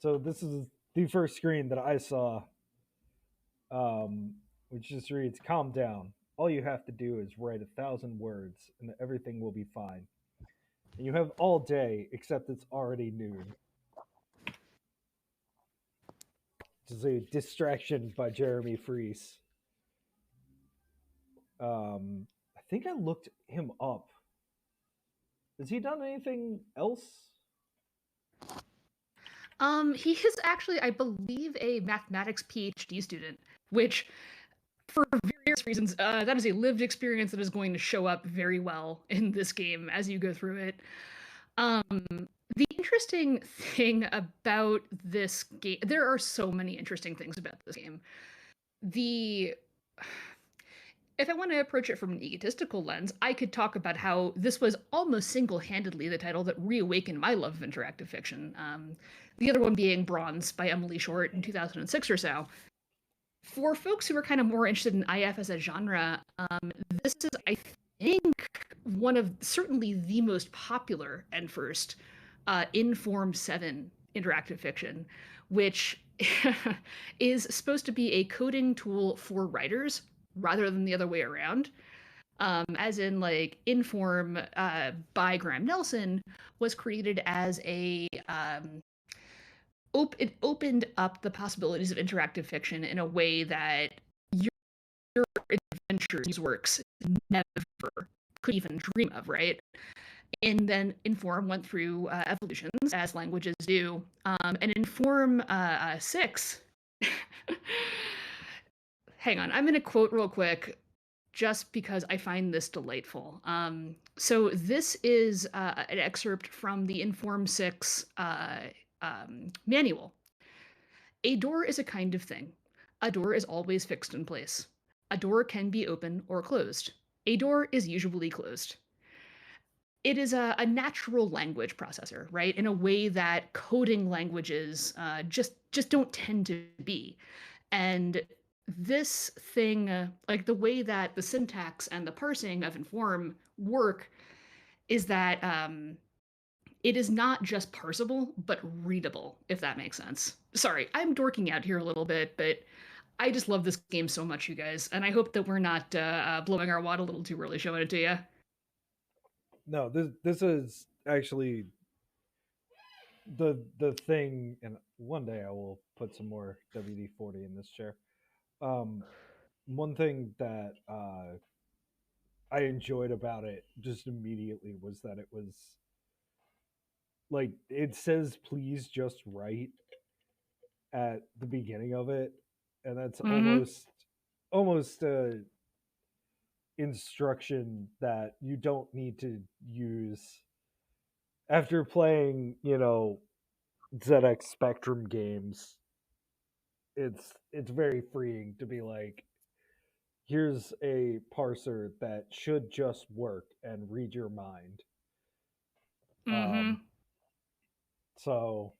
So this is the first screen that I saw, which just reads, "Calm down. All you have to do is write 1,000 words, and everything will be fine. And you have all day, except it's already noon." This is a distraction by Jeremy Freese. I think I looked him up. Has he done anything else? He is actually, I believe, a mathematics PhD student, which, for various reasons, that is a lived experience that is going to show up very well in this game as you go through it. The interesting thing about this game, there are so many interesting things about this game. If I want to approach it from an egotistical lens, I could talk about how this was almost single-handedly the title that reawakened my love of interactive fiction. The other one being Bronze by Emily Short in 2006 or so. For folks who are kind of more interested in IF as a genre, this is, I think, one of certainly the most popular and first Inform 7 interactive fiction, which is supposed to be a coding tool for writers rather than the other way around. As in, like, Inform by Graham Nelson was created as it opened up the possibilities of interactive fiction in a way that your adventures works never could even dream of, right? And then Inform went through evolutions, as languages do. And Inform 6, hang on, I'm going to quote real quick just because I find this delightful. So this is an excerpt from the Inform 6 manual. A door is a kind of thing. A door is always fixed in place. A door can be open or closed. A door is usually closed. It is a natural language processor, right? In a way that coding languages just don't tend to be. And this thing, like the way that the syntax and the parsing of Inform work, is that it is not just parsable, but readable, if that makes sense. Sorry, I'm dorking out here a little bit, but I just love this game so much, you guys, and I hope that we're not blowing our wad a little too early showing it to you. No, this is actually the thing, and one day I will put some more WD-40 in this chair. One thing that I enjoyed about it just immediately was that it was like it says please just write at the beginning of it, and that's Mm-hmm. almost a instruction that you don't need to use after playing, ZX Spectrum games. It's very freeing to be like, here's a parser that should just work and read your mind. Mm-hmm. Um, so,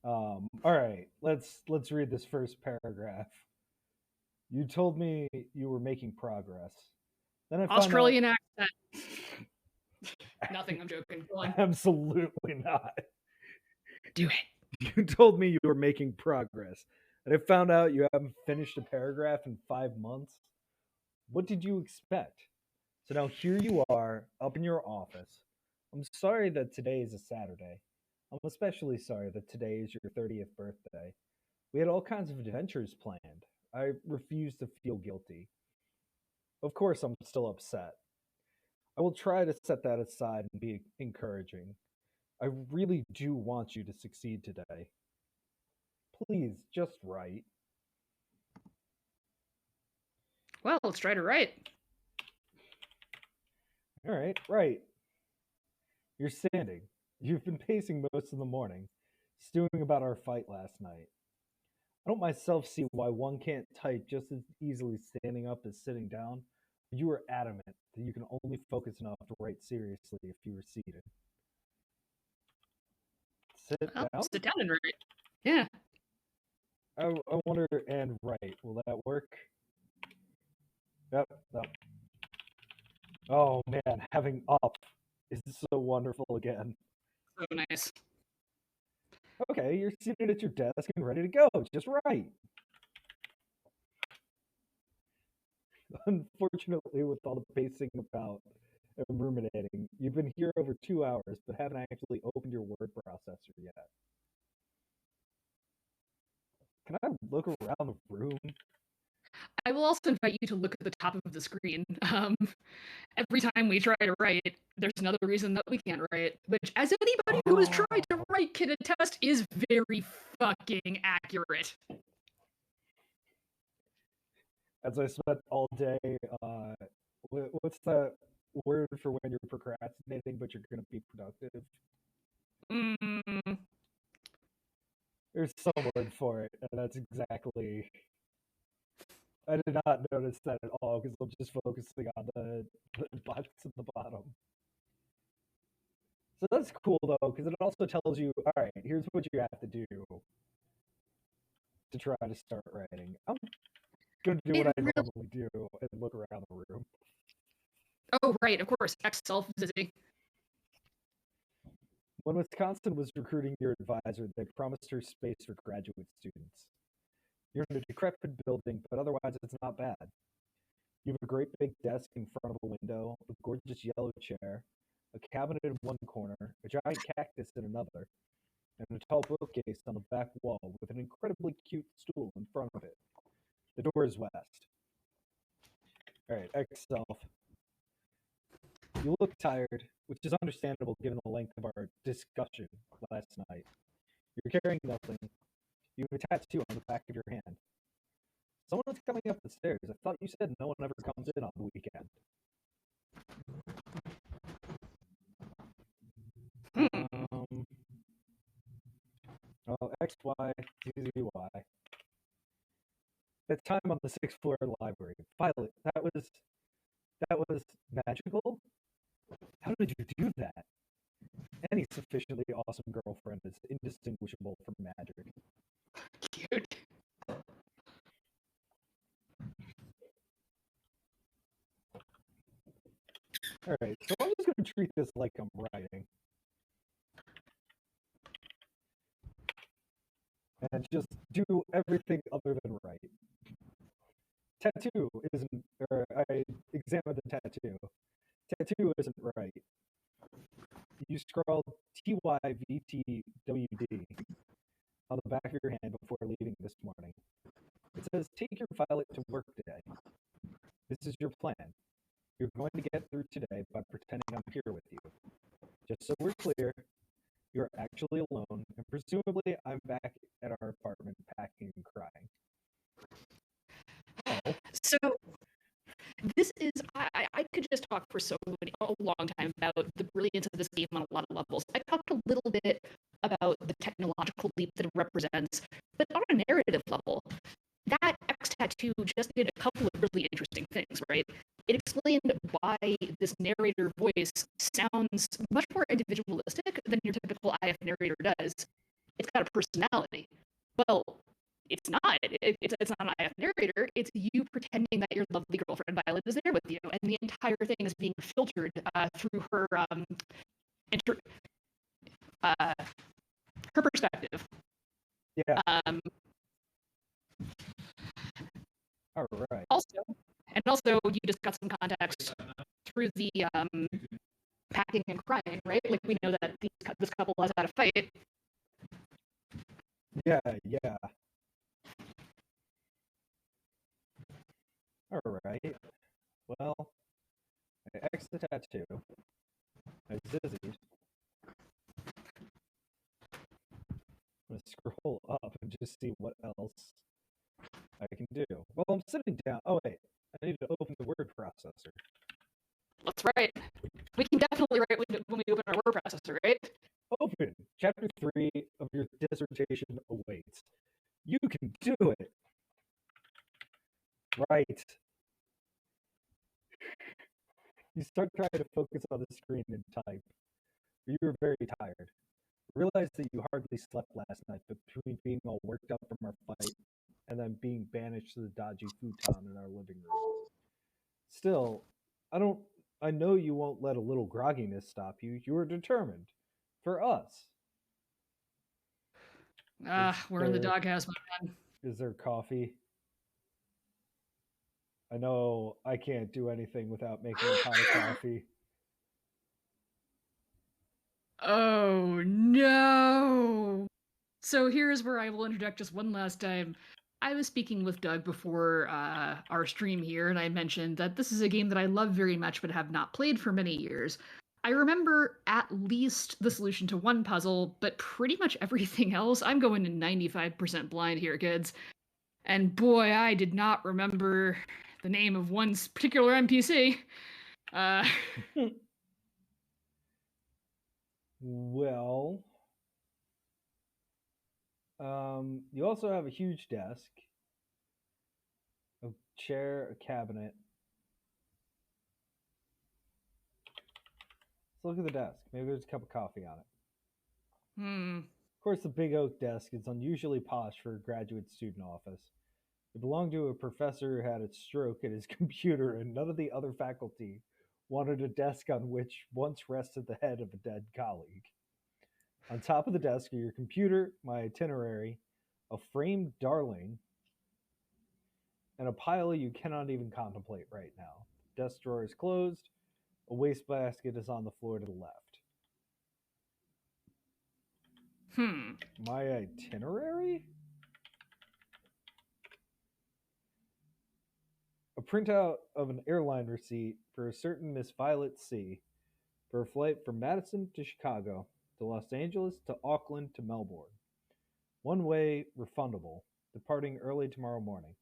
all right, let's read this first paragraph. You told me you were making progress. Then I found out Australian accent. Nothing, I'm joking. Go on. absolutely not. Do it. You told me you were making progress, and I found out you haven't finished a paragraph in 5 months. What did you expect? So now here you are, up in your office. I'm sorry that today is a Saturday. I'm especially sorry that today is your 30th birthday. We had all kinds of adventures planned. I refuse to feel guilty. Of course, I'm still upset. I will try to set that aside and be encouraging. I really do want you to succeed today. Please, just write. Well, let's try to write. All right, right. You're standing. You've been pacing most of the morning, stewing about our fight last night. I don't myself see why one can't type just as easily standing up as sitting down. But you were adamant that you can only focus enough to write seriously if you were seated. Sit Well, down? sit down and write. Yeah. I wonder, and write. Will that work? Yep. Yep. Oh man, having up is so wonderful again. So nice. Okay, you're seated at your desk and ready to go. Just right. Unfortunately, with all the pacing about and ruminating, you've been here over 2 hours, but haven't actually opened your word processor yet. Can I look around the room? I will also invite you to look at the top of the screen. Every time we try to write, there's another reason that we can't write, which, as anybody who has tried to write can attest, is very fucking accurate. As I spent all day, what's the word for when you're procrastinating but you're going to be productive? Mm, There's some word for it, and that's exactly. I did not notice that at all because I'm just focusing on the box at the bottom. So that's cool though, because it also tells you, all right, here's what you have to do to try to start writing. I'm gonna do what I normally do and look around the room. Oh, right, of course. Excel is easy. When Wisconsin was recruiting your advisor, they promised her space for graduate students. You're in a decrepit building, but otherwise it's not bad. You have a great big desk in front of a window, a gorgeous yellow chair, a cabinet in one corner, a giant cactus in another, and a tall bookcase on the back wall with an incredibly cute stool in front of it. The door is west. All right, X self. You look tired, which is understandable given the length of our discussion last night. You're carrying nothing. You have a tattoo on the back of your hand. Someone's coming up the stairs. I thought you said no one ever comes in on the weekend. Um, X, Y, Z, Z, Y. That time on the sixth floor of the library. Violet, that was magical? How did you do that? Any sufficiently awesome girlfriend is indistinguishable from magic. Cute. All right, so I'm just going to treat this like I'm writing. And just do everything other than write. Tattoo isn't, or I examined the tattoo. Tattoo isn't right. You scrawled TYVTWD on the back of your hand before leaving this morning. It says, take your Violet to work today. This is your plan. You're going to get through today by pretending I'm here with you. Just so we're clear, you're actually alone, and presumably I'm back at our apartment packing and crying. Oh. So this is I could just talk for a long time about the brilliance of this game on a lot of levels. I talked a little bit about the technological leap that it represents, but on a narrative level, that X tattoo just did a couple of really interesting things, right? It explained why this narrator voice sounds much more individualistic than your typical IF narrator does. It's got a personality. Well, it's not. It's not an IF narrator. It's you pretending that your lovely girlfriend Violet is there with you, and the entire thing is being filtered through her uh, her perspective. Yeah. All right. Also, you just got some context through the packing and crying, right? Like we know that this couple has had a fight. Yeah. All right. Well, I X the tattoo. I zizzied. I'm gonna scroll up and just see what else I can do. Well, I'm sitting down. Oh wait, I need to open the word processor. Let's write. We can definitely write when we open our word processor, right? Open. Chapter 3 of your dissertation awaits. You can do it. Right. You start trying to focus on the screen and type. You were very tired. Realized that you hardly slept last night between being all worked up from our fight and then being banished to the dodgy futon in our living room. Still, I know you won't let a little grogginess stop you. You are determined. For us. We're in the doghouse, my man. Is there coffee? I know I can't do anything without making a pot of coffee. Oh no! So here's where I will interject just one last time. I was speaking with Doug before our stream here, and I mentioned that this is a game that I love very much but have not played for many years. I remember at least the solution to one puzzle, but pretty much everything else, I'm going in 95% blind here, kids. And boy, I did not remember the name of one particular NPC. Well, you also have a huge desk, a chair, a cabinet. Let's look at the desk. Maybe there's a cup of coffee on it. Of course, the big oak desk is unusually posh for a graduate student office. It belonged to a professor who had a stroke at his computer, and none of the other faculty wanted a desk on which once rested the head of a dead colleague. On top of the desk are your computer, my itinerary, a framed darling, and a pile you cannot even contemplate right now. The desk drawer is closed. A wastebasket is on the floor to the left. My itinerary? A printout of an airline receipt for a certain Miss Violet C. for a flight from Madison to Chicago to Los Angeles to Auckland to Melbourne. One way, refundable, departing early tomorrow morning.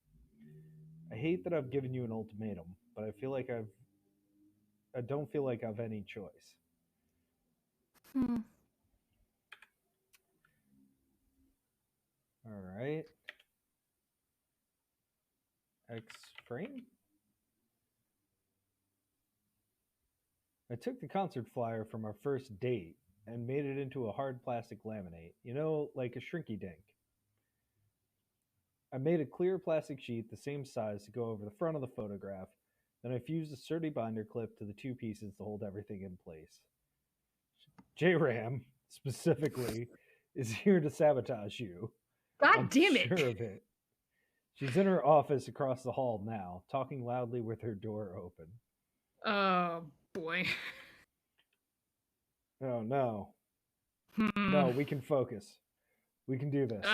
I hate that I've given you an ultimatum, but I don't feel like I've any choice. All right. X frame. I took the concert flyer from our first date and made it into a hard plastic laminate, like a shrinky dink. I made a clear plastic sheet the same size to go over the front of the photograph. Then I fused a sturdy binder clip to the two pieces to hold everything in place. JRAM, specifically, is here to sabotage you. God damn it! Sure of it. She's in her office across the hall now, talking loudly with her door open. Oh, boy. Oh, no. No, we can focus. We can do this.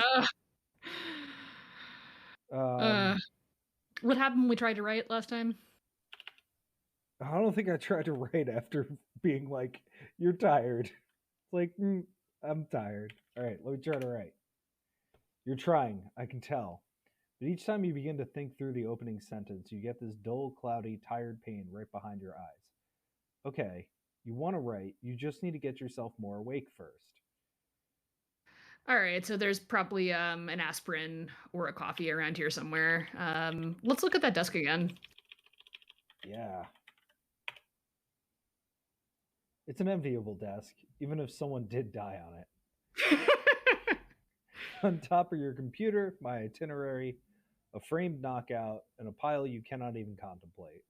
What happened when we tried to write last time? I don't think I tried to write after being like, you're tired. It's like, I'm tired. All right, let me try to write. You're trying, I can tell. But each time you begin to think through the opening sentence, you get this dull, cloudy, tired pain right behind your eyes. Okay, you want to write, you just need to get yourself more awake first. All right, so there's probably an aspirin or a coffee around here somewhere. Let's look at that desk again. Yeah. It's an enviable desk, even if someone did die on it. On top of your computer, my itinerary, a framed knockout, and a pile you cannot even contemplate.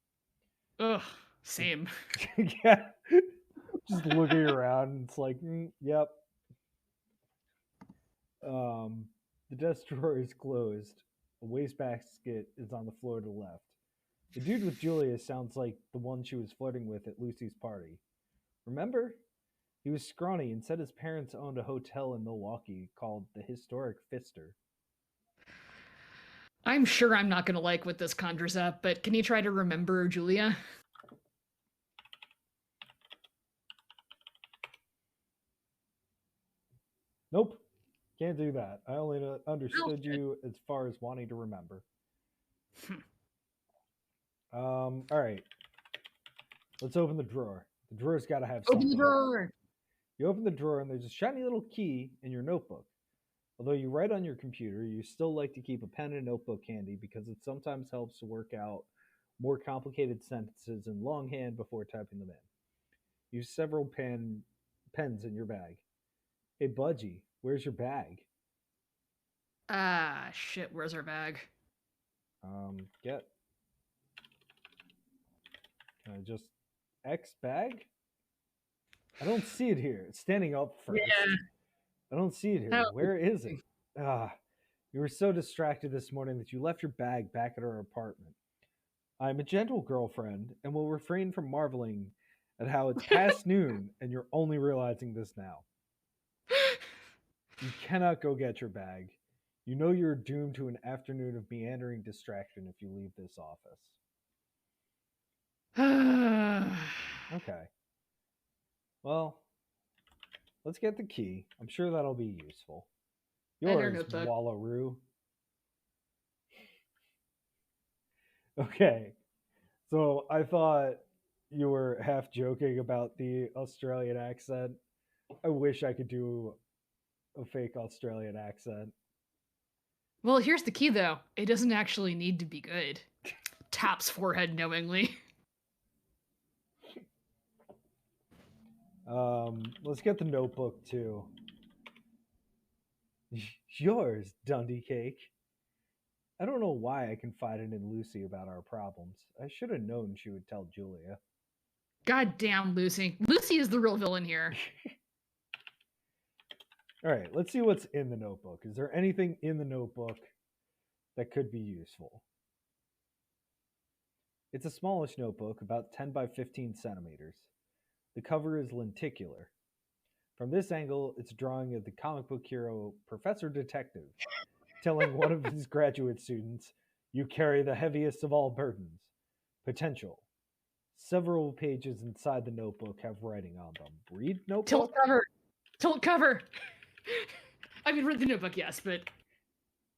Ugh, same. Yeah. Just looking around, and it's like, yep. The desk drawer is closed. A wastebasket is on the floor to the left. The dude with Julia sounds like the one she was flirting with at Lucy's party. Remember? He was scrawny and said his parents owned a hotel in Milwaukee called the Historic Fister. I'm sure I'm not going to like what this conjures up, but can you try to remember Julia? Nope. Can't do that. I only understood you as far as wanting to remember. All right. Let's open the drawer. The drawer's got to have something. Open the drawer! You open the drawer and there's a shiny little key in your notebook. Although you write on your computer, you still like to keep a pen and notebook handy because it sometimes helps to work out more complicated sentences in longhand before typing them in. Use several pens in your bag. Hey, Budgie, where's your bag? Ah, shit, where's our bag? Can I just X bag? I don't see it here. It's standing up Yeah. first. I don't see it here. How Where is it? Ah, you were so distracted this morning that you left your bag back at our apartment. I'm a gentle girlfriend and will refrain from marveling at how it's past noon and you're only realizing this now. You cannot go get your bag. You know you're doomed to an afternoon of meandering distraction if you leave this office. Okay. Well, let's get the key. I'm sure that'll be useful. and our Yours, notebook. Wallaroo. Okay. So I thought you were half joking about the Australian accent. I wish I could do a fake Australian accent. Well, here's the key though. It doesn't actually need to be good. Taps forehead knowingly. Let's get the notebook too. Yours, Dundee Cake. I don't know why I confided in Lucy about our problems. I should have known she would tell Julia. God damn, Lucy. Lucy is the real villain here. All right, let's see what's in the notebook. Is there anything in the notebook that could be useful? It's a smallish notebook, about 10 by 15 centimeters. The cover is lenticular. From this angle, it's a drawing of the comic book hero Professor Detective telling one of his graduate students, "You carry the heaviest of all burdens, potential." Several pages inside the notebook have writing on them. Read notebook? Tilt cover. Tilt cover. I mean, read the notebook, yes, but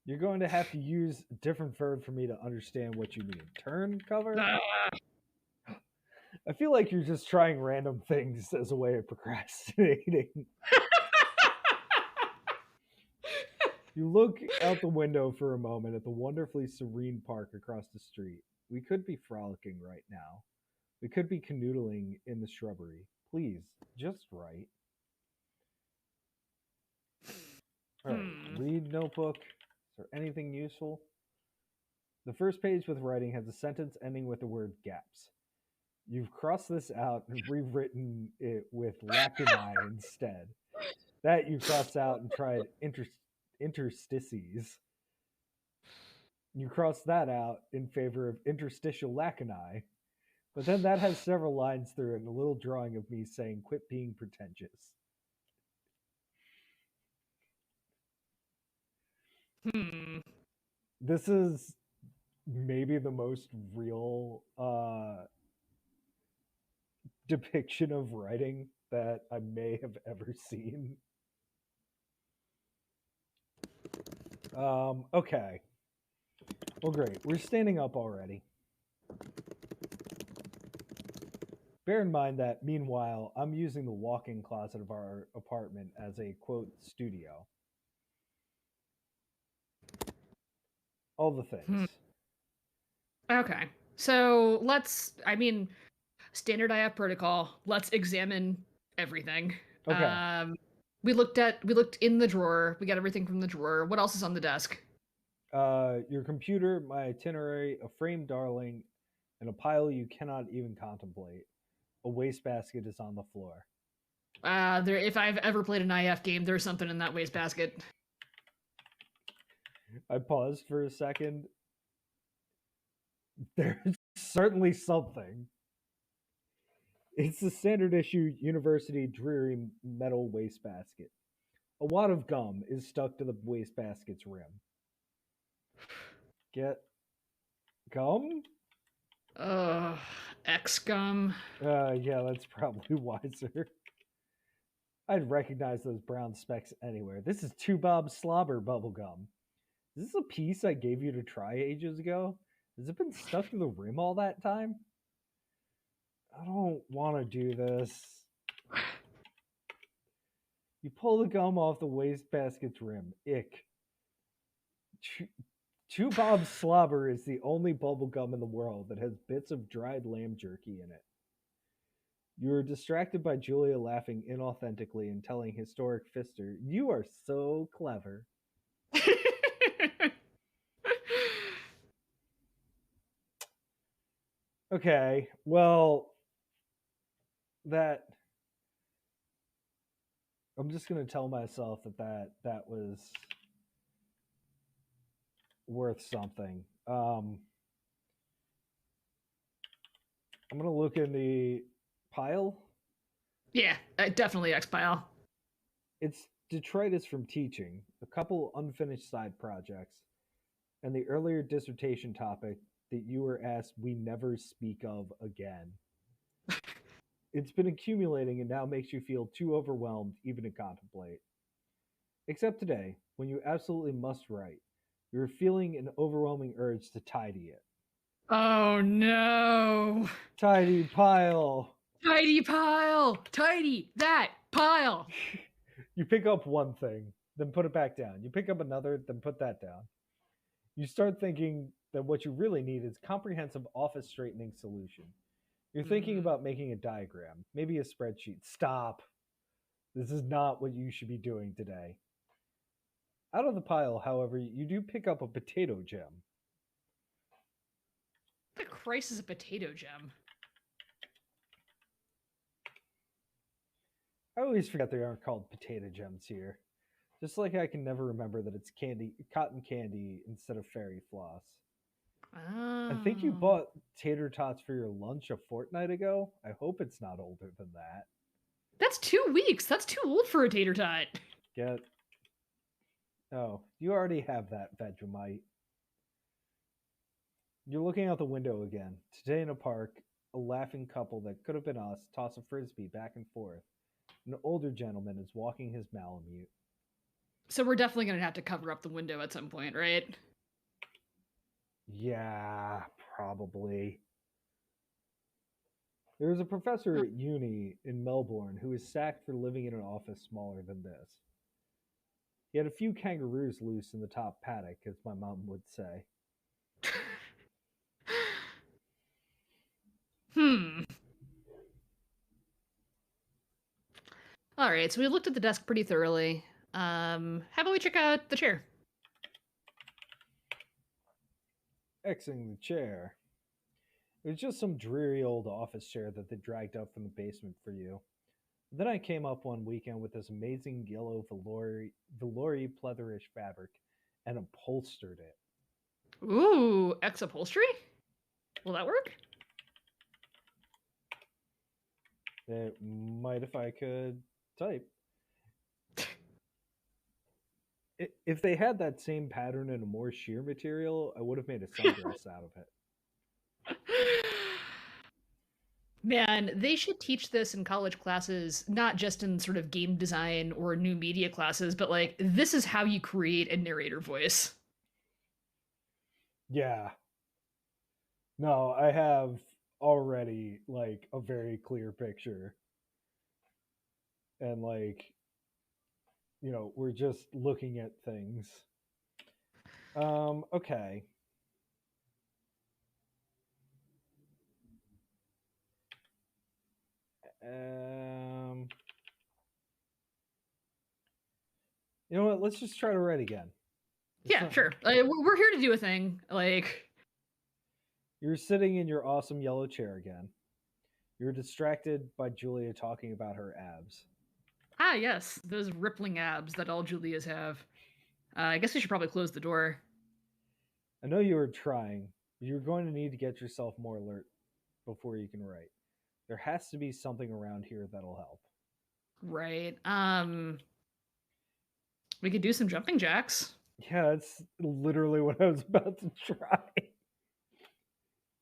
You're going to have to use a different verb for me to understand what you mean. Turn cover? I feel like you're just trying random things as a way of procrastinating. You look out the window for a moment at the wonderfully serene park across the street. We could be frolicking right now. We could be canoodling in the shrubbery. Please, just write. All right, read notebook. Is there anything useful? The first page with writing has a sentence ending with the word gaps. You've crossed this out and rewritten it with lacunae instead. That you crossed out and tried interstices. You crossed that out in favor of interstitial lacunae. But then that has several lines through it and a little drawing of me saying, "Quit being pretentious." This is maybe the most real depiction of writing that I may have ever seen. Okay. Well, great. We're standing up already. Bear in mind that, meanwhile, I'm using the walk-in closet of our apartment as a, quote, studio. All the things. Okay. So standard IF protocol. Let's examine everything. Okay. We looked in the drawer. We got everything from the drawer. What else is on the desk? Your computer, my itinerary, a framed darling, and a pile you cannot even contemplate. A wastebasket is on the floor. If I've ever played an IF game, there's something in that wastebasket. I paused for a second. There's certainly something. It's the standard issue University Dreary metal wastebasket. A wad of gum is stuck to the wastebasket's rim. Get gum? X gum. Yeah, that's probably wiser. I'd recognize those brown specks anywhere. This is 2 Bob Slobber bubblegum. Is this a piece I gave you to try ages ago? Has it been stuck to the rim all that time? I don't want to do this. You pull the gum off the wastebasket's rim. Ick. 2 Bob Slobber is the only bubble gum in the world that has bits of dried lamb jerky in it. You are distracted by Julia laughing inauthentically and telling historic Fister, "You are so clever." Okay, well, that I'm just gonna tell myself that was worth something. I'm gonna look in the pile. Yeah, definitely X pile. It's detritus from teaching, a couple unfinished side projects, and the earlier dissertation topic that you were asked we never speak of again. It's been accumulating and now makes you feel too overwhelmed even to contemplate. Except today, when you absolutely must write, you're feeling an overwhelming urge to tidy it. Oh no! Tidy pile! Tidy pile! Tidy that pile! You pick up one thing, then put it back down. You pick up another, then put that down. You start thinking that what you really need is comprehensive office straightening solution. You're thinking about making a diagram, maybe a spreadsheet. Stop. This is not what you should be doing today. Out of the pile, however, you do pick up a potato gem. What the Christ is a potato gem? I always forget they aren't called potato gems here. Just like I can never remember that it's cotton candy instead of fairy floss. I think you Oh. bought tater tots for your lunch a fortnight ago. I hope it's not older than that. That's 2 weeks. That's too old for a tater tot. Get. Oh, you already have that vegemite. You're looking out the window again. Today in a park, a laughing couple that could have been us toss a frisbee back and forth. An older gentleman is walking his Malamute. So we're definitely going to have to cover up the window at some point, right? Yeah, probably. There was a professor at uni in Melbourne who was sacked for living in an office smaller than this. He had a few kangaroos loose in the top paddock, as my mom would say. Hmm. All right, so we looked at the desk pretty thoroughly. How about we check out the chair? Xing the chair. It was just some dreary old office chair that they dragged up from the basement for you. Then I came up one weekend with this amazing yellow veloury pleatherish fabric and upholstered it. Ooh, X upholstery? Will that work? It might if I could type. If they had that same pattern in a more sheer material, I would have made a sundress out of it. Man, they should teach this in college classes, not just in sort of game design or new media classes, but like, this is how you create a narrator voice. Yeah. No, I have already like a very clear picture. And like, we're just looking at things. Okay. Um you know what? Let's just try to write again. Yeah, sure. We're here to do a thing. Like, You're sitting in your awesome yellow chair again. You're distracted by Julia talking about her abs. ah, yes, those rippling abs that all Julias have. I guess we should probably close the door. I know you were trying, but you're going to need to get yourself more alert before you can write. There has to be something around here that'll help. Right. We could do some jumping jacks. Yeah, that's literally what I was about to try.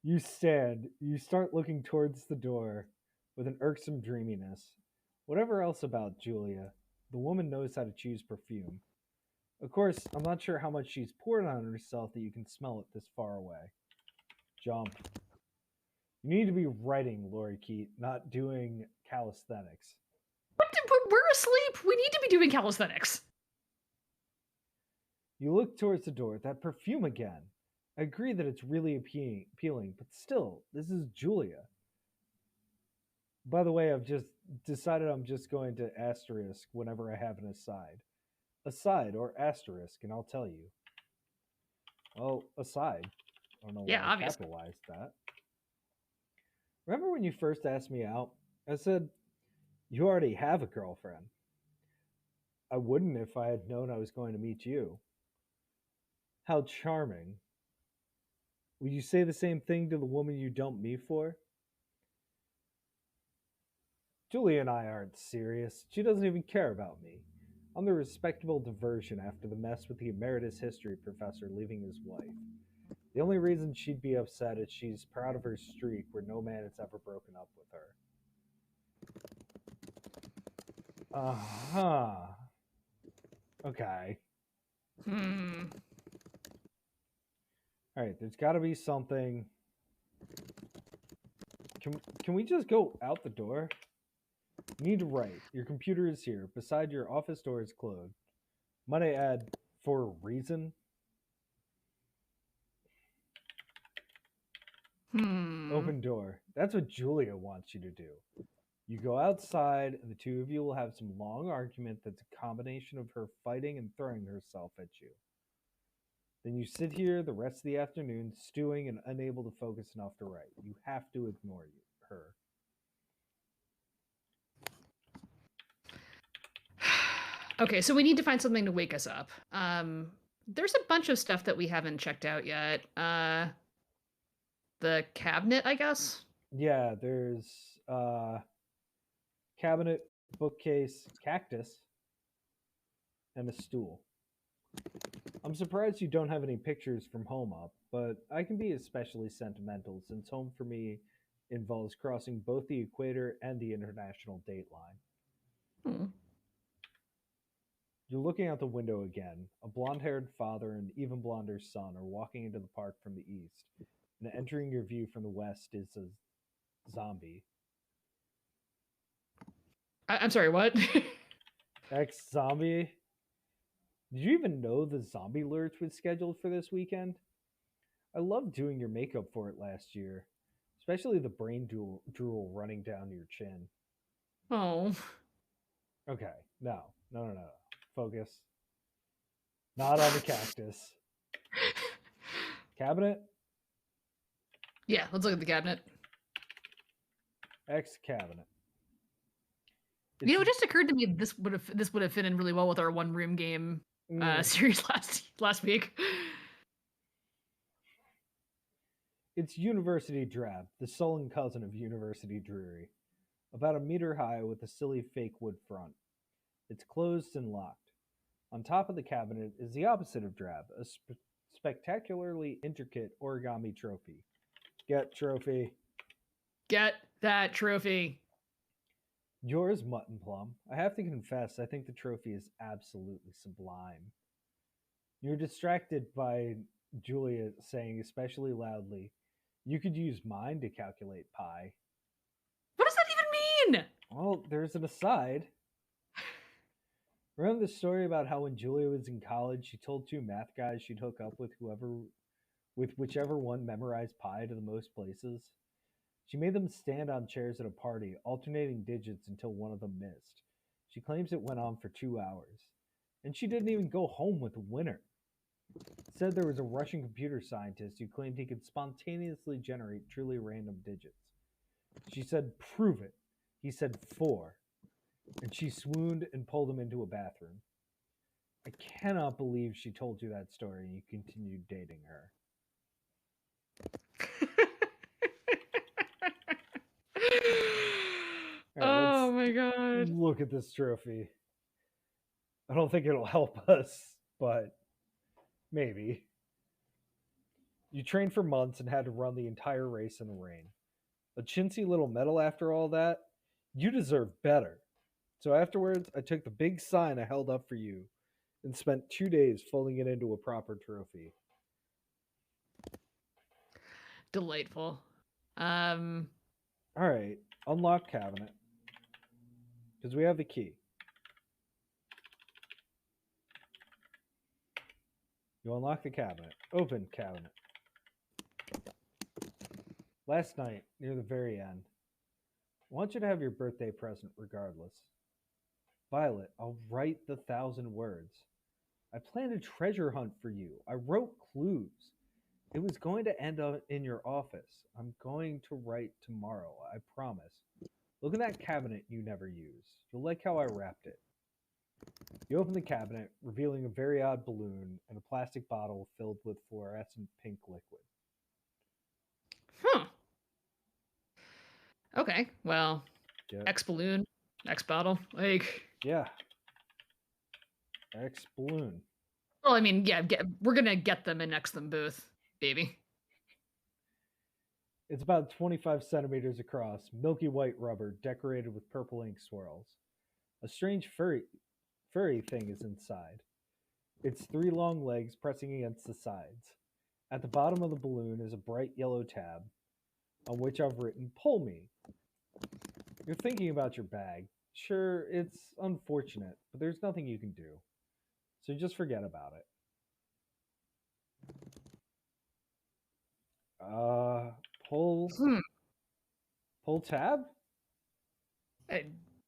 You stand, you start looking towards the door with an irksome dreaminess. Whatever else about Julia, the woman knows how to choose perfume. Of course, I'm not sure how much she's poured on herself that you can smell it this far away. Jump. You need to be writing, Lori Keat, not doing calisthenics. We're asleep. We need to be doing calisthenics. You look towards the door. That perfume again. I agree that it's really appealing, but still, this is Julia. By the way, I've just decided I'm just going to asterisk whenever I have an aside. Aside or asterisk, and I'll tell you. Well, aside. I don't know why I capitalized that. Remember when you first asked me out? I said, you already have a girlfriend. I wouldn't if I had known I was going to meet you. How charming. Would you say the same thing to the woman you dumped me for? Julia and I aren't serious. She doesn't even care about me. I'm the respectable diversion after the mess with the emeritus history professor leaving his wife. The only reason she'd be upset is she's proud of her streak where no man has ever broken up with her. Uh-huh. Okay. Hmm. All right, there's got to be something. Can we just go out the door? You need to write. Your computer is here. Beside your office door is closed. Might I add, for a reason? Hmm. Open door. That's what Julia wants you to do. You go outside, and the two of you will have some long argument that's a combination of her fighting and throwing herself at you. Then you sit here the rest of the afternoon, stewing and unable to focus enough to write. You have to ignore her. Okay, so we need to find something to wake us up. There's a bunch of stuff that we haven't checked out yet. The cabinet, I guess. Yeah, there's cabinet, bookcase, cactus, and a stool. I'm surprised you don't have any pictures from home up, but I can be especially sentimental since home for me involves crossing both the equator and the international date line. Hmm. You're looking out the window again. A blonde haired father and even blonder son are walking into the park from the east, and entering your view from the west is a zombie. I'm sorry, what? Ex zombie? Did you even know the zombie lurch was scheduled for this weekend? I loved doing your makeup for it last year, especially the drool running down your chin. Oh. Okay, no. Focus. Not on the cactus. Cabinet? Yeah, let's look at the cabinet. X cabinet. You know, it just occurred to me this would have fit in really well with our one room game series last week. It's University Drab, the sullen cousin of University Dreary. About a meter high with a silly fake wood front. It's closed and locked. On top of the cabinet is the opposite of drab, a spectacularly intricate origami trophy. Get trophy. Get that trophy. Yours, Mutton Plum. I have to confess, I think the trophy is absolutely sublime. You're distracted by Julia saying, especially loudly, you could use mine to calculate pi. What does that even mean? Well, there's an aside. Remember the story about how when Julia was in college, she told two math guys she'd hook up with whichever one memorized pi to the most places? She made them stand on chairs at a party, alternating digits until one of them missed. She claims it went on for 2 hours. And she didn't even go home with the winner. Said there was a Russian computer scientist who claimed he could spontaneously generate truly random digits. She said, prove it. He said 4. And she swooned and pulled him into a bathroom. I cannot believe she told you that story and you continued dating her. Oh my god. Look at this trophy. I don't think it'll help us, but maybe. You trained for months and had to run the entire race in the rain. A chintzy little medal after all that? You deserve better. So afterwards, I took the big sign I held up for you and spent 2 days folding it into a proper trophy. Delightful. All right, unlock cabinet. Because we have the key. You unlock the cabinet. Open cabinet. Last night, near the very end, I want you to have your birthday present regardless. Violet, I'll write the 1,000 words. I planned a treasure hunt for you. I wrote clues. It was going to end up in your office. I'm going to write tomorrow, I promise. Look at that cabinet you never use. You'll like how I wrapped it. You open the cabinet, revealing a very odd balloon and a plastic bottle filled with fluorescent pink liquid. Huh. Okay. Well, Get, X balloon, X bottle. Like, yeah, X balloon. well, I mean, yeah, we're gonna get them and X them both, baby. It's about 25 centimeters across, milky white rubber decorated with purple ink swirls. A strange furry thing is inside. Its three long legs pressing against the sides. At the bottom of the balloon is a bright yellow tab on which I've written "Pull me." You're thinking about your bag. Sure, it's unfortunate, but there's nothing you can do. So just forget about it. Uh, pull Hmm. pull tab? I,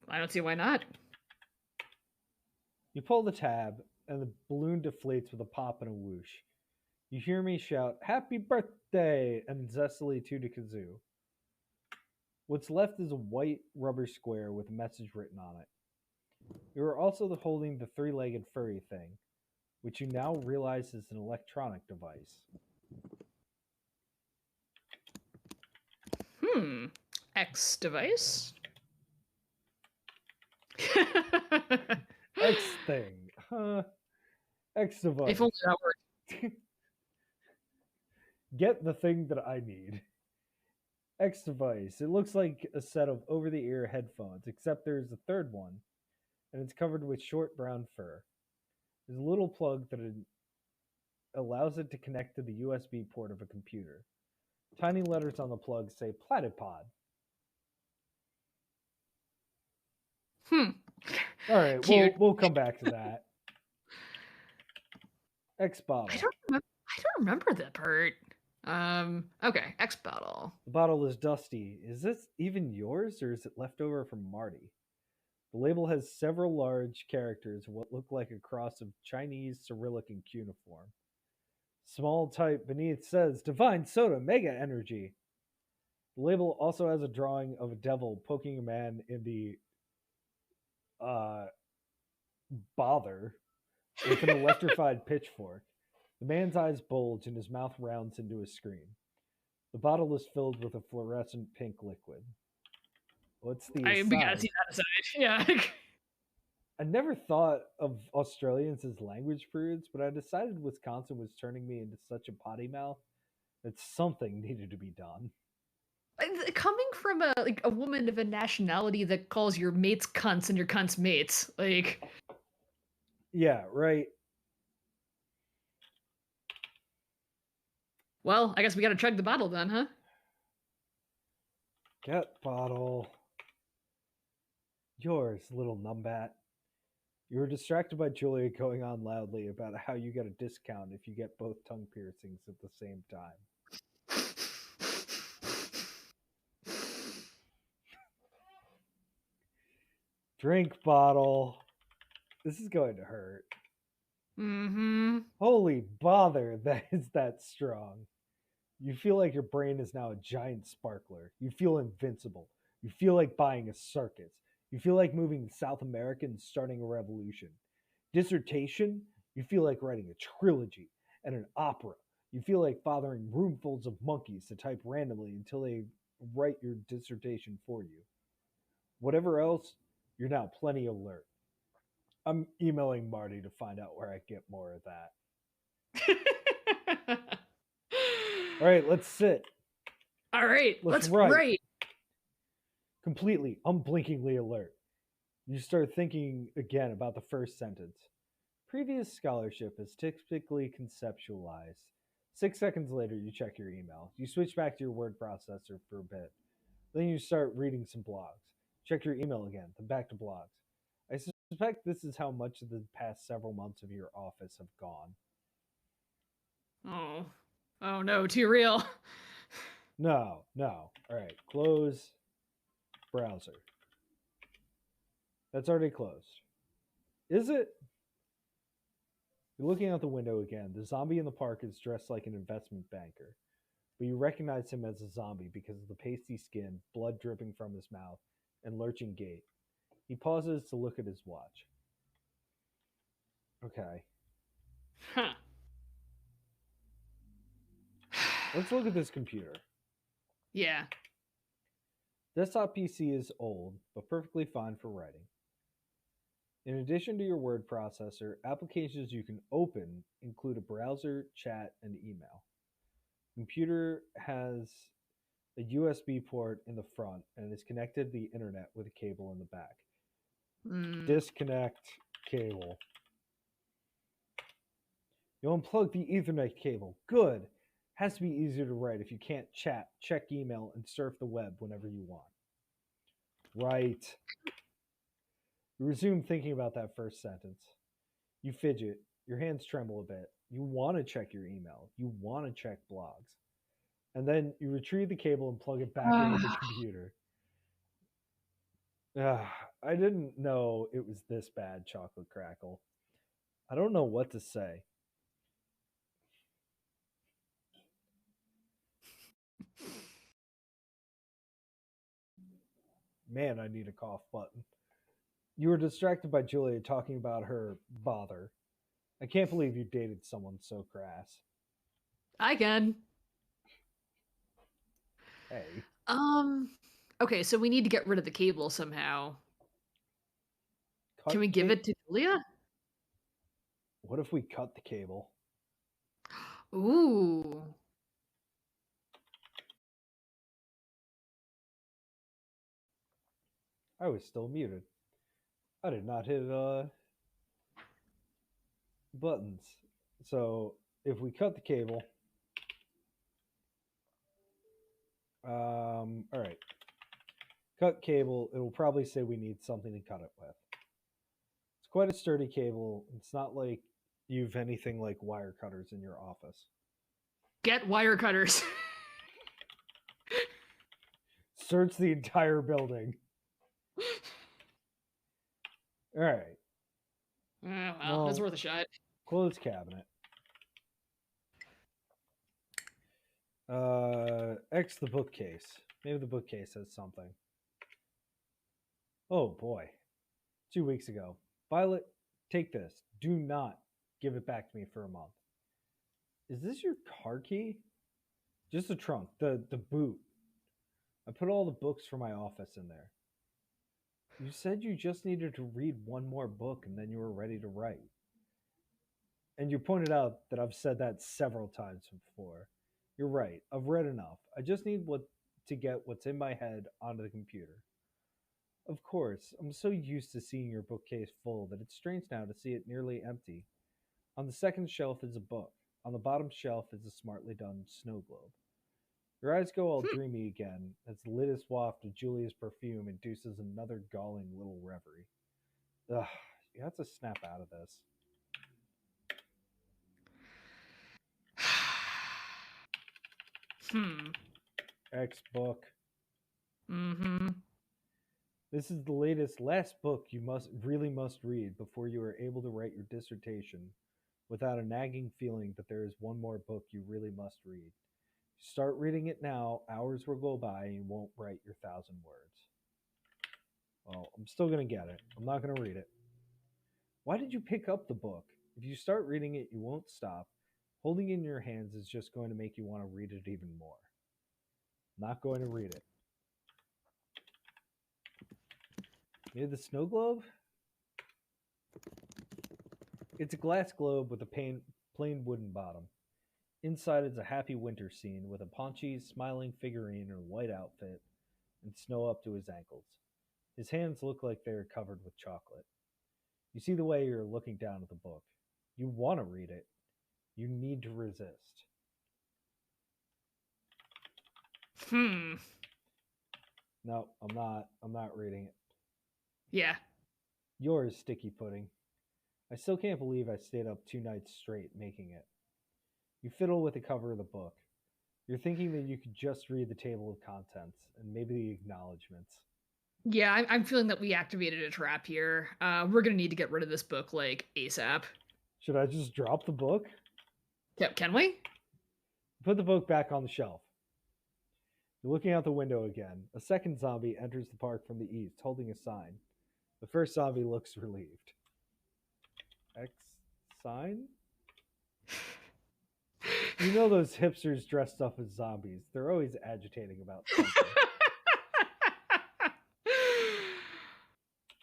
I don't see why not. You pull the tab, and the balloon deflates with a pop and a whoosh. You hear me shout, "Happy birthday!" and zestily toot a kazoo. What's left is a white rubber square with a message written on it. You are also holding the three legged furry thing, which you now realize is an electronic device. Hmm. X device. X thing. Huh. X If device. only that worked. Get the thing that I need. X device. It looks like a set of over the ear headphones, except there's a third one, and it's covered with short brown fur. There's a little plug that allows it to connect to the USB port of a computer. Tiny letters on the plug say platypod. Hmm. All right, Cute. we'll come back to that. X I bottle. don't remember. I don't remember that part. Okay, X bottle. The bottle is dusty. Is this even yours, or is it left over from Marty? The label has several large characters, what look like a cross of Chinese, Cyrillic, and cuneiform. Small type beneath says Divine Soda Mega Energy. The label also has a drawing of a devil poking a man in the uh, bother with an electrified pitchfork. The man's eyes bulge and his mouth rounds into a scream. The bottle is filled with a fluorescent pink liquid. What's the We gotta aside? see that aside. Yeah. I never thought of Australians as language prudes, but I decided Wisconsin was turning me into such a potty mouth that something needed to be done. Coming from a woman of a nationality that calls your mates cunts and your cunts mates, like, Yeah, right. well, I guess we gotta chug the bottle then, huh? Get bottle. Yours, little numbat. You were distracted by Julia going on loudly about how you get a discount if you get both tongue piercings at the same time. Drink bottle. This is going to hurt. Mm-hmm. Holy bother, that is that strong. You feel like your brain is now a giant sparkler. You feel invincible. You feel like buying a circus. You feel like moving to South America and starting a revolution. Dissertation? You feel like writing a trilogy and an opera. You feel like fathering roomfuls of monkeys to type randomly until they write your dissertation for you. Whatever else, you're now plenty alert. I'm emailing Marty to find out where I get more of that. All right, let's sit. All right, Let's let's write. write. Completely, unblinkingly alert. You start thinking again about the first sentence. Previous scholarship is typically conceptualized. 6 seconds later, you check your email. You switch back to your word processor for a bit. Then you start reading some blogs. Check your email again, then back to blogs. I suspect this is how much of the past several months of your office have gone. Oh, oh no, too real. No, no. All right, close browser. That's already closed. Is it? You're looking out the window again. The zombie in the park is dressed like an investment banker, but you recognize him as a zombie because of the pasty skin, blood dripping from his mouth, and lurching gait. He pauses to look at his watch. Okay. Huh. Let's look at this computer. Yeah. Desktop PC is old, but perfectly fine for writing. In addition to your word processor, applications you can open include a browser, chat, and email. Computer has a USB port in the front and is connected to the internet with a cable in the back. Disconnect cable. You unplug the Ethernet cable. Good. Has to be easier to write if you can't chat, check email, and surf the web whenever you want. Right. You resume thinking about that first sentence. You fidget. Your hands tremble a bit. You want to check your email. You want to check blogs. And then you retrieve the cable and plug it back into the computer. I didn't know it was this bad, Chocolate Crackle. I don't know what to say. Man, I need a cough button. You were distracted by Julia talking about her bother. I can't believe you dated someone so crass. I can. Hey. Okay, so we need to get rid of the cable somehow. Can we give it to Julia? What if we cut the cable? Ooh. I was still muted. I did not hit buttons. So if we cut the cable, all right. Cut cable. It will probably say we need something to cut it with. It's quite a sturdy cable. It's not like you've anything like wire cutters in your office. Get wire cutters. Search the entire building. All right. Oh, well, it's worth a shot. Close cabinet. X the bookcase. Maybe the bookcase has something. Oh boy. 2 weeks ago. Violet, take this. Do not give it back to me for a month. Is this your car key? Just the trunk, the boot. I put all the books for my office in there. You said you just needed to read one more book and then you were ready to write. And you pointed out that I've said that several times before. You're right. I've read enough. I just need to get what's in my head onto the computer. Of course, I'm so used to seeing your bookcase full that it's strange now to see it nearly empty. On the second shelf is a book. On the bottom shelf is a smartly done snow globe. Your eyes go all dreamy again as the latest waft of Julia's perfume induces another galling little reverie. Ugh, you have to snap out of this. X book. This is the last book you must read before you are able to write your dissertation without a nagging feeling that there is one more book you really must read. Start reading it now, hours will go by and you won't write your 1,000 words. Well, I'm still going to get it. I'm not going to read it. Why did you pick up the book? If you start reading it, you won't stop. Holding it in your hands is just going to make you want to read it even more. Not going to read it. Maybe the snow globe? It's a glass globe with a plain wooden bottom. Inside is a happy winter scene with a paunchy, smiling figurine in a white outfit and snow up to his ankles. His hands look like they are covered with chocolate. You see the way you're looking down at the book. You want to read it. You need to resist. No, I'm not. I'm not reading it. Yeah. Yours, Sticky Pudding. I still can't believe I stayed up 2 nights straight making it. You fiddle with the cover of the book. You're thinking that you could just read the table of contents and maybe the acknowledgments. Yeah, I'm feeling that we activated a trap here. We're gonna need to get rid of this book, like, ASAP. Should I just drop the book? Can we? Put the book back on the shelf. You're looking out the window again. A second zombie enters the park from the east, holding a sign. The first zombie looks relieved. X sign? You know those hipsters dressed up as zombies. They're always agitating about something.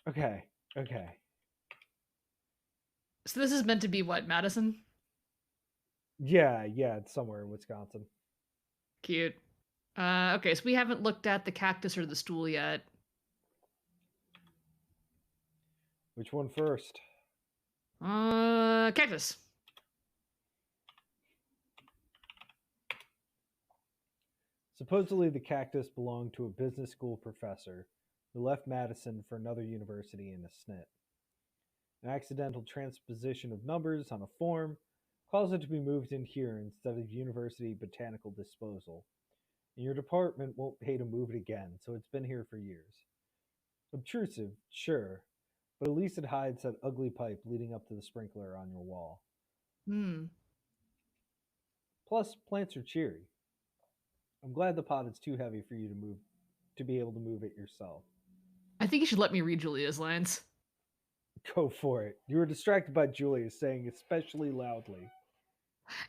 Okay, okay. So this is meant to be what, Madison? Yeah, it's somewhere in Wisconsin. Cute. Okay, so we haven't looked at the cactus or the stool yet. Which one first? Cactus. Supposedly, the cactus belonged to a business school professor who left Madison for another university in a snit. An accidental transposition of numbers on a form caused it to be moved in here instead of university botanical disposal. And your department won't pay to move it again, so it's been here for years. Obtrusive, sure, but at least it hides that ugly pipe leading up to the sprinkler on your wall. Hmm. Plus, plants are cheery. I'm glad the pot is too heavy for you to be able to move it yourself. I think you should let me read Julia's lines. Go for it. You were distracted by Julia saying especially loudly.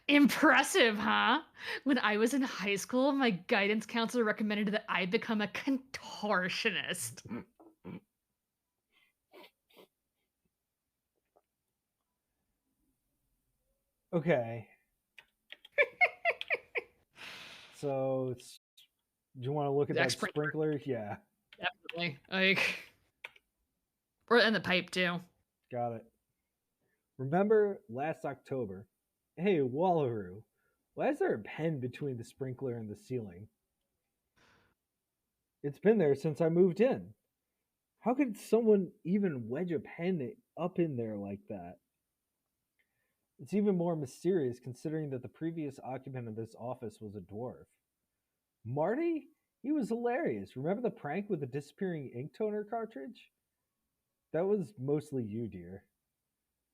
Impressive, huh? When I was in high school, my guidance counselor recommended that I become a contortionist. Okay. So, do you want to look at that sprinkler? Yeah. Definitely. And the pipe, too. Got it. Remember last October? Hey, Wallaroo, why is there a pen between the sprinkler and the ceiling? It's been there since I moved in. How could someone even wedge a pen up in there like that? It's even more mysterious considering that the previous occupant of this office was a dwarf. Marty? He was hilarious. Remember the prank with the disappearing ink toner cartridge? That was mostly you, dear.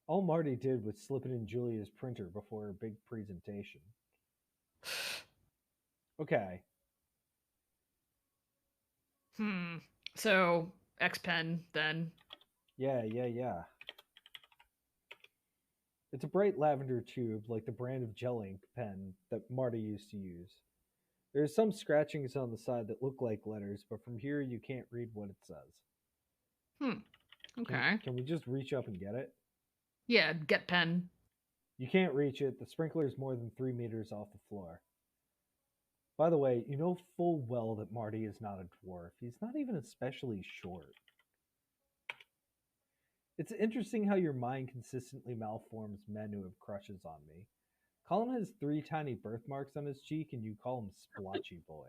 All Marty did was slip it in Julia's printer before her big presentation. Okay. So, X pen, then. Yeah. It's a bright lavender tube, like the brand of gel ink pen that Marty used to use. There's some scratchings on the side that look like letters, but from here you can't read what it says. Okay. Can we just reach up and get it? Yeah, get pen. You can't reach it. The sprinkler is more than 3 meters off the floor. By the way, you know full well that Marty is not a dwarf. He's not even especially short. It's interesting how your mind consistently malforms men who have crushes on me. Colin has 3 tiny birthmarks on his cheek, and you call him Splotchy Boy.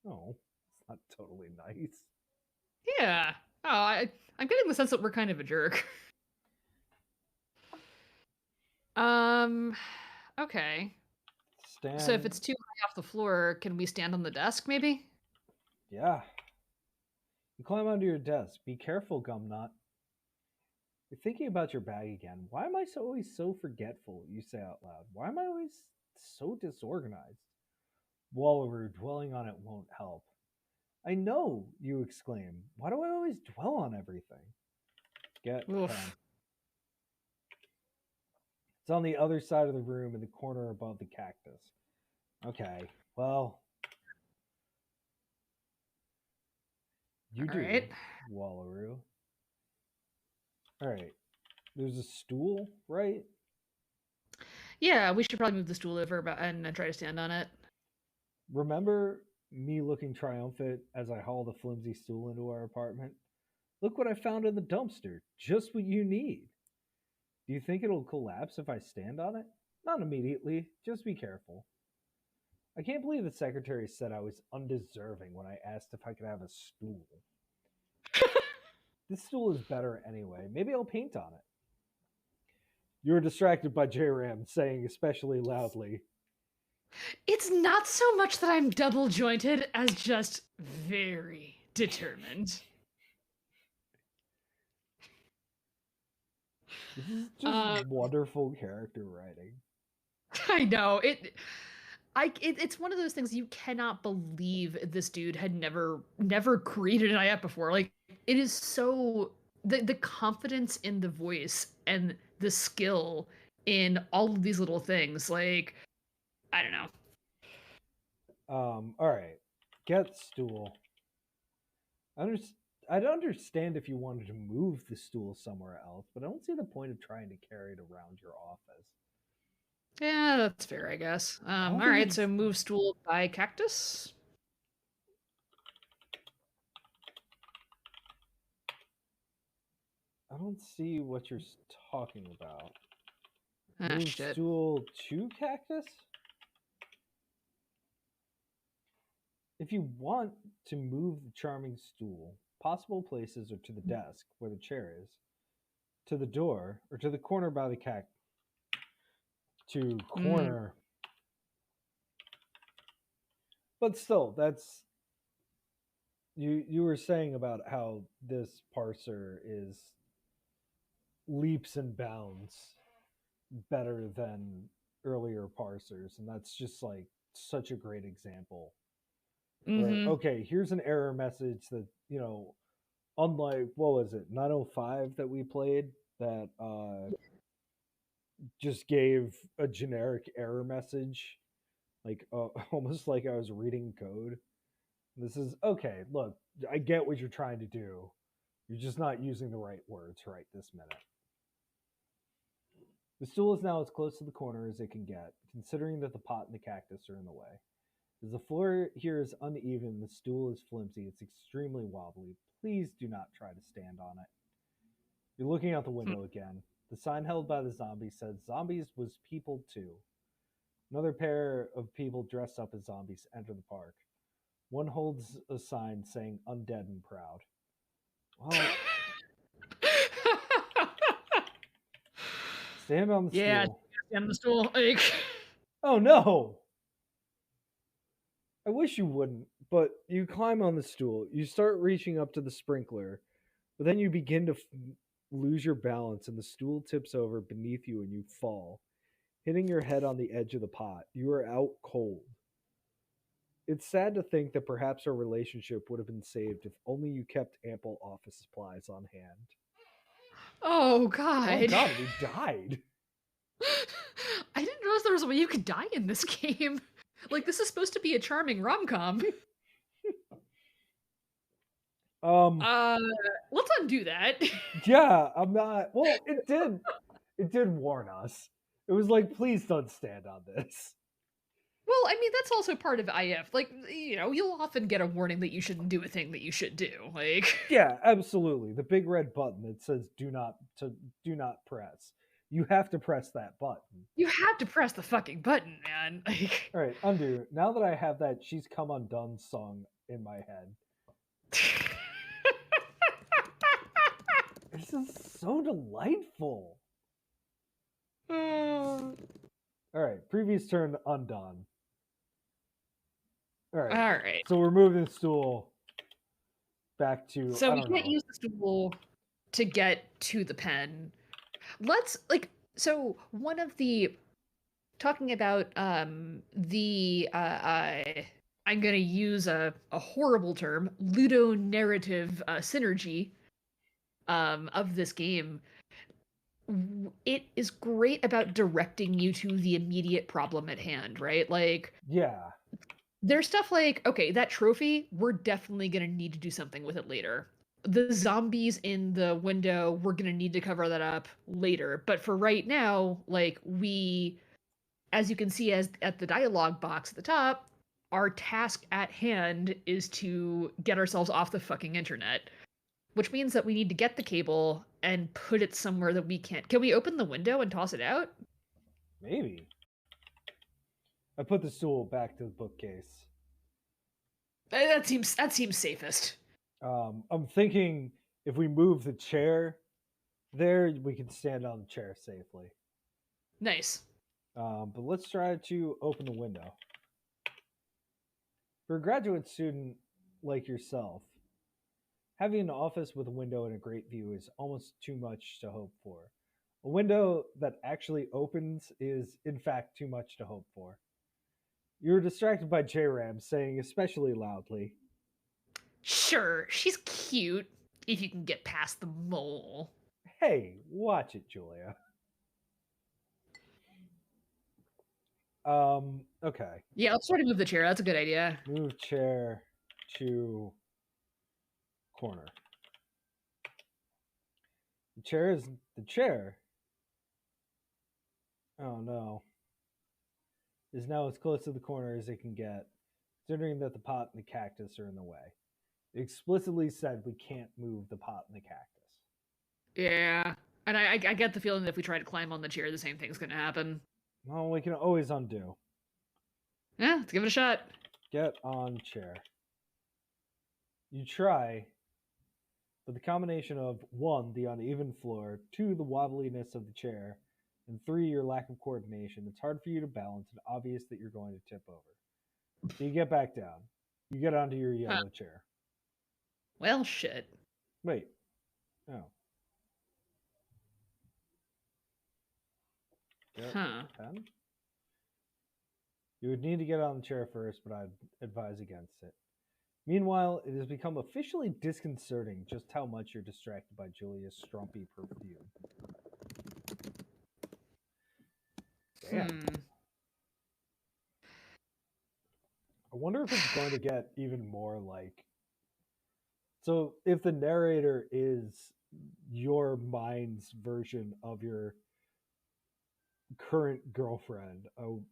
Oh, it's not totally nice. Yeah. Oh, I'm getting the sense that we're kind of a jerk. Okay. Stand. So if it's too high off the floor, can we stand on the desk, maybe? Yeah. You climb onto your desk. Be careful, Gumnut. You're thinking about your bag again. Why am I always so forgetful? You say out loud. Why am I always so disorganized? Wallaroo, dwelling on it won't help. I know, you exclaim. Why do I always dwell on everything? Get pen. It's on the other side of the room in the corner above the cactus. Okay, well. You do, right. Wallaroo. Alright. There's a stool, right? Yeah, we should probably move the stool over and try to stand on it. Remember me looking triumphant as I haul the flimsy stool into our apartment? Look what I found in the dumpster. Just what you need. Do you think it'll collapse if I stand on it? Not immediately. Just be careful. I can't believe the secretary said I was undeserving when I asked if I could have a stool. This stool is better anyway. Maybe I'll paint on it. You were distracted by J-Ram saying especially loudly, "It's not so much that I'm double jointed as just very determined." This is just wonderful character writing. I know. It's one of those things you cannot believe this dude had never created an IF before. Like, it is so the confidence in the voice and the skill in all of these little things. Like, I don't know. All right. Get stool. I'd understand if you wanted to move the stool somewhere else, but I don't see the point of trying to carry it around your office. Yeah, that's fair, I guess. I All don't think right, it's. so move stool by cactus. I don't see what you're talking about. Ah, Move shit. stool to cactus? If you want to move the charming stool, possible places are to the desk where the chair is, to the door, or to the corner by the cactus. To Mm, corner. But still, that's you were saying about how this parser is leaps and bounds better than earlier parsers, and that's just like such a great example where mm-hmm. okay, here's an error message that unlike what was it 905 that we played that just gave a generic error message like almost like I was reading code. This is okay, look, I get what you're trying to do, you're just not using the right words right this minute. The stool is now as close to the corner as it can get, considering that the pot and the cactus are in the way. As the floor here is uneven, the stool is flimsy, it's extremely wobbly. Please do not try to stand on it. You're looking out the window again. The sign held by the zombie says zombies was people too. Another pair of people dressed up as zombies enter the park. One holds a sign saying undead and proud. Well, stand on the Yeah, stool. stand on the stool. Like, Oh no! I wish you wouldn't, but you climb on the stool. You start reaching up to the sprinkler, but then you begin to lose your balance and the stool tips over beneath you and you fall, hitting your head on the edge of the pot. You are out cold. It's sad to think that perhaps our relationship would have been saved if only you kept ample office supplies on hand. oh Oh god. god, we died. I didn't realize there was a way you could die in this game. Like, this is supposed to be a charming rom-com. Um Uh, let's undo that. yeah, I'm not well, it did warn us. It was like please don't stand on this. Well, I mean, that's also part of IF. Like, you'll often get a warning that you shouldn't do a thing that you should do. Like, Yeah, absolutely. The big red button that says do not press. You have to press that button. you have to press the fucking button, man. Like, All right, undo. Now that I have that "She's Come Undone" song in my head, this is so delightful. all All right, previous turn undone. All right, right. so we're moving the stool back to So I we don't can't know. use the stool to get to the pen. Let's like so one of the talking about the I'm gonna use a horrible term, ludonarrative synergy of this game. It is great about directing you to the immediate problem at hand, right? Like, Yeah, there's stuff like, okay, that trophy, we're definitely gonna need to do something with it later. The zombies in the window, we're gonna need to cover that up later. But for right now, like, as you can see as at the dialogue box at the top, our task at hand is to get ourselves off the fucking internet. Which means that we need to get the cable and put it somewhere that we can't. Can we open the window and toss it out? maybe. I put the stool back to the bookcase. That seems safest. I'm thinking if we move the chair there, we can stand on the chair safely. Nice. But let's try to open the window. For a graduate student like yourself, having an office with a window and a great view is almost too much to hope for. A window that actually opens is, in fact, too much to hope for. You were distracted by J-Ram saying especially loudly, Sure, she's cute if you can get past the mole. "Hey, watch it, Julia." Okay. Yeah, let's try to move the chair. That's a good idea. Move chair to corner. The chair. Oh no. Is now as close to the corner as it can get, considering that the pot and the cactus are in the way. It explicitly said we can't move the pot and the cactus. Yeah. And I get the feeling that if we try to climb on the chair, the same thing's going to happen. Well, we can always undo. Yeah, let's give it a shot. Get on chair. You try, but the combination of 1, the uneven floor, 2, the wobbliness of the chair, and 3, your lack of coordination, it's hard for you to balance and obvious that you're going to tip over. So you get back down. You get onto your yellow chair. Well, shit. Wait. Oh. Huh. 10? You would need to get on the chair first, but I'd advise against it. Meanwhile, it has become officially disconcerting just how much you're distracted by Julia's strumpy perfume. Damn. I wonder if it's going to get even more like... So, if the narrator is your mind's version of your current girlfriend, I'm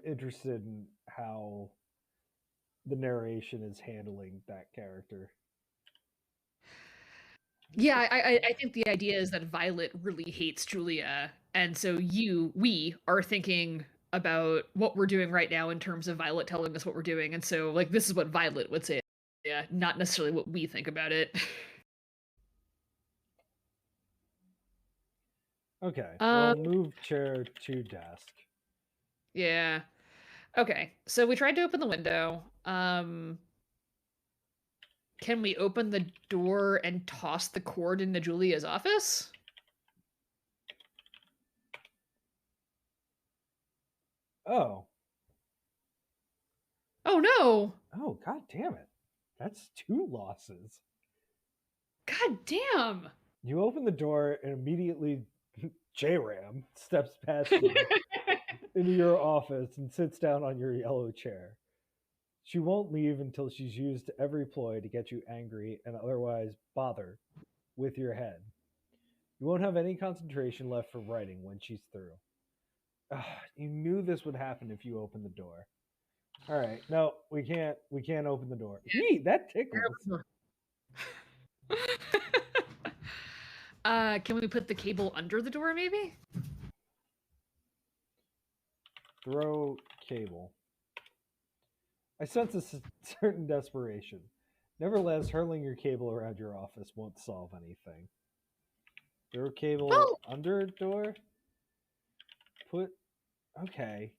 interested in how the narration is handling that character. Yeah, I think the idea is that Violet really hates Julia, and so we are thinking about what we're doing right now in terms of Violet telling us what we're doing, and so like this is what Violet would say, yeah, not necessarily what we think about it. Okay, well, move chair to desk. Yeah. Okay, so we tried to open the window. Can we open the door and toss the cord into Julia's office? Oh. Oh no! Oh, god damn it. That's 2 losses. God damn! You open the door and immediately J-Ram steps past you into your office and sits down on your yellow chair. She won't leave until she's used every ploy to get you angry and otherwise bother with your head. You won't have any concentration left for writing when she's through. You knew this would happen if you opened the door. All right, no, we can't open the door. Gee, that tickles. Can we put the cable under the door, maybe? Throw cable. I sense a certain desperation. Nevertheless, hurling your cable around your office won't solve anything. Throw cable under door? Okay.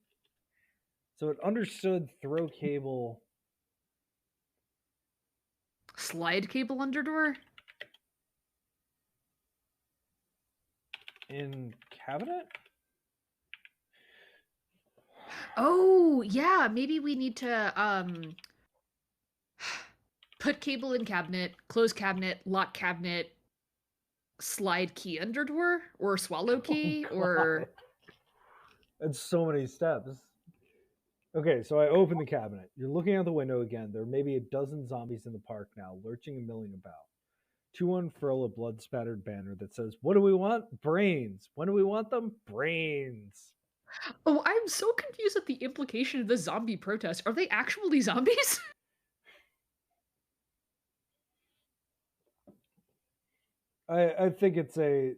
So it understood throw cable. Slide cable under door? In cabinet? Oh, yeah, maybe we need to put cable in cabinet, close cabinet, lock cabinet, slide key under door, or swallow key, or... It's so many steps. Okay, so I open the cabinet. You're looking out the window again. There are maybe a dozen zombies in the park now, lurching and milling about. 2 unfurl a blood-spattered banner that says, "What do we want? Brains. When do we want them? Brains." Oh, I'm so confused at the implication of the zombie protest. Are they actually zombies? I think it's a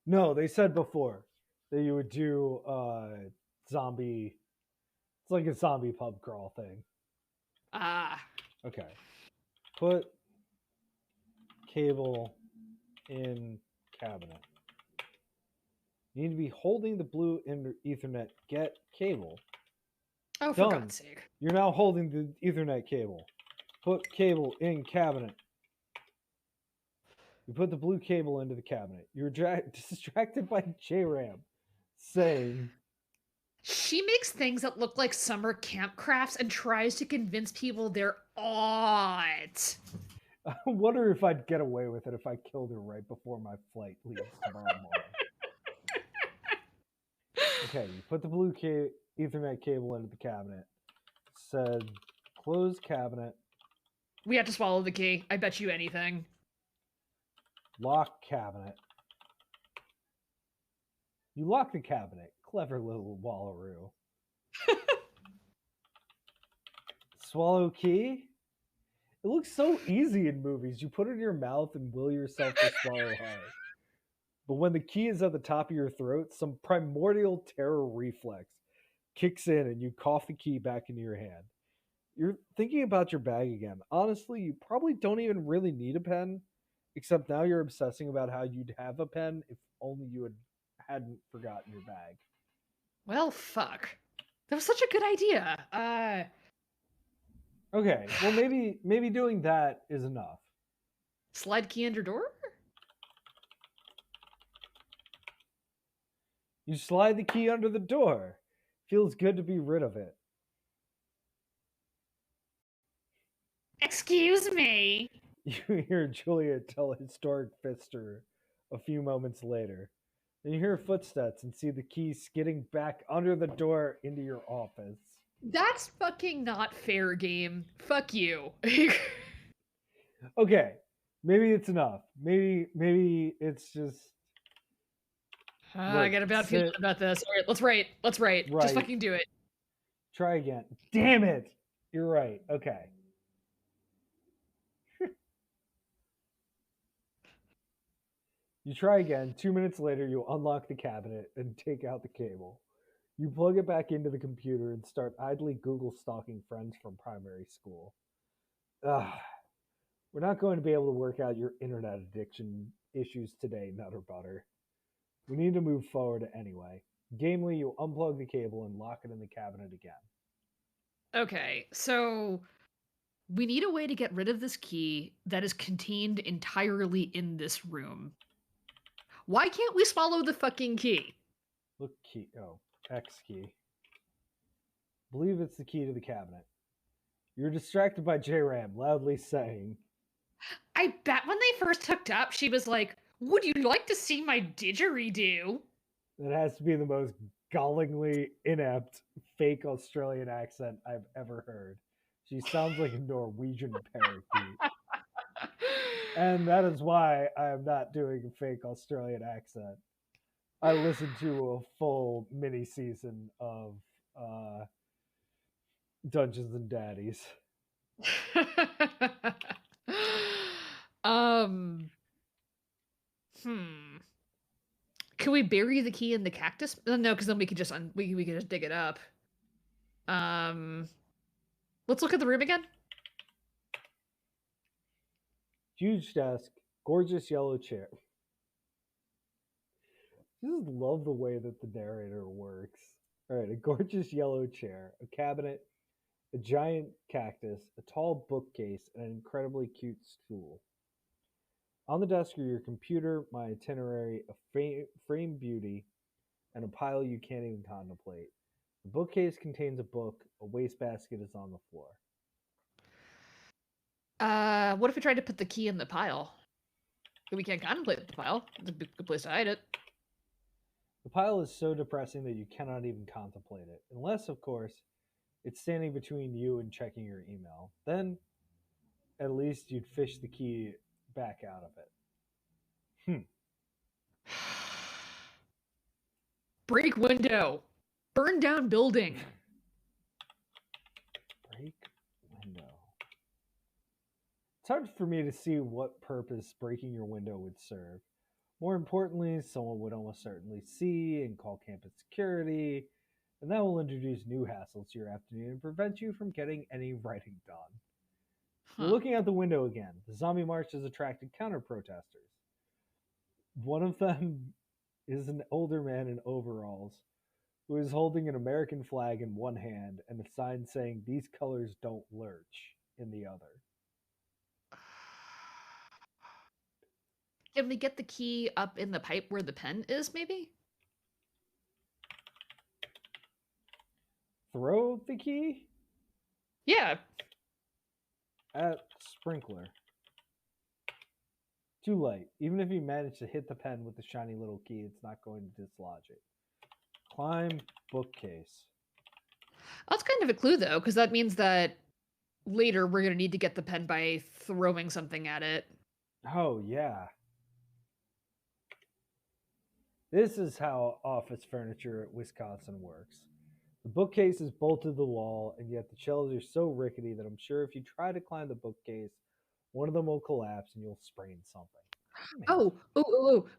no, they said before that you would do zombie. It's like a zombie pub crawl thing. Ah. Okay. Put cable in cabinet. You need to be holding the blue Ethernet get cable. Oh, for God's sake. You're now holding the Ethernet cable. Put cable in cabinet. You put the blue cable into the cabinet. You're distracted by J-Ram saying... She makes things that look like summer camp crafts and tries to convince people they're odd. I wonder if I'd get away with it if I killed her right before my flight leaves tomorrow morning. Okay, you put the blue Ethernet cable into the cabinet. Said, close cabinet, We have to swallow the key. I bet you anything. lock cabinet. You lock the cabinet. Clever little wallaroo. Swallow key? It looks so easy in movies. You put it in your mouth and will yourself to swallow hard. But when the key is at the top of your throat, some primordial terror reflex kicks in and you cough the key back into your hand. You're thinking about your bag again. Honestly, you probably don't even really need a pen, except now you're obsessing about how you'd have a pen if only you hadn't forgotten your bag. Well, fuck. That was such a good idea. Okay, well maybe doing that is enough. Slide key under door? You slide the key under the door. Feels good to be rid of it. Excuse me. You hear Julia tell Historic Fister a few moments later. Then you hear footsteps and see the key skidding back under the door into your office. That's fucking not fair, game. Fuck you. Okay, maybe it's enough. Maybe it's just. I got a bad feeling about this. All right, let's write. Let's write. Just fucking do it. Try again. Damn it! You're right. Okay. You try again. 2 minutes later, you unlock the cabinet and take out the cable. You plug it back into the computer and start idly Google stalking friends from primary school. Ugh. We're not going to be able to work out your internet addiction issues today, Nutter Butter. We need to move forward anyway. Gamely, you unplug the cable and lock it in the cabinet again. Okay, so we need a way to get rid of this key that is contained entirely in this room. Why can't we swallow the fucking key? Look, key. Oh, X key. Believe it's the key to the cabinet. You're distracted by J-Ram loudly saying, I bet when they first hooked up, she was like, would you like to see my didgeridoo? That has to be the most gallingly inept fake Australian accent I've ever heard. She sounds like a Norwegian parakeet. And that is why I am not doing a fake Australian accent. I listened to a full mini season of Dungeons and Daddies. Can we bury the key in the cactus? No, because then we could just we could just dig it up. Let's look at the room again. Huge desk, gorgeous yellow chair. I just love the way that the narrator works. All right, a gorgeous yellow chair, a cabinet, a giant cactus, a tall bookcase, and an incredibly cute stool. On the desk are your computer, my itinerary, a frame beauty, and a pile you can't even contemplate. The bookcase contains a book, a wastebasket is on the floor. What if we tried to put the key in the pile? We can't contemplate the pile. It's a good place to hide it. The pile is so depressing that you cannot even contemplate it, unless, of course, it's standing between you and checking your email. Then, at least you'd fish the key back out of it. Break window. Burn down building. Break window. It's hard for me to see what purpose breaking your window would serve. More importantly, someone would almost certainly see and call campus security, and that will introduce new hassles to your afternoon and prevent you from getting any writing done. You're looking out the window again. The zombie march has attracted counter-protesters. One of them is an older man in overalls who is holding an American flag in one hand and a sign saying, "These colors don't lurch," in the other. Can we get the key up in the pipe where the pen is, maybe? Throw the key? Yeah. At sprinkler. Too late. Even if you manage to hit the pen with the shiny little key, it's not going to dislodge it. Climb bookcase. That's kind of a clue, though, because that means that later we're going to need to get the pen by throwing something at it. Oh, yeah. This is how office furniture at Wisconsin works. The bookcase is bolted to the wall, and yet the shelves are so rickety that I'm sure if you try to climb the bookcase, one of them will collapse and you'll sprain something. Amazing.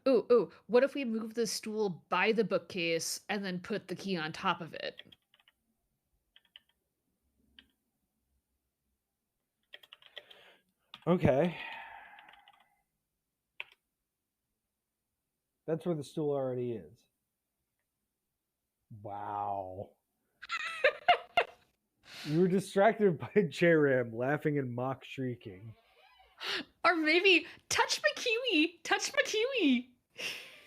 Oh. What if we move the stool by the bookcase and then put the key on top of it? Okay. That's where the stool already is. Wow. You were distracted by J-Ram laughing and mock shrieking. Or maybe touch my kiwi! Touch my kiwi!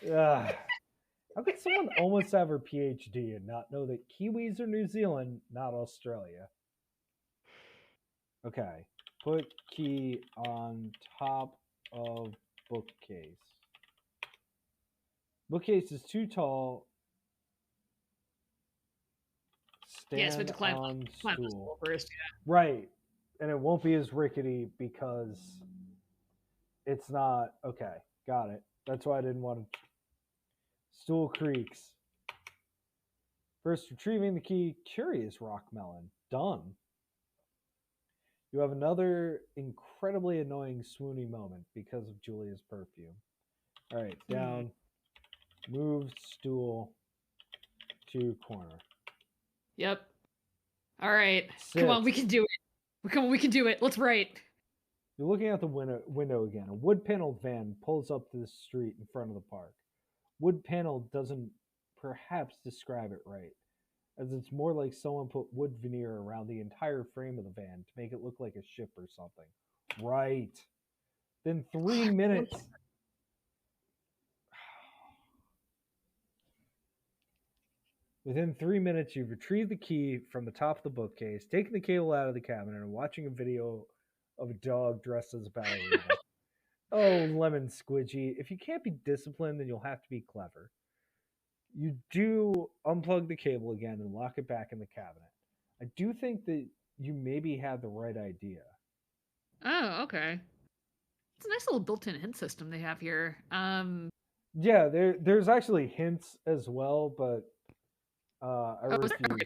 How could someone almost have her PhD and not know that Kiwis are New Zealand, not Australia? Okay. Put key on top of bookcase. Bookcase is too tall. Yes, we have Stand to climb on the stool. stool first, yeah. Right. And it won't be as rickety because it's not. Okay. Got it. That's why I didn't want to. Stool creaks. First, retrieving the key. Curious rock melon. Done. You have another incredibly annoying swoony moment because of Julia's perfume. All right, down. Move stool to corner. Yep. All right. Sit. Come on, we can do it. Come on, we can do it. Let's write. You're looking out the window again. A wood paneled van pulls up to the street in front of the park. Wood panel doesn't perhaps describe it right, as it's more like someone put wood veneer around the entire frame of the van to make it look like a ship or something. Right. Then 3 minutes. Within 3 minutes, you've retrieved the key from the top of the bookcase, taken the cable out of the cabinet, and watching a video of a dog dressed as a ballerina. Oh, lemon squidgy. If you can't be disciplined, then you'll have to be clever. You do unplug the cable again and lock it back in the cabinet. I do think that you maybe had the right idea. Oh, okay. It's a nice little built-in hint system they have here. Yeah, there's actually hints as well, but I refuse. Okay, nice.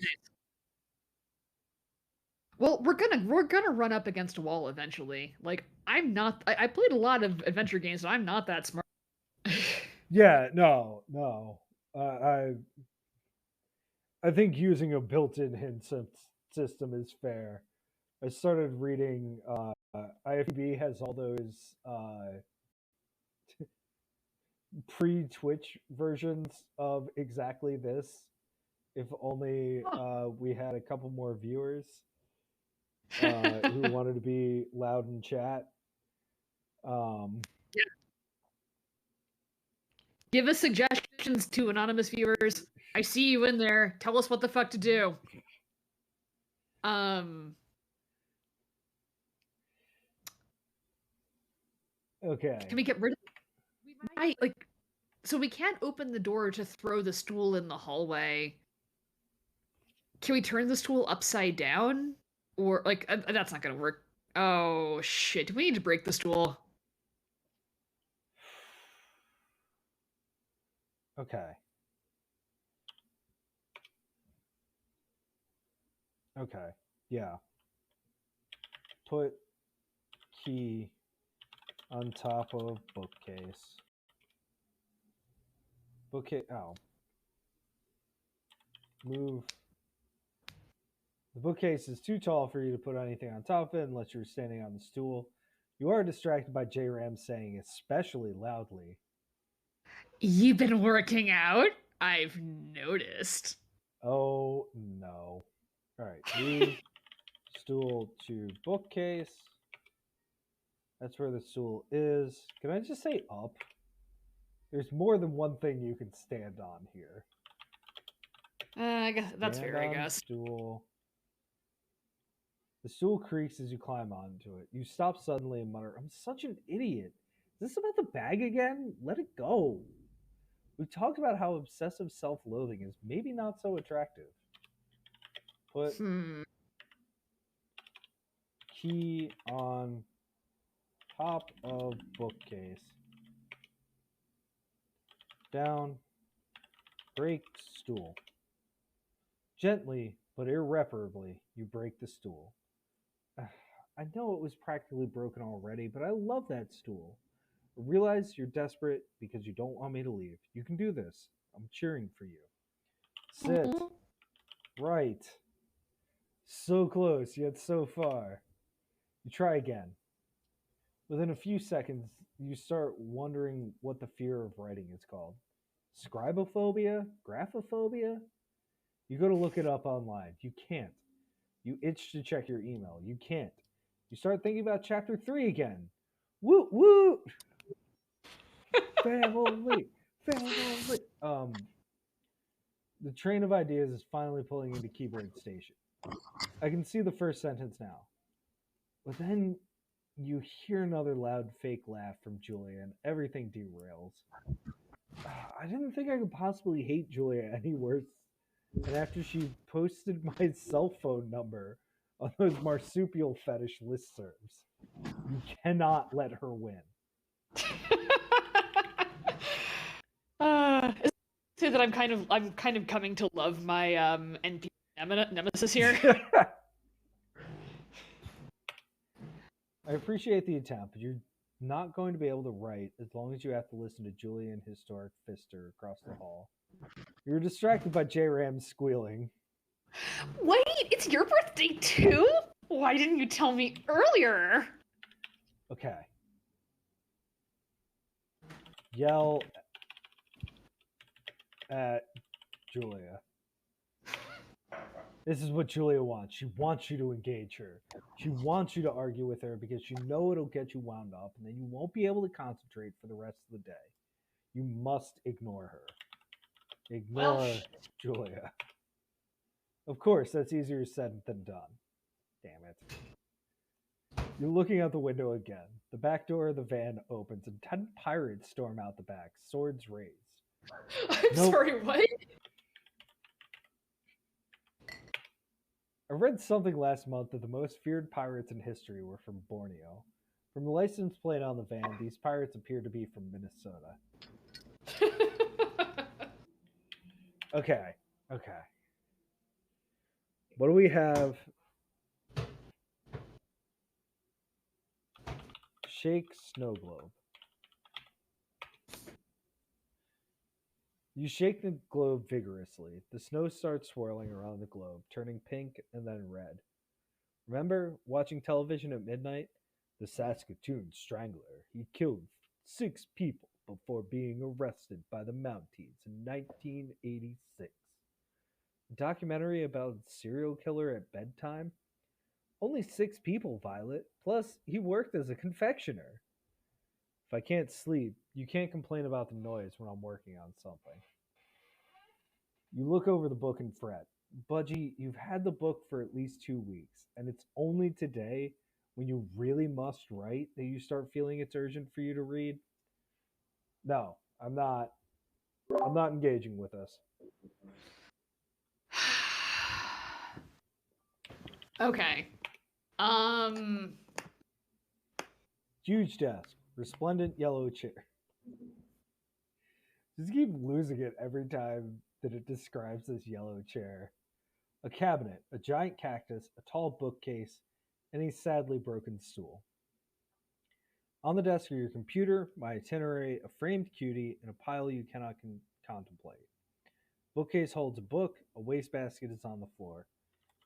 Well, we're gonna run up against a wall eventually. Like I'm not. I played a lot of adventure games, and I'm not that smart. Yeah, no. I think using a built-in hint system is fair. I started reading. IFB has all those pre-Twitch versions of exactly this. If only we had a couple more viewers who wanted to be loud in chat. Yeah. Give us suggestions to anonymous viewers. I see you in there. Tell us what the fuck to do. Okay. Can we get rid of? We might like. So we can't open the door to throw the stool in the hallway. Can we turn the stool upside down? Or like that's not gonna work. Oh shit! Do we need to break the stool? Okay. Okay. Yeah. Put key on top of bookcase. Bookcase. Oh. Move. The bookcase is too tall for you to put anything on top of it unless you're standing on the stool. You are distracted by J Ram saying especially loudly. You've been working out? I've noticed. Oh no. Alright, move stool to bookcase. That's where the stool is. Can I just say up? There's more than one thing you can stand on here. I guess that's Stand fair, I on guess. Stool. The stool creaks as you climb onto it. You stop suddenly and mutter, I'm such an idiot. Is this about the bag again? Let it go. We talked about how obsessive self-loathing is maybe not so attractive. Put key on top of bookcase. Down, break stool. Gently but irreparably, you break the stool. I know it was practically broken already, but I love that stool. I realize you're desperate because you don't want me to leave. You can do this. I'm cheering for you. Sit. Right. So close, yet so far. You try again. Within a few seconds, you start wondering what the fear of writing is called. Scribophobia? Graphophobia? You go to look it up online. You can't. You itch to check your email. You can't. You start thinking about chapter 3 again. Woot woot! Family! Family! The train of ideas is finally pulling into keyboard station. I can see the first sentence now. But then you hear another loud fake laugh from Julia and everything derails. I didn't think I could possibly hate Julia any worse. And after she posted my cell phone number on those marsupial fetish listservs, you cannot let her win. Say that I'm kind of coming to love my NP nemesis here. I appreciate the attempt, but you're not going to be able to write as long as you have to listen to Julian Historic Fister across the hall. You're distracted by J Ram's squealing. Wait, it's your birthday too? Why didn't you tell me earlier? Okay. Yell at Julia. This is what Julia wants. She wants you to engage her. She wants you to argue with her because you know it'll get you wound up and then you won't be able to concentrate for the rest of the day. You must ignore her. Ignore Julia. Of course, that's easier said than done. Damn it. You're looking out the window again. The back door of the van opens and 10 pirates storm out the back, swords raised. I'm sorry, what? I read something last month that the most feared pirates in history were from Borneo. From the license plate on the van, these pirates appear to be from Minnesota. Okay. What do we have? Shake snow globe. You shake the globe vigorously. The snow starts swirling around the globe, turning pink and then red. Remember watching television at midnight? The Saskatoon Strangler. He killed 6 people before being arrested by the Mounties in 1986. A documentary about a serial killer at bedtime? Only 6 people, Violet. Plus, he worked as a confectioner. If I can't sleep, you can't complain about the noise when I'm working on something. You look over the book and fret. Budgie, you've had the book for at least 2 weeks, and it's only today, when you really must write, that you start feeling it's urgent for you to read? No, I'm not. I'm not engaging with this. Okay. Huge desk, resplendent yellow chair. Just keep losing it every time that it describes this yellow chair. A cabinet, a giant cactus, a tall bookcase, and a sadly broken stool. On the desk are your computer, my itinerary, a framed cutie, and a pile you cannot contemplate. Bookcase holds a book, a wastebasket is on the floor.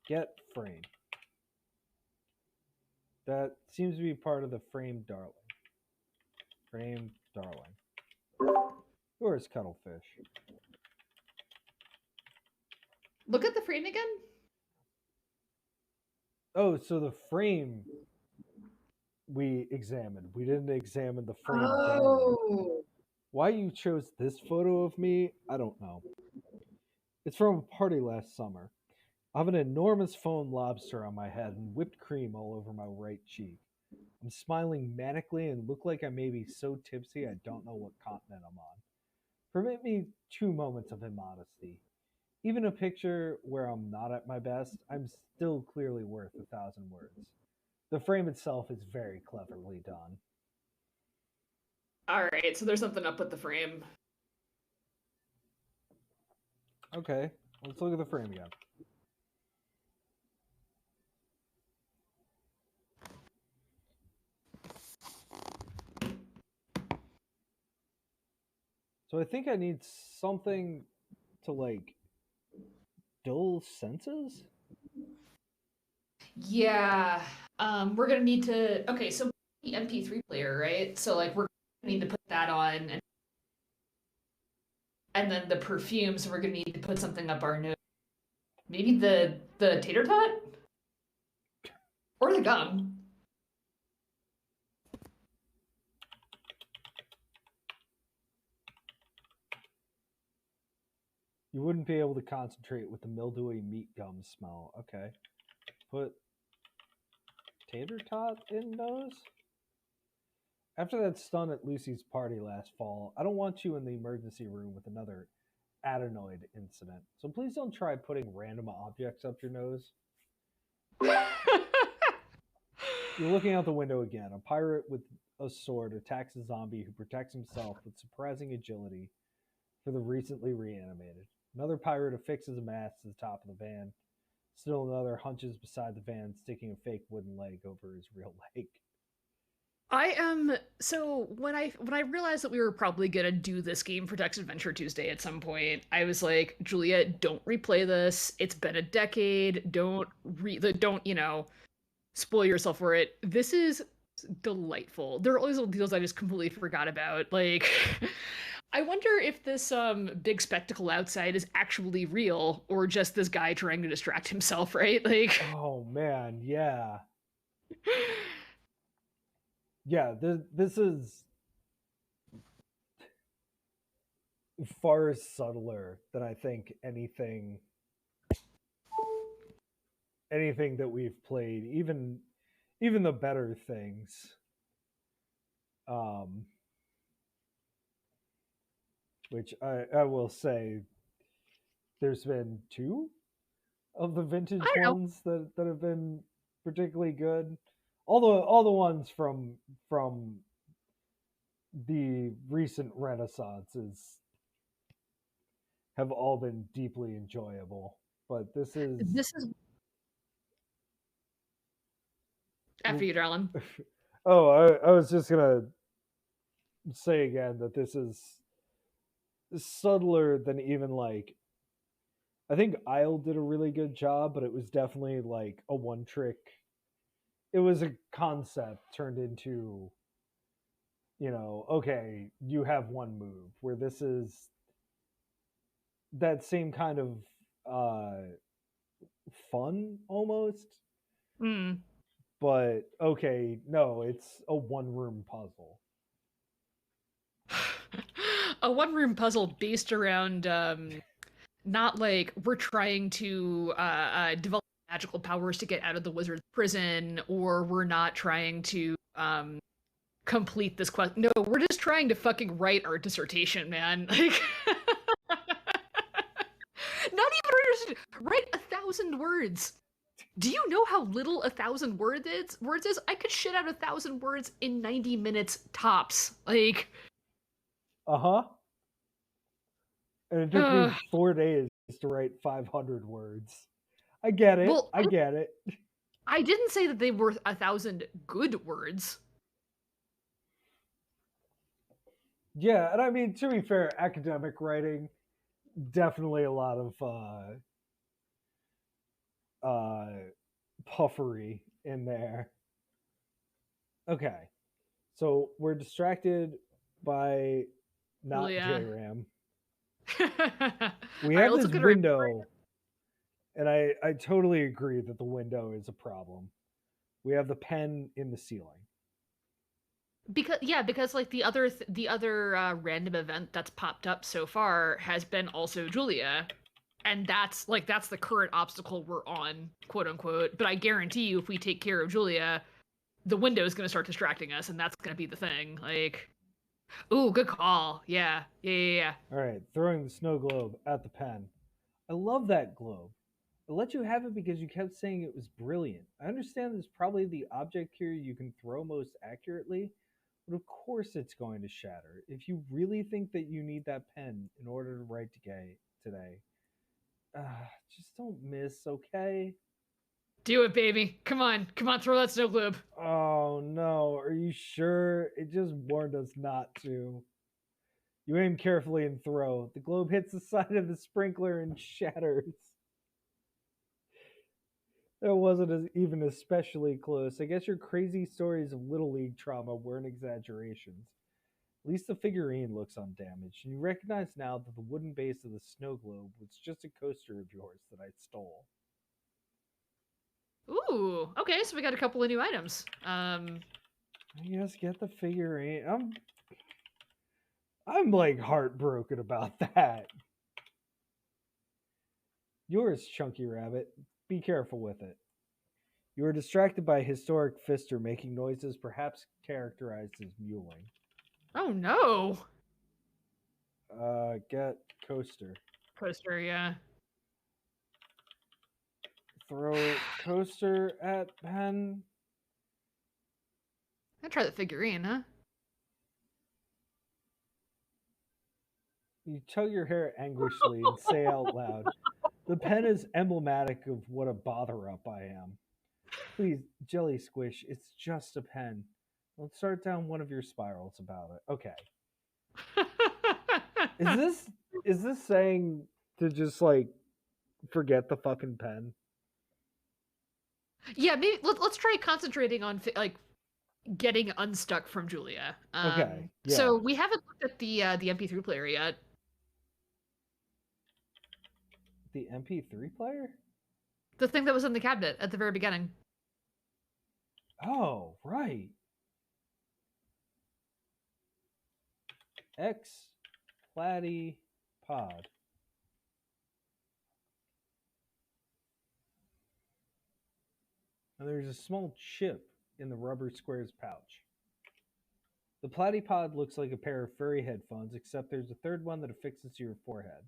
Get frame. That seems to be part of the frame darling. Frame darling. Yours, Cuttlefish. Look at the frame again. Oh, so the frame we examined. We didn't examine the frame darling. Why you chose this photo of me, I don't know. It's from a party last summer. I have an enormous foam lobster on my head and whipped cream all over my right cheek. I'm smiling manically and look like I may be so tipsy I don't know what continent I'm on. Permit me 2 moments of immodesty. Even a picture where I'm not at my best, I'm still clearly worth 1,000 words. The frame itself is very cleverly done. All right, so there's something up with the frame. Okay, let's look at the frame again. So I think I need something to like dull senses. Yeah. We're gonna need to. Okay, so the MP3 player, right? So like we're gonna need to put that on, and then the perfumes. We're gonna need to put something up our nose. Maybe the tater tot or the gum. You wouldn't be able to concentrate with the mildewy meat gum smell. Okay. Put tater tot in nose? After that stun at Lucy's party last fall, I don't want you in the emergency room with another adenoid incident. So please don't try putting random objects up your nose. You're looking out the window again. A pirate with a sword attacks a zombie who protects himself with surprising agility for the recently reanimated. Another pirate affixes a mast to the top of the van. Still another hunches beside the van, sticking a fake wooden leg over his real leg. I am so when I realized that we were probably gonna do this game for Text Adventure Tuesday at some point, I was like, Julia, don't replay this. It's been a decade. Don't spoil yourself for it. This is delightful. There are all these little deals I just completely forgot about. Like I wonder if this big spectacle outside is actually real or just this guy trying to distract himself, right? Like Oh man, yeah. Yeah, this is far subtler than I think anything that we've played, even the better things. Um which I will say there's been two of the vintage I don't know. ones that have been particularly good. All the ones from the recent renaissances have all been deeply enjoyable. But this is This is after you, darling. oh, I was just gonna say again that this is subtler than even like I think Isle did a really good job, but it was definitely like a one trick. It was a concept turned into, okay, you have one move. Where this is that same kind of fun almost, Mm. but okay, no, it's a one room puzzle. A one room puzzle based around not like we're trying to develop magical powers to get out of the wizard's prison, or we're not trying to complete this quest. No, we're just trying to fucking write our dissertation, man. Like, not even write 1,000 words. Do you know how little 1,000 words is? I could shit out 1,000 words in 90 minutes tops. Like, Uh huh. And it took me 4 days to write 500 words. I get it. well, I get it. I didn't say that they were 1,000 good words. Yeah, and I mean, to be fair, academic writing, definitely a lot of uh, puffery in there. Okay, so we're distracted by not Julia. JRAM. All We right, have let's this look at window, and I totally agree that the window is a problem. We have the pen in the ceiling. because like the other random event that's popped up so far has been also Julia, and that's the current obstacle we're on, quote unquote. But I guarantee you, if we take care of Julia, the window is going to start distracting us, and that's going to be the thing. Like, Ooh, good call. Yeah, yeah, yeah, yeah. All right, throwing the snow globe at the pen. I love that globe. I let you have it because you kept saying it was brilliant. I understand it's probably the object here you can throw most accurately, but of course it's going to shatter. If you really think that you need that pen in order to write today, just don't miss, okay? Do it, baby. Come on, throw that snow globe. Oh no, are you sure? It just warned us not to. You aim carefully and throw. The globe hits the side of the sprinkler and shatters. That wasn't even especially close. I guess your crazy stories of Little League trauma weren't exaggerations. At least the figurine looks undamaged, and you recognize now that the wooden base of the snow globe was just a coaster of yours that I stole. Ooh, okay, so we got a couple of new items. I guess get the figurine. I'm like heartbroken about that. Yours, Chunky Rabbit. Be careful with it. You are distracted by a historic fister making noises perhaps characterized as mewling. Oh no. Get coaster. Coaster, yeah. Throw coaster at pen. I'll try the figurine, huh? You tug your hair anguishedly and say out loud, "The pen is emblematic of what a bother up I am. Please, Jelly Squish, it's just a pen. Let's start down one of your spirals about it." Okay. Is this saying to just like forget the fucking pen? Yeah, maybe let's try concentrating on like getting unstuck from Julia. Okay, So yeah. we haven't looked at the MP3 player yet. The MP3 player? The thing that was in the cabinet at the very beginning. Oh, right. X Platy Pod. And there's a small chip in the rubber square's pouch. The platypod looks like a pair of furry headphones, except there's a third one that affixes to your forehead.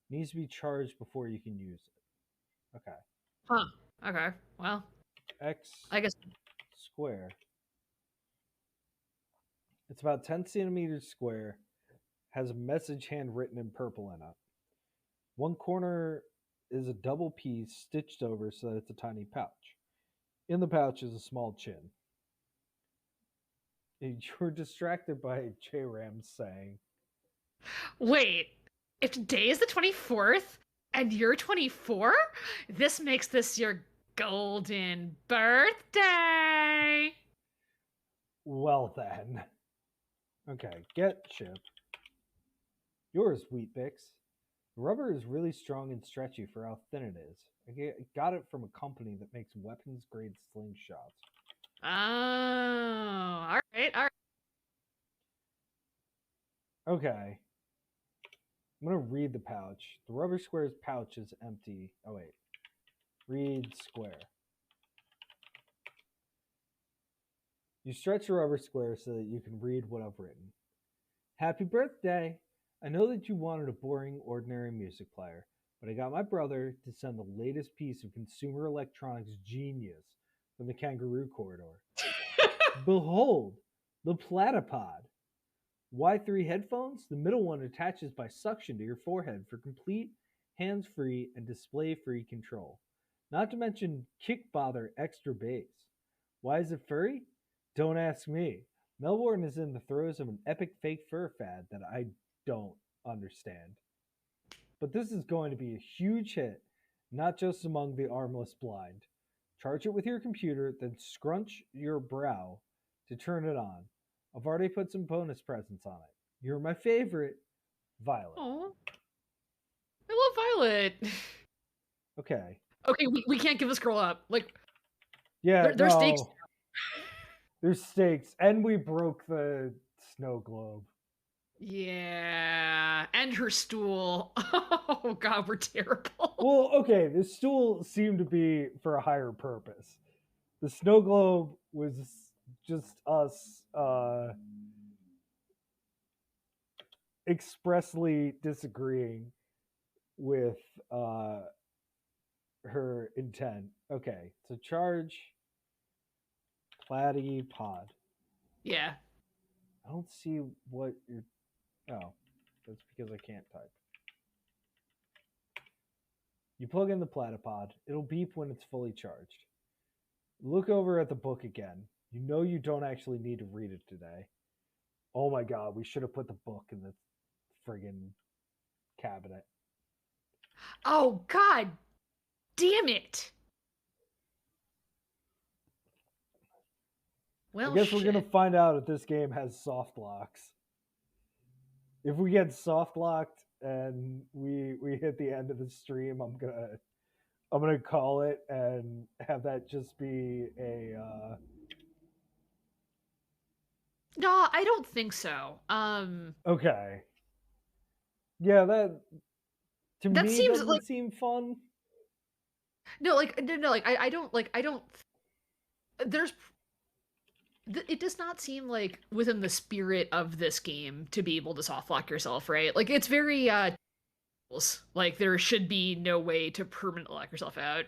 Needs to be charged before you can use it. Okay. Huh. Okay. Well, X I guess. square. It's about 10 centimeters square, has a message handwritten in purple in it. One corner is a double piece stitched over so that it's a tiny pouch. In the pouch is a small chin. You're distracted by J-Ram saying, Wait. If today is the 24th and you're 24, this makes this your golden birthday. "Well then." Okay, get Chip. Yours, Wheat Bix. The rubber is really strong and stretchy for how thin it is. I got it from a company that makes weapons grade slingshots. Oh, all right, all right. Okay, I'm gonna read the pouch. The rubber square's pouch is empty. Oh wait, read square. You stretch the rubber square so that you can read what I've written. "Happy birthday! I know that you wanted a boring, ordinary music player, but I got my brother to send the latest piece of consumer electronics genius from the Kangaroo Corridor. Behold, the Platypod. Y3 headphones, the middle one attaches by suction to your forehead for complete hands-free and display-free control. Not to mention kick bother extra bass. Why is it furry? Don't ask me. Melbourne is in the throes of an epic fake fur fad that I don't understand. But this is going to be a huge hit, not just among the armless blind. Charge it with your computer, then scrunch your brow to turn it on. I've already put some bonus presents on it. You're my favorite, Violet." Oh, I love Violet. Okay. Okay, we can't give this girl up. Like, Yeah, there's stakes. no. There's stakes. And we broke the snow globe. Yeah, and her stool. Oh God, we're terrible. Well, okay, the stool seemed to be for a higher purpose. The snow globe was just us expressly disagreeing with her intent. Okay, so charge platypod. Yeah. I don't see what you're. Oh, that's because I can't type. You plug in the platypod. It'll beep when it's fully charged. Look over at the book again. You know you don't actually need to read it today. Oh my god, we should have put the book in the friggin' cabinet. Oh God, damn it. I Well, guess we're gonna shit. find out if this game has soft locks. If we get soft locked and we hit the end of the stream, I'm gonna call it and have that just be a No, I don't think so. okay. Yeah, that to That me seems doesn't like seem fun. no, like I don't. There's it does not seem like within the spirit of this game to be able to soft lock yourself, right? Like it's very like there should be no way to permanently lock yourself out.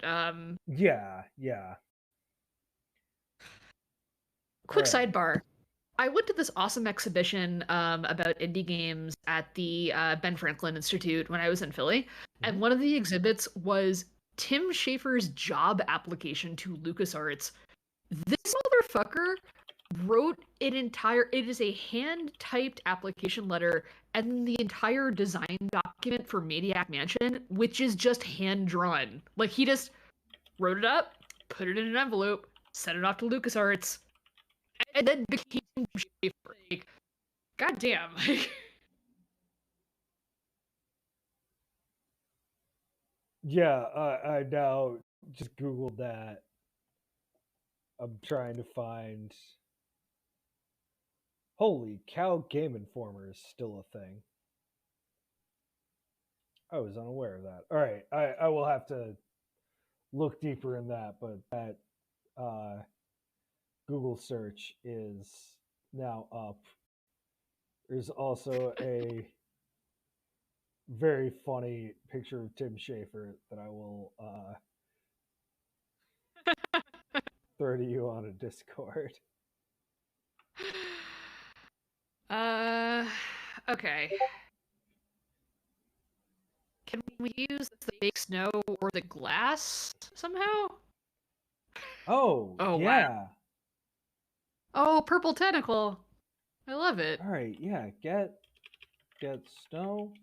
Yeah, yeah. All Quick right. sidebar. I went to this awesome exhibition about indie games at the Ben Franklin Institute when I was in Philly, and Mhm. one of the exhibits was Tim Schafer's job application to LucasArts. This motherfucker wrote an entire, it is a hand typed application letter and the entire design document for Maniac Mansion, which is just hand drawn. Like he just wrote it up, put it in an envelope, sent it off to LucasArts, and then became Schaefer. Like, goddamn. Yeah, I now just googled that. I'm trying to find. Holy cow! Game Informer is still a thing. I was unaware of that. All right, I will have to look deeper in that, but that uh, Google search is now up. There's also a very funny picture of Tim Schafer that I will throw to you on a Discord. uh, okay. Can we use the fake snow or the glass somehow? Oh Oh, wow. yeah. Oh, purple tentacle. I love it. All right, yeah. Get snow.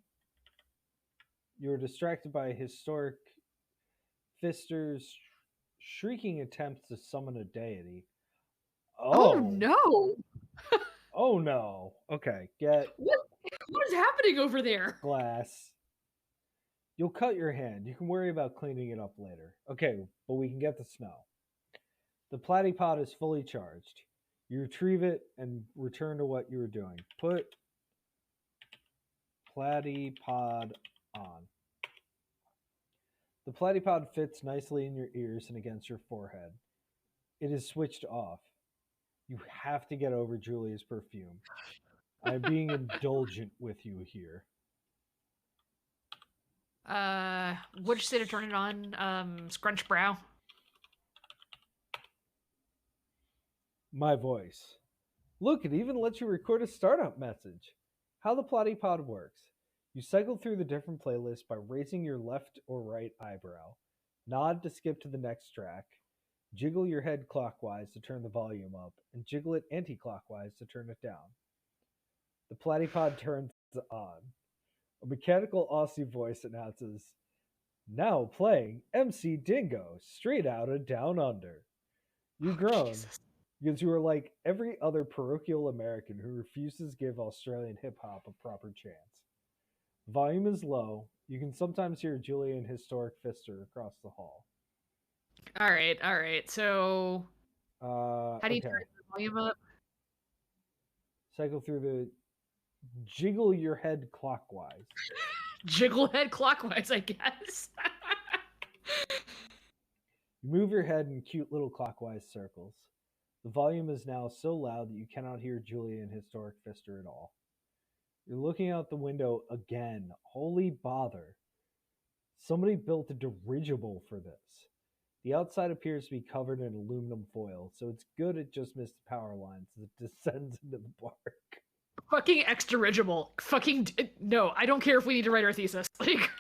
You were distracted by historic Fister's shrieking attempts to summon a deity. Oh Oh, no! oh no. Okay, get What what is happening over there? glass. You'll cut your hand. You can worry about cleaning it up later. Okay, but we can get the snow. The platypod is fully charged. You retrieve it and return to what you were doing. Put platypod on. The platypod fits nicely in your ears and against your forehead. It is switched off. You have to get over Julia's perfume. I'm being indulgent with you here. What'd you say to turn it on? Scrunch brow. My voice. Look, it even lets you record a startup message. How the platypod works. You cycle through the different playlists by raising your left or right eyebrow. Nod to skip to the next track. Jiggle your head clockwise to turn the volume up, and jiggle it anti clockwise to turn it down. The platypod turns on. A mechanical Aussie voice announces, now playing MC Dingo, straight out of Down Under. You Oh, groan, Jesus. because you are like every other parochial American who refuses to give Australian hip hop a proper chance. Volume is low. You can sometimes hear Julia and Historic Fister across the hall. All right. So, how do you turn Okay. the volume up? Cycle through the jiggle your head clockwise. Jiggle head clockwise, I guess. You move your head in cute little clockwise circles. The volume is now so loud that you cannot hear Julia and Historic Fister at all. You're looking out the window again. Holy bother. Somebody built a dirigible for this. The outside appears to be covered in aluminum foil, so it's good it just missed the power lines as it descends into the bark. Fucking extra dirigible. Fucking no, I don't care if we need to write our thesis. Like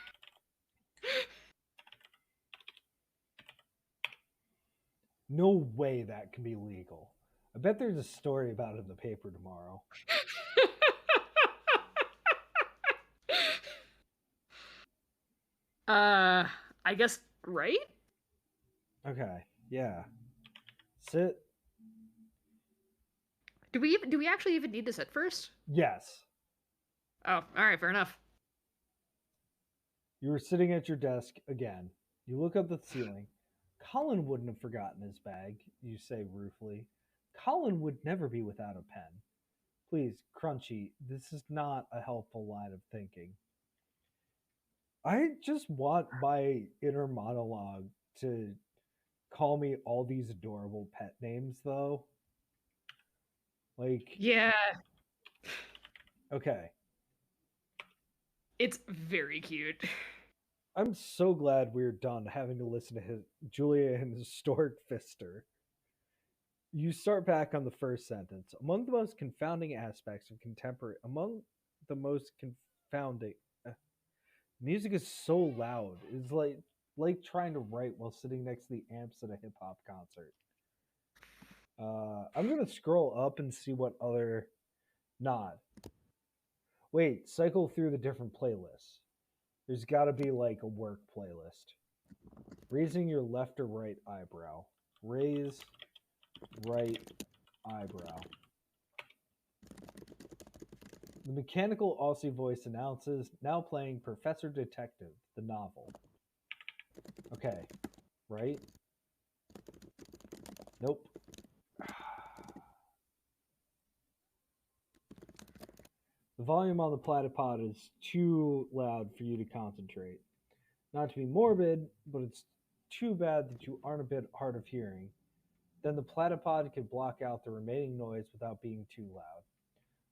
No way that can be legal. I bet there's a story about it in the paper tomorrow. I guess right? Okay, yeah. Sit. Do we actually even need to sit first? Yes. Oh, all right, fair enough. You were sitting at your desk again. You look up at the ceiling. Colin wouldn't have forgotten his bag, you say ruefully. Colin would never be without a pen. Please, Crunchy, this is not a helpful line of thinking. I just want my inner monologue to call me all these adorable pet names, though. Like, Yeah, okay. it's very cute. I'm so glad we're done having to listen to Julia and Historic Fister. You start back on the first sentence. Among the most confounding aspects of contemporary, among the most confounding, music is so loud. It's like trying to write while sitting next to the amps at a hip hop concert. I'm gonna scroll up and see what other not. Wait, cycle through the different playlists. There's got to be like a work playlist. Raising your left or right eyebrow. Raise right eyebrow. The mechanical Aussie voice announces, now playing Professor Detective, the novel. Okay, right? Nope. The volume on the platypod is too loud for you to concentrate. Not to be morbid, but it's too bad that you aren't a bit hard of hearing. Then the platypod can block out the remaining noise without being too loud.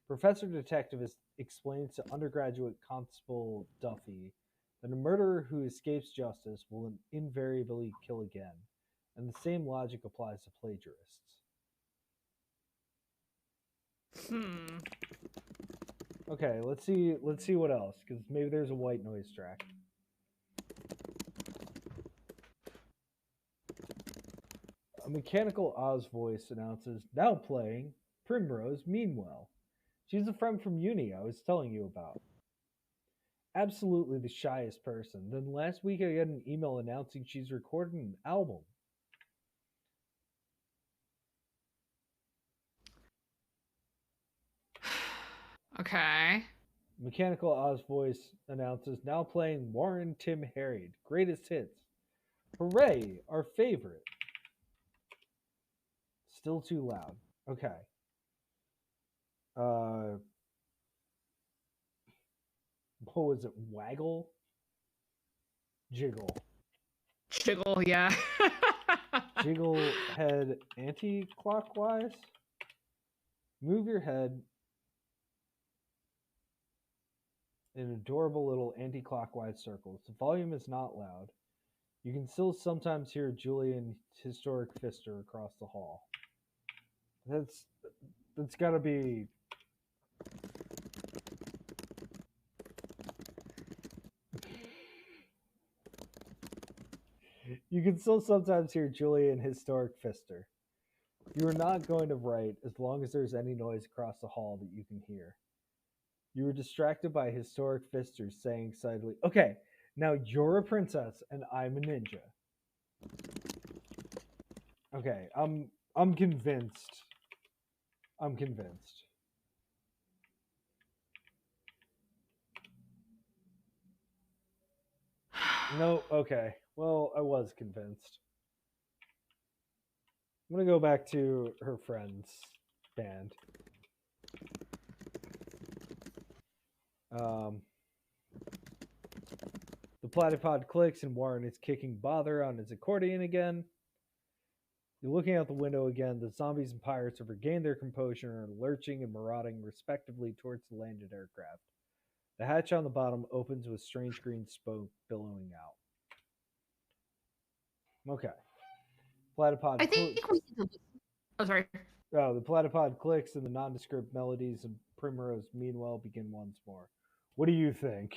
Professor Detective explains to undergraduate Constable Duffy that a murderer who escapes justice will invariably kill again, and the same logic applies to plagiarists. Okay, let's see what else, because maybe there's a white noise track. A mechanical Oz voice announces, now playing Primrose Meanwell. She's a friend from uni I was telling you about. Absolutely the shyest person. Then last week I got an email announcing she's recording an album. Okay. Mechanical Oz voice announces, now playing Warren Tim Harried, greatest hits. Hooray, our favorite. Still too loud. Okay. What was it? Waggle? Jiggle. Jiggle, yeah. Jiggle head anti-clockwise. Move your head in adorable little anti-clockwise circles. The volume is not loud. You can still sometimes hear Julian Historic Fister across the hall. That's gotta be. You can still sometimes hear Julian Historic Fister. You are not going to write as long as there's any noise across the hall that you can hear. You were distracted by Historic Fister saying excitedly, okay, now you're a princess and I'm a ninja. Okay, I'm convinced. I'm convinced. No, okay. Well, I was convinced. I'm gonna go back to her friend's band. The platypod clicks and Warren is kicking bother on his accordion again. You're looking out the window again. The zombies and pirates have regained their composure and are lurching and marauding respectively towards the landed aircraft. The hatch on the bottom opens with strange green smoke billowing out. Okay. Platypod I think we need to. Oh, sorry. Oh, the platypod clicks and the nondescript melodies of Primrose meanwhile begin once more. What do you think?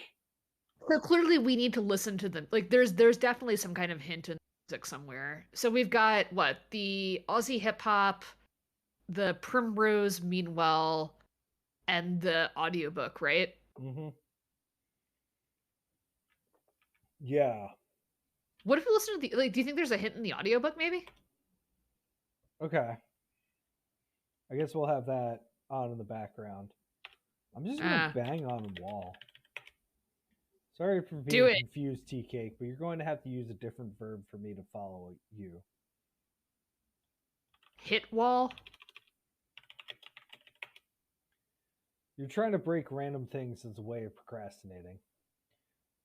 So clearly, we need to listen to them. Like, there's definitely some kind of hint in music somewhere. So we've got what, the Aussie hip hop, the Primrose Meanwhile, and the audiobook, right? Mm-hmm. Yeah. What if we listen to the, like, do you think there's a hint in the audiobook maybe? Okay. I guess we'll have that on in the background. I'm just gonna bang on the wall. Sorry for being confused, Tea Cake, but you're going to have to use a different verb for me to follow you. Hit wall? You're trying to break random things as a way of procrastinating.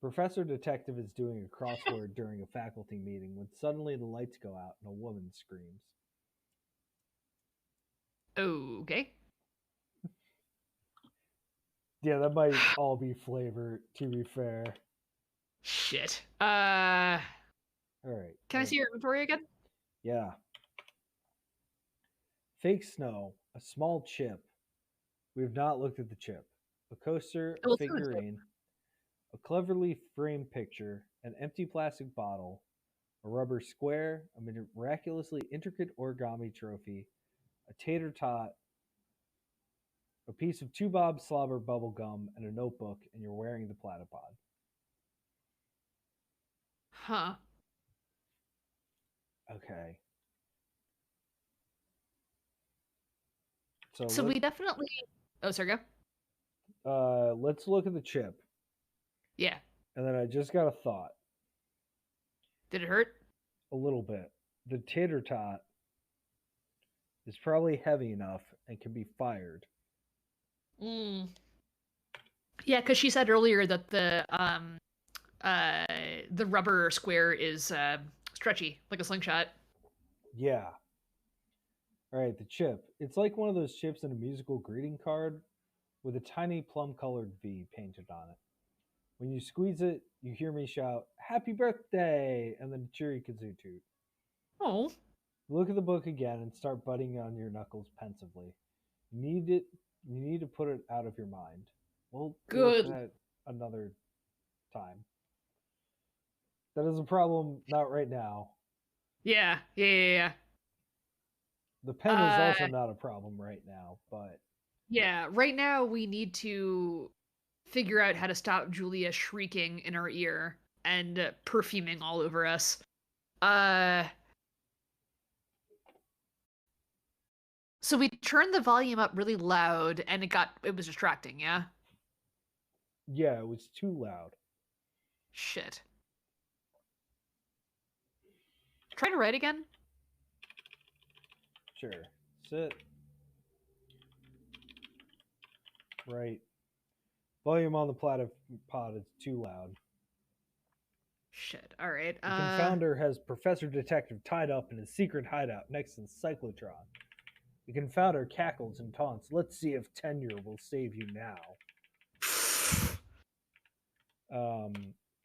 Professor Detective is doing a crossword during a faculty meeting when suddenly the lights go out and a woman screams. Okay. Yeah, that might all be flavor, to be fair. Shit. Alright. Can I see your inventory again? Yeah. Fake snow, a small chip. We have not looked at the chip. A coaster, a figurine, a cleverly framed picture, an empty plastic bottle, a rubber square, a miraculously intricate origami trophy, a tater tot, a piece of 2-Bob slobber bubble gum, and a notebook, and you're wearing the platypod. Huh. Okay. So we definitely... Oh, sorry, go. Let's look at the chip. Yeah. And then I just got a thought. Did it hurt? A little bit. The tater tot is probably heavy enough and can be fired. Yeah, because she said earlier that the rubber square is stretchy, like a slingshot. Yeah. All right, the chip. It's like one of those chips in a musical greeting card with a tiny plum-colored V painted on it. When you squeeze it, you hear me shout, "Happy birthday!" and then a cheery kazoo toot. Oh. Look at the book again and start butting on your knuckles pensively. You need to put it out of your mind. We'll look at that another time. That is a problem, not right now. Yeah. The pen is also not a problem right now, but... Yeah, right now we need to figure out how to stop Julia shrieking in our ear and perfuming all over us. So we turned the volume up really loud and it was distracting, yeah? Yeah, it was too loud. Shit. Try to write again? Sure. Sit. Right. Volume on the platypod is too loud. Shit. All right. The confounder has Professor Detective tied up in his secret hideout next to the cyclotron. The confounder cackles and taunts. Let's see if tenure will save you now.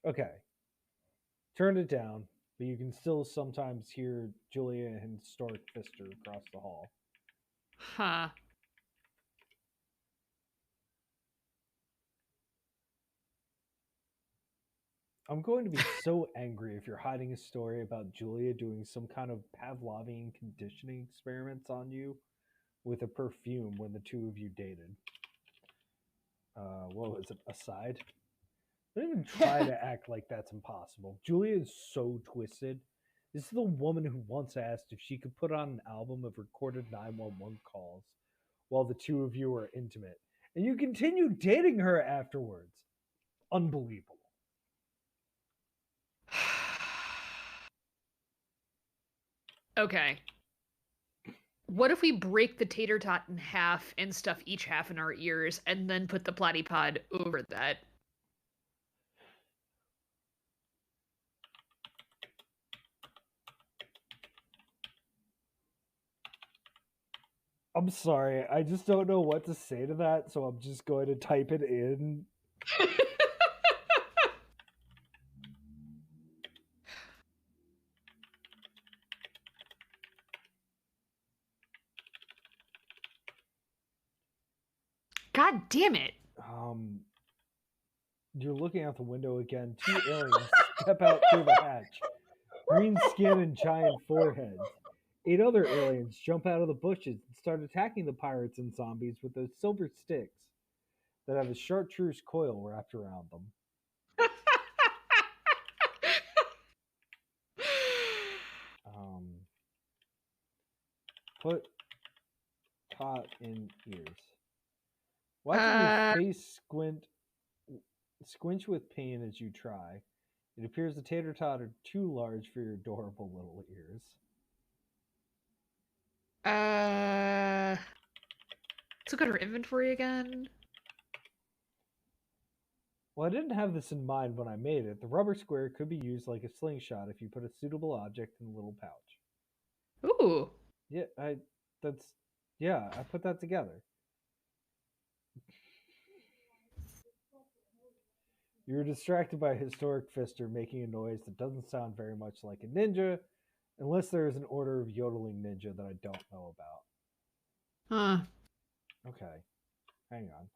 Okay. Turned it down, but you can still sometimes hear Julia and Stork Fister across the hall. Huh. I'm going to be so angry if you're hiding a story about Julia doing some kind of Pavlovian conditioning experiments on you with a perfume when the two of you dated. What was it? Aside? Don't even try to act like that's impossible. Julia is so twisted. This is the woman who once asked if she could put on an album of recorded 911 calls while the two of you were intimate. And you continue dating her afterwards. Unbelievable. Okay. What if we break the tater tot in half and stuff each half in our ears and then put the platypod over that? I'm sorry. I just don't know what to say to that, so I'm just going to type it in. God damn it. Um, you're looking out the window again. Two aliens step out through the hatch. Green skin and giant foreheads. 8 other aliens jump out of the bushes and start attacking the pirates and zombies with those silver sticks that have a chartreuse coil wrapped around them. Um, put pot in ears. Watching your Uh, face squinch with pain as you try, it appears the tater tot are too large for your adorable little ears. uh, let's look at her inventory again. Well, I didn't have this in mind when I made it. The rubber square could be used like a slingshot if you put a suitable object in a little pouch. Ooh. Yeah, that's yeah, I put that together. You're distracted by a historic fister making a noise that doesn't sound very much like a ninja, unless there is an order of yodeling ninja that I don't know about. Huh. Okay, hang on.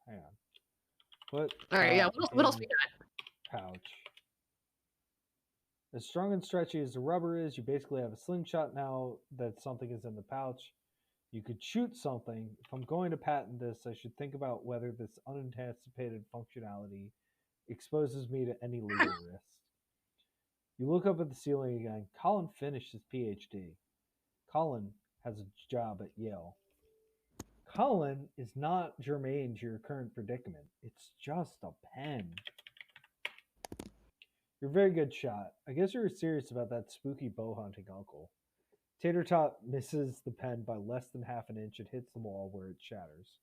Put All right, yeah. pot What else in we got? pouch. As strong and stretchy as the rubber is, you basically have a slingshot now that something is in the pouch. You could shoot something. If I'm going to patent this, I should think about whether this unanticipated functionality exposes me to any legal risks. You look up at the ceiling again. Colin finished his PhD. Colin has a job at Yale. Colin is not germane to your current predicament. It's just a pen. You're a very good shot. I guess you were serious about that spooky bow hunting uncle. Tater Tot misses the pen by less than half an inch and hits the wall where it shatters.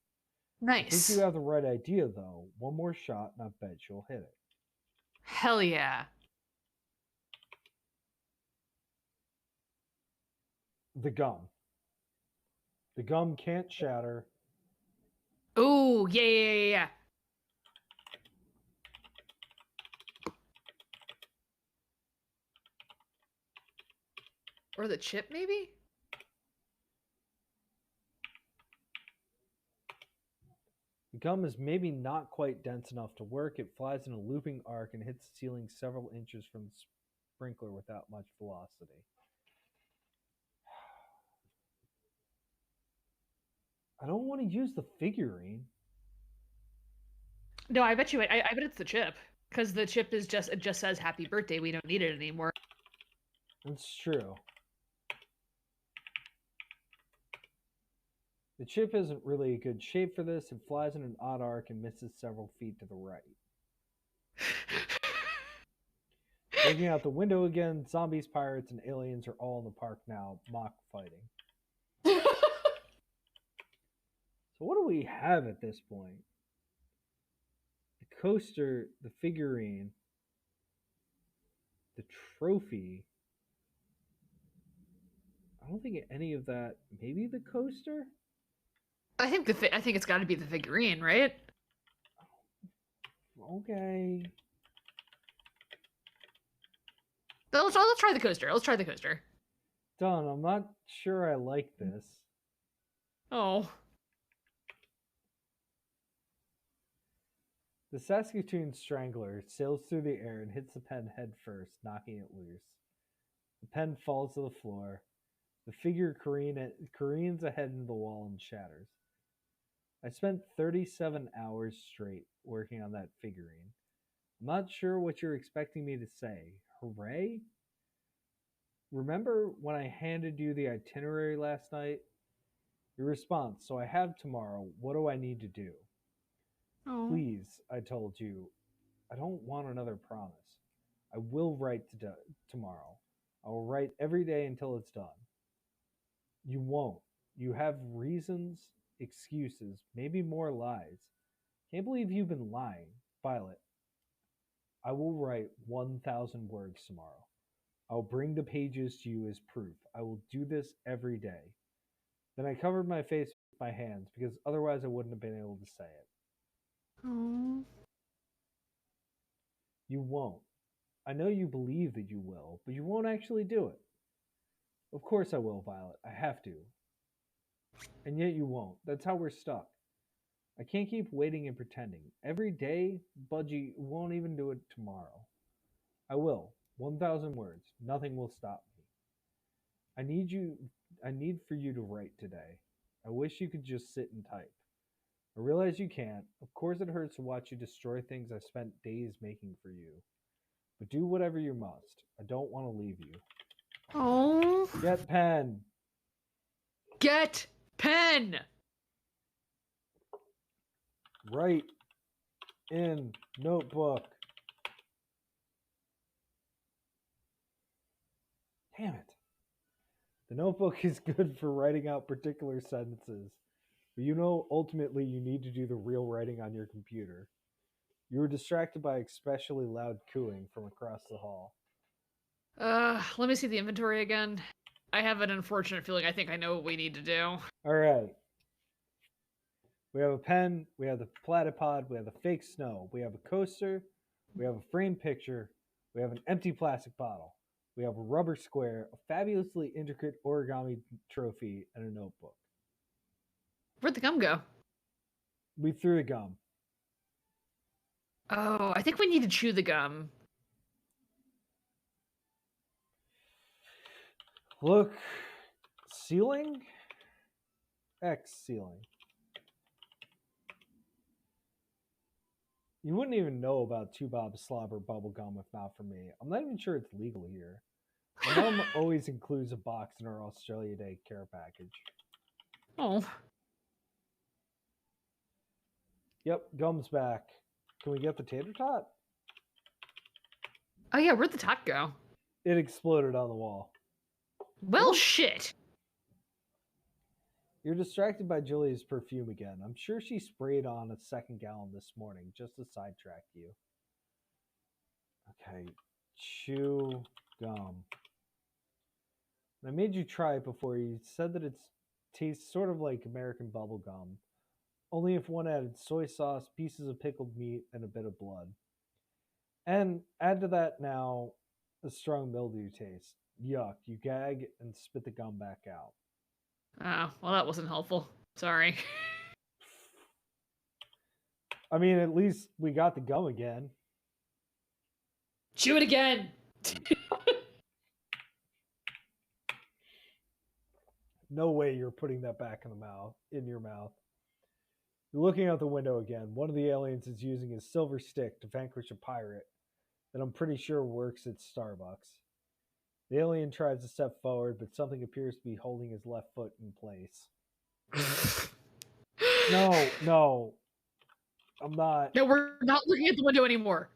I think you Nice. have the right idea, though. One more shot, and I bet you'll hit it. Hell yeah. The gum. The gum can't shatter. Ooh, yeah. Or the chip, maybe? The gum is maybe not quite dense enough to work. It flies in a looping arc and hits the ceiling several inches from the sprinkler without much velocity. I don't want to use the figurine. No, I bet you. I bet it's the chip, because the chip is just it just says "Happy Birthday." We don't need it anymore. That's true. The chip isn't really a good shape for this. It flies in an odd arc and misses several feet to the right. Looking out the window again, zombies, pirates, and aliens are all in the park now, mock fighting. So what do we have at this point? The coaster, the figurine, the trophy. I don't think any of that. Maybe the coaster? I think it's got to be the figurine, right? Okay. Let's try the coaster. Let's try the coaster. Done. I'm not sure I like this. Oh. The Saskatoon Strangler sails through the air and hits the pen head first, knocking it loose. The pen falls to the floor. The figure careens ahead into the wall and shatters. I spent 37 hours straight working on that figurine. I'm not sure what you're expecting me to say. Hooray? Remember when I handed you the itinerary last night? Your response, so I have tomorrow. What do I need to do? Oh. Please, I told you, I don't want another promise. I will write tomorrow. I will write every day until it's done. You won't. You have reasons, excuses, maybe more lies. Can't believe you've been lying. Violet, I will write 1,000 words tomorrow. I'll bring the pages to you as proof. I will do this every day. Then I covered my face with my hands because otherwise I wouldn't have been able to say it. Oh. You won't. I know you believe that you will, but you won't actually do it. Of course I will, Violet. I have to. And yet you won't. That's how we're stuck. I can't keep waiting and pretending. Every day, Budgie won't even do it tomorrow. I will. 1,000 words. Nothing will stop me. I need you. I need for you to write today. I wish you could just sit and type. I realize you can't. Of course, it hurts to watch you destroy things I spent days making for you. But do whatever you must. I don't want to leave you. Oh. Get pen. Get pen. Write in notebook. Damn it. The notebook is good for writing out particular sentences, but you know ultimately you need to do the real writing on your computer. You were distracted by especially loud cooing from across the hall. Let me see the inventory again. I have an unfortunate feeling I think I know what we need to do. All right. We have a pen, we have the platypod, we have the fake snow, we have a coaster, we have a framed picture, we have an empty plastic bottle, we have a rubber square, a fabulously intricate origami trophy, and a notebook. Where'd the gum go? We threw the gum. Oh, I think we need to chew the gum. Look, ceiling? X ceiling. You wouldn't even know about Two Bob Slobber bubblegum if not for me. I'm not even sure it's legal here. My mom always includes a box in our Australia Day care package. Oh. Yep, gum's back. Can we get the tater tot? Oh yeah, where'd the tot go? It exploded on the wall. Well, shit. You're distracted by Julia's perfume again. I'm sure she sprayed on a second gallon this morning just to sidetrack you. Okay, chew gum. I made you try it before. You said that it tastes sort of like American bubble gum, only if one added soy sauce, pieces of pickled meat, and a bit of blood. And add to that now a strong mildew taste. Yuck, you gag and spit the gum back out. Oh, well, that wasn't helpful. Sorry. I mean, at least we got the gum again. Chew it again. No way you're putting that back in your mouth. You're looking out the window again. One of the aliens is using his silver stick to vanquish a pirate that I'm pretty sure works at Starbucks. The alien tries to step forward, but something appears to be holding his left foot in place. No. I'm not. No, we're not looking at the window anymore.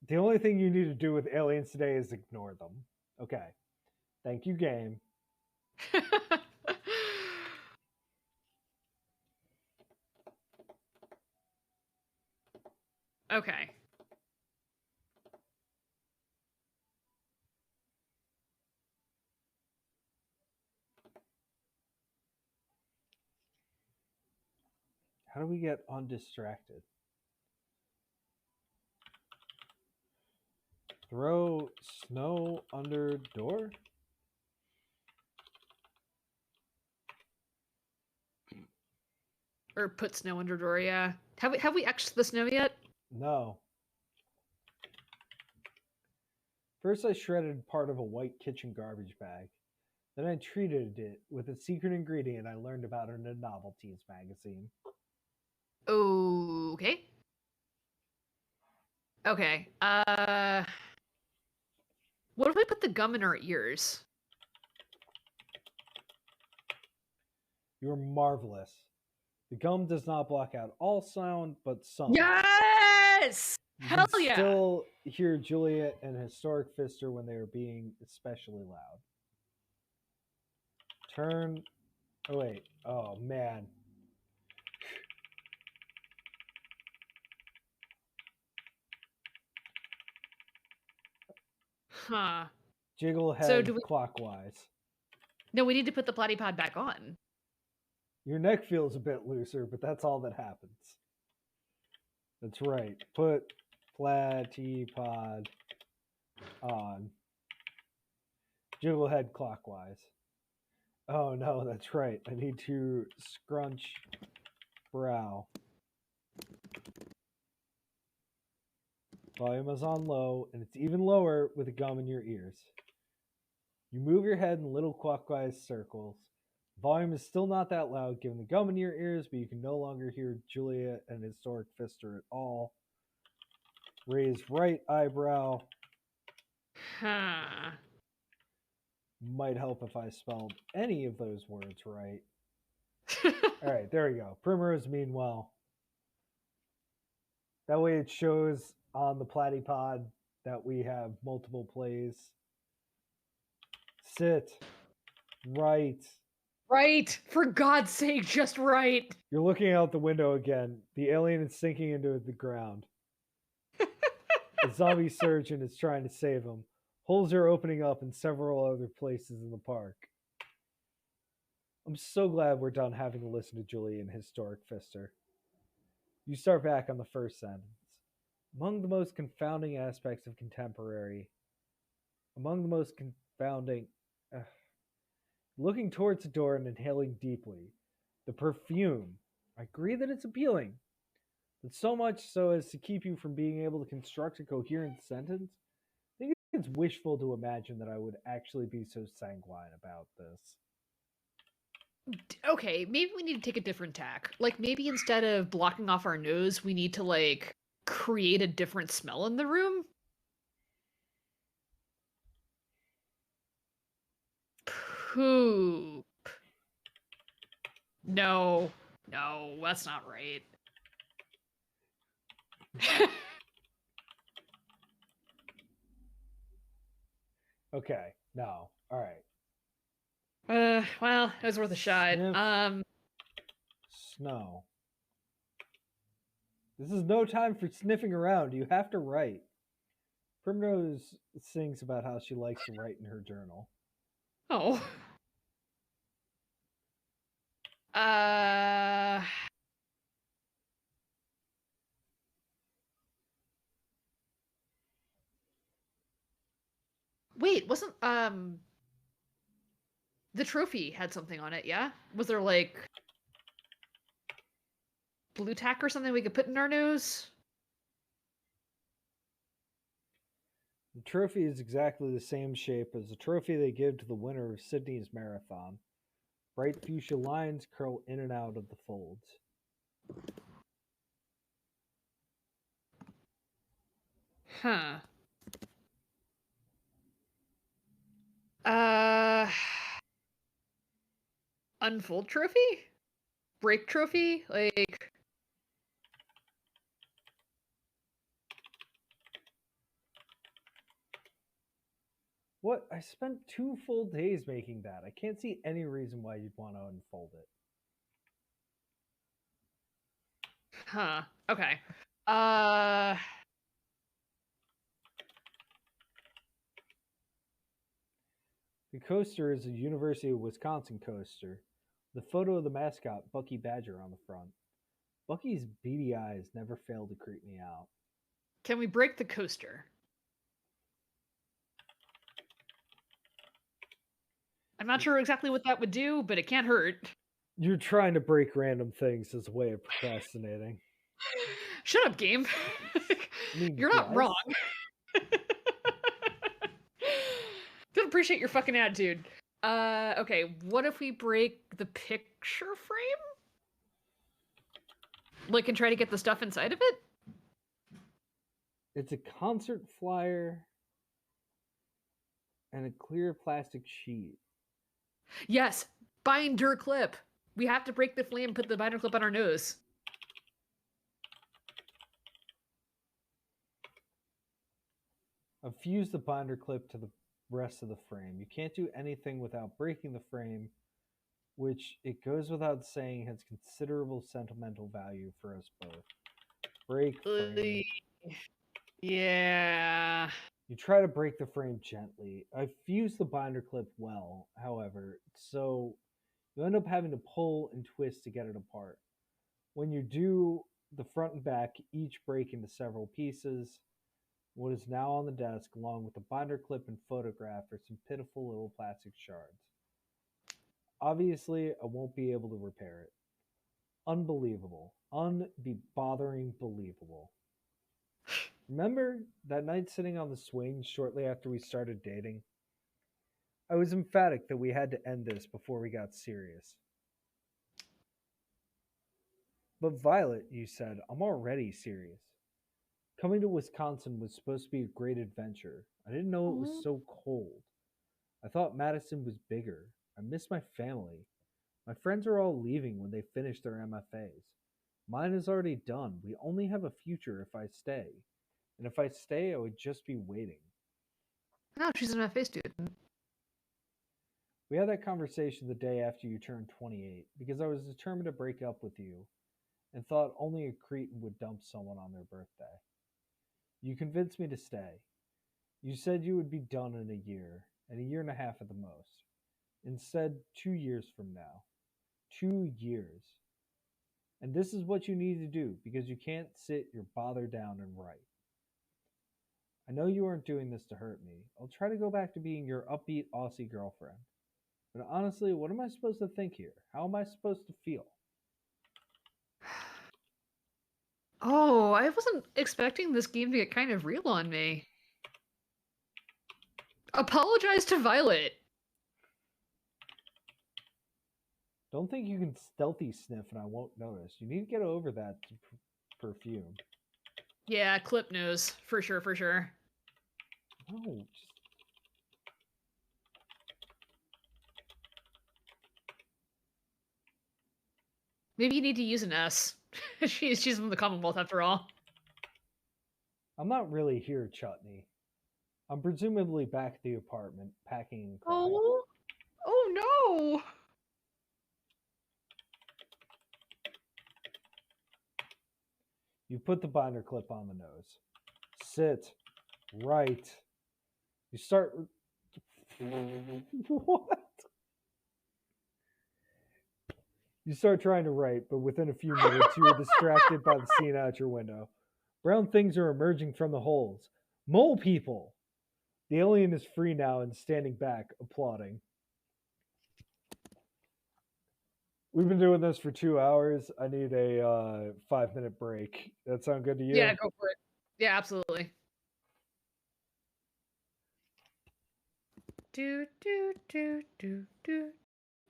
The only thing you need to do with aliens today is ignore them. Okay. Thank you, game. Okay. How do we get undistracted? Throw snow under door? Or put snow under door, yeah. Have we X'd the snow yet? No. First, I shredded part of a white kitchen garbage bag. Then I treated it with a secret ingredient I learned about in a novelties magazine. Okay. Okay. What if we put the gum in our ears? You're marvelous. The gum does not block out all sound, but some. Yes! You Hell can yeah! still hear Juliet and Historic Fister when they are being especially loud. Turn. Oh, wait. Oh, man. Huh. Jiggle head So do we... clockwise. No, we need to put the platypod back on. Your neck feels a bit looser, but that's all that happens. That's right. Put platypod on. Jiggle head clockwise. Oh no, that's right. I need to scrunch brow. Volume is on low, and it's even lower with a gum in your ears. You move your head in little clockwise circles. Volume is still not that loud given the gum in your ears, but you can no longer hear Julia and Historic Fister at all. Raise right eyebrow. Huh. Might help if I spelled any of those words right. All right, there we go. Primrose, meanwhile. That way it shows on the platypod that we have multiple plays. Sit. Right. Right. For God's sake, just right. You're looking out the window again. The alien is sinking into the ground. A zombie surgeon is trying to save him. Holes are opening up in several other places in the park. I'm so glad we're done having to listen to Julie and Historic Fister. You start back on the first sentence. Among the most confounding aspects of contemporary. Among the most confounding. Looking towards the door and inhaling deeply. The perfume. I agree that it's appealing. But so much so as to keep you from being able to construct a coherent sentence? I think it's wishful to imagine that I would actually be so sanguine about this. Okay, maybe we need to take a different tack. Like, maybe instead of blocking off our nose, we need to, like, create a different smell in the room? Poop. No. No, that's not right. Okay, no. All right. Well, it was worth a shot. Sniff. Snow. This is no time for sniffing around. You have to write. Primrose sings about how she likes to write in her journal. Oh. Wait, wasn't the trophy had something on it, yeah? Was there like blue tack or something we could put in our nose? The trophy is exactly the same shape as the trophy they give to the winner of Sydney's marathon. Bright fuchsia lines curl in and out of the folds. Huh. Unfold trophy? Break trophy? Like, What? I spent 2 full days making that. I can't see any reason why you'd want to unfold it. huh. Okay. The coaster is a University of Wisconsin coaster. The photo of the mascot, Bucky Badger, on the front. Bucky's beady eyes never fail to creep me out. Can we break the coaster? I'm not sure exactly what that would do, but it can't hurt. You're trying to break random things as a way of procrastinating. Shut up, game. I mean, You're not yes. wrong. Don't appreciate your fucking attitude. Okay, what if we break the picture frame? Like, and try to get the stuff inside of it? It's a concert flyer and a clear plastic sheet. Yes, binder clip. We have to break the flame and put the binder clip on our nose. I've fused the binder clip to the rest of the frame. You can't do anything without breaking the frame, which it goes without saying has considerable sentimental value for us both. Break frame. Yeah. You try to break the frame gently. I've fused the binder clip well, however, so You end up having to pull and twist to get it apart. When you do, the front and back each break into several pieces. What is now on the desk, along with a binder clip and photograph, are some pitiful little plastic shards. Obviously, I won't be able to repair it. Unbelievable. Unbe-bothering believable. Remember that night sitting on the swing shortly after we started dating? I was emphatic that we had to end this before we got serious. But Violet, you said, I'm already serious. Coming to Wisconsin was supposed to be a great adventure. I didn't know it was Oh, so cold. I thought Madison was bigger. I miss my family. My friends are all leaving when they finish their MFAs. Mine is already done. We only have a future if I stay. And if I stay, I would just be waiting. no, she's an FA student. We had that conversation the day after you turned 28 because I was determined to break up with you and thought only a cretin would dump someone on their birthday. You convinced me to stay. You said you would be done in a year and a half at the most. Instead, 2 years from now. 2 years. And this is what you need to do because you can't sit your bother down and write. I know you aren't doing this to hurt me. I'll try to go back to being your upbeat Aussie girlfriend. But honestly, what am I supposed to think here? How am I supposed to feel? Oh, I wasn't expecting this game to get kind of real on me. Apologize to Violet. Don't think you can stealthy sniff and I won't notice. You need to get over that perfume. Yeah, clip nose. For sure, for sure. No, just Maybe you need to use an S. She's from the Commonwealth after all. I'm not really here, Chutney. I'm presumably back at the apartment, packing and crying. Oh, oh no. You put the binder clip on the nose. Sit. Right. You start. What? You start trying to write, but within a few minutes, you are distracted by the scene out your window. Brown things are emerging from the holes. Mole people! The alien is free now and standing back, applauding. We've been doing this for 2 hours. I need a 5-minute break. That sound good to you? Yeah, go for it. Yeah, absolutely. Do do do do do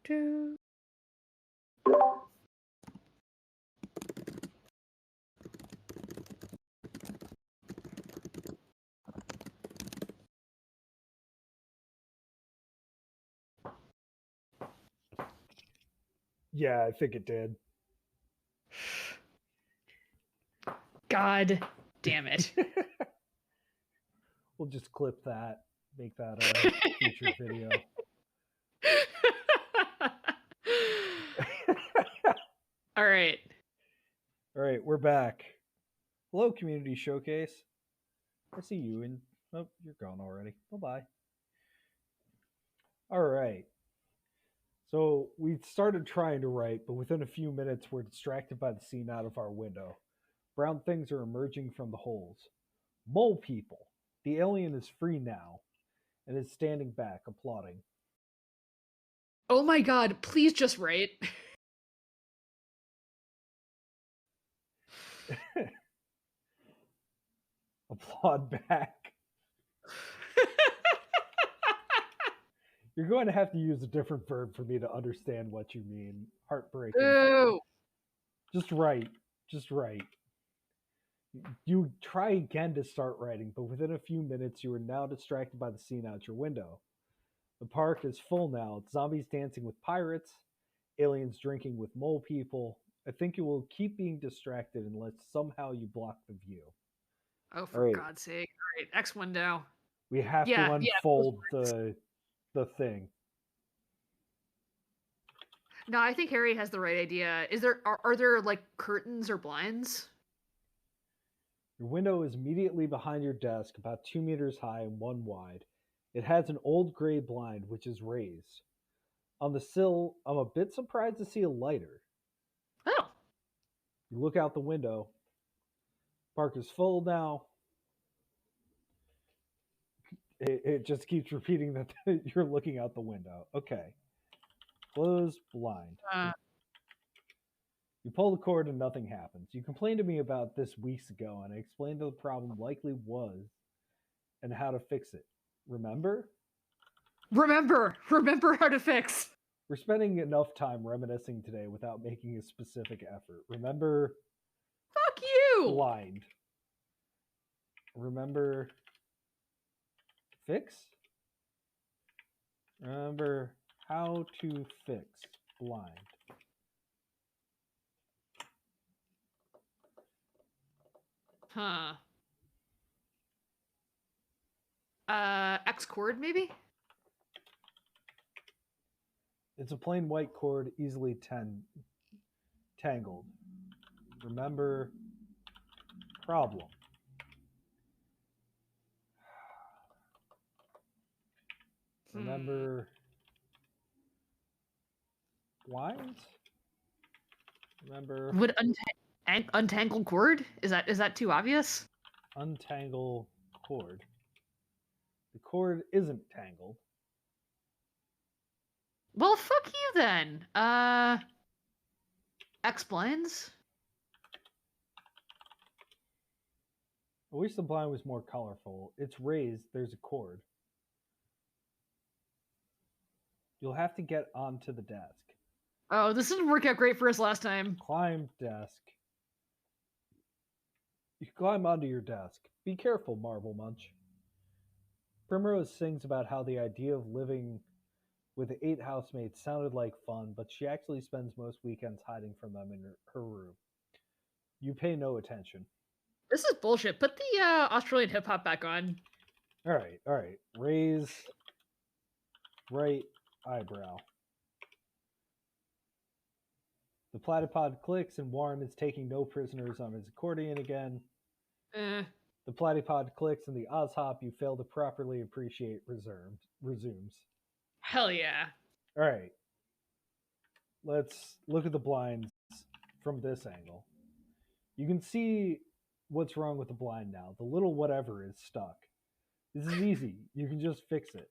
do. Yeah, I think it did. God damn it. We'll just clip that, make that a feature video. All right. All right, we're back. Hello, Community Showcase. I see you, and oh, you're gone already. Bye-bye. All right. So we started trying to write, but within a few minutes, we're distracted by the scene out of our window. Brown things are emerging from the holes. Mole people. The alien is free now and is standing back, applauding. Oh my god, please just write. Applaud back. You're going to have to use a different verb for me to understand what you mean. Heartbreaking. Ooh. Just write. Just write. You try again to start writing, but within a few minutes, you are now distracted by the scene out your window. The park is full now. Zombies dancing with pirates, aliens drinking with mole people. I think you will keep being distracted unless somehow you block the view. Oh, All for right, God's sake. All right, X window. we have to Yeah, unfold the thing. No, I think Harry has the right idea. Are there like curtains or blinds? Your window is immediately behind your desk, about 2 meters high and 1 wide. It has an old gray blind which is raised. On the sill, I'm a bit surprised to see a lighter. Oh. You look out the window. Park is full now. It just keeps repeating that you're looking out the window. Okay. Close blind. You pull the cord and nothing happens. You complained to me about this weeks ago, and I explained what the problem likely was and how to fix it. Remember? Remember how to fix. We're spending enough time reminiscing today without making a specific effort. Remember? Fuck you! Blind. Remember? Fix? Remember how to fix blind. Huh. X cord maybe? It's a plain white cord, easily tangled. Remember problem. Remember blind? Remember would untangle cord? Is that too obvious? Untangle cord. The cord isn't tangled. Well, fuck you then. Explains. I wish the blind was more colorful. It's raised, there's a cord. You'll have to get onto the desk. Oh, this didn't work out great for us last time. Climb desk. You climb onto your desk. Be careful, Marble Munch. Primrose sings about how the idea of living with 8 housemates sounded like fun, but she actually spends most weekends hiding from them in her room. You pay no attention. This is bullshit. Put the Australian hip hop back on. All right. Raise right eyebrow. The platypod clicks, and Warren is taking no prisoners on his accordion again. The platypod clicks, and the Ozhop you fail to properly appreciate resumes. Hell yeah. All right. Let's look at the blinds from this angle. You can see what's wrong with the blind now. The little whatever is stuck. This is easy. You can just fix it.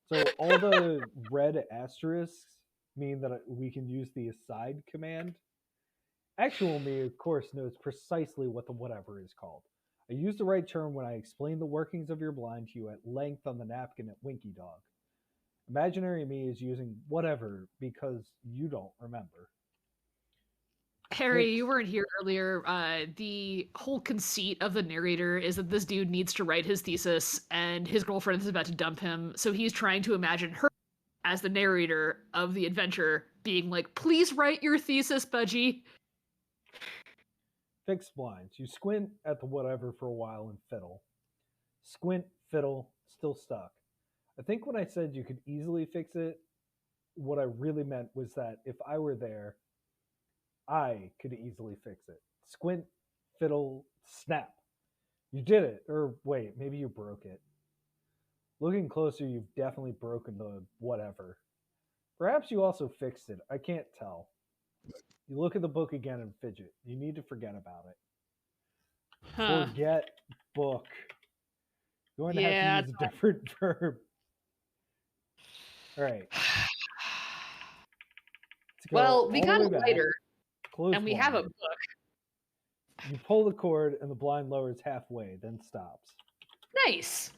So all the red asterisks mean that we can use the aside command. Actual me, of course, knows precisely what the whatever is called. I used the right term when I explained the workings of your blind to you at length on the napkin at Winky Dog. Imaginary me is using whatever because you don't remember. Harry, you weren't here earlier. The whole conceit of the narrator is that this dude needs to write his thesis and his girlfriend is about to dump him, so he's trying to imagine her as the narrator of the adventure being like, please write your thesis, Budgie. Fix blinds. You squint at the whatever for a while and fiddle. Squint, fiddle, still stuck. I think when I said you could easily fix it, what I really meant was that if I were there, I could easily fix it. Squint, fiddle, snap. You did it. Or wait, maybe you broke it. Looking closer, you've definitely broken the whatever. Perhaps you also fixed it. I can't tell. You look at the book again and fidget. You need to forget about it. Huh. Forget book. You're going to have to use a different verb. All right. Well, we got a lighter, and we have a book. You pull the cord, and the blind lowers halfway, then stops. Nice.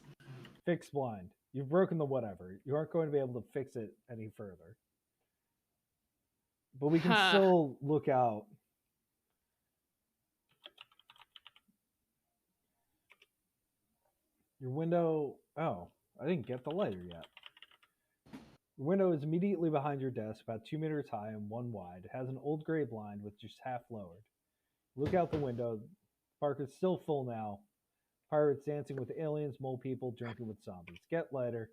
Fix blind. You've broken the whatever. You aren't going to be able to fix it any further. But we can still look out. Your window... Oh, I didn't get the lighter yet. Your window is immediately behind your desk, about 2 meters high and 1 wide. It has an old gray blind with just half lowered. Look out the window. Park is still full now. Pirates dancing with aliens, mole people, drinking with zombies. Get lighter.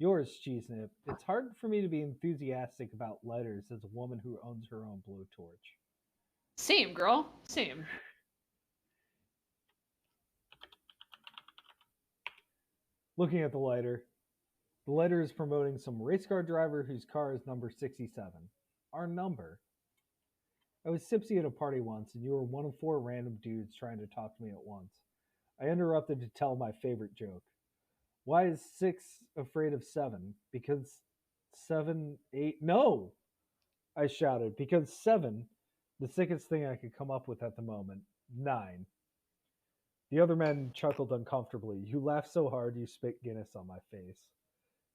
Yours, Cheesenip. It's hard for me to be enthusiastic about lighters as a woman who owns her own blowtorch. Same, girl. Same. Looking at the lighter. The letter is promoting some race car driver whose car is number 67. Our number. I was tipsy at a party once, and you were one of four random dudes trying to talk to me at once. I interrupted to tell my favorite joke. Why is 6 afraid of 7? Because 7, 8. No! I shouted. Because 7, the sickest thing I could come up with at the moment. 9. The other men chuckled uncomfortably. You laughed so hard you spit Guinness on my face.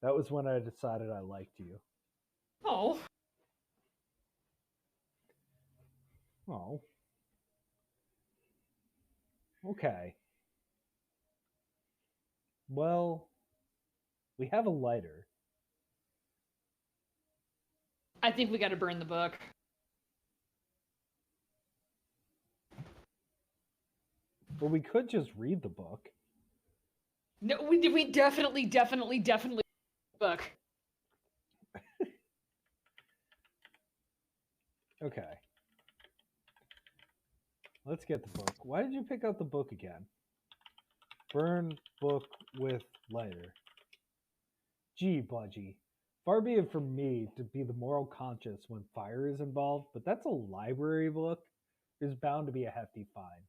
That was when I decided I liked you. Oh. Oh. Okay. Well, we have a lighter. I think we gotta burn the book. Well, we could just read the book. No, we definitely book. Okay. Let's get the book. Why did you pick out the book again? Burn book with lighter. Gee, Budgie. Far be it from me to be the moral conscience when fire is involved, but that's a library book. There's bound to be a hefty fine.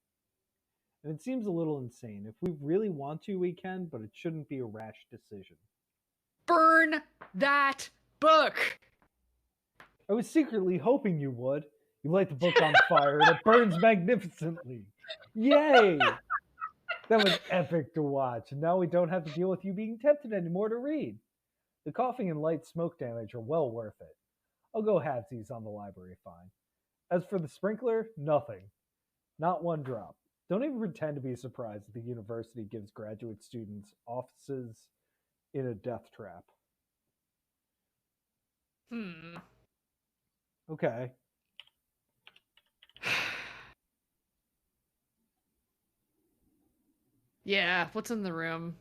And it seems a little insane. If we really want to, we can, but it shouldn't be a rash decision. Burn that book! I was secretly hoping you would. You light the book on fire and it burns magnificently. Yay! That was epic to watch, and now we don't have to deal with you being tempted anymore to read. The coughing and light smoke damage are well worth it. I'll go halvesies on the library fine. As for the sprinkler, nothing. Not one drop. Don't even pretend to be surprised that the university gives graduate students offices in a death trap. Okay. Yeah, what's in the room?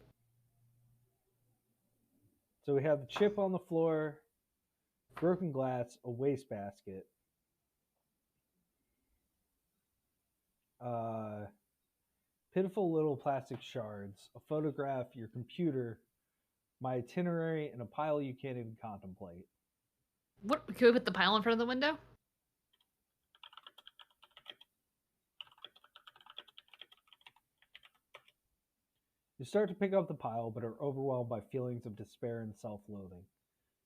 So we have the chip on the floor, broken glass, a wastebasket, pitiful little plastic shards, a photograph, your computer, my itinerary, and a pile you can't even contemplate. What? Can we put the pile in front of the window? You start to pick up the pile, but are overwhelmed by feelings of despair and self-loathing.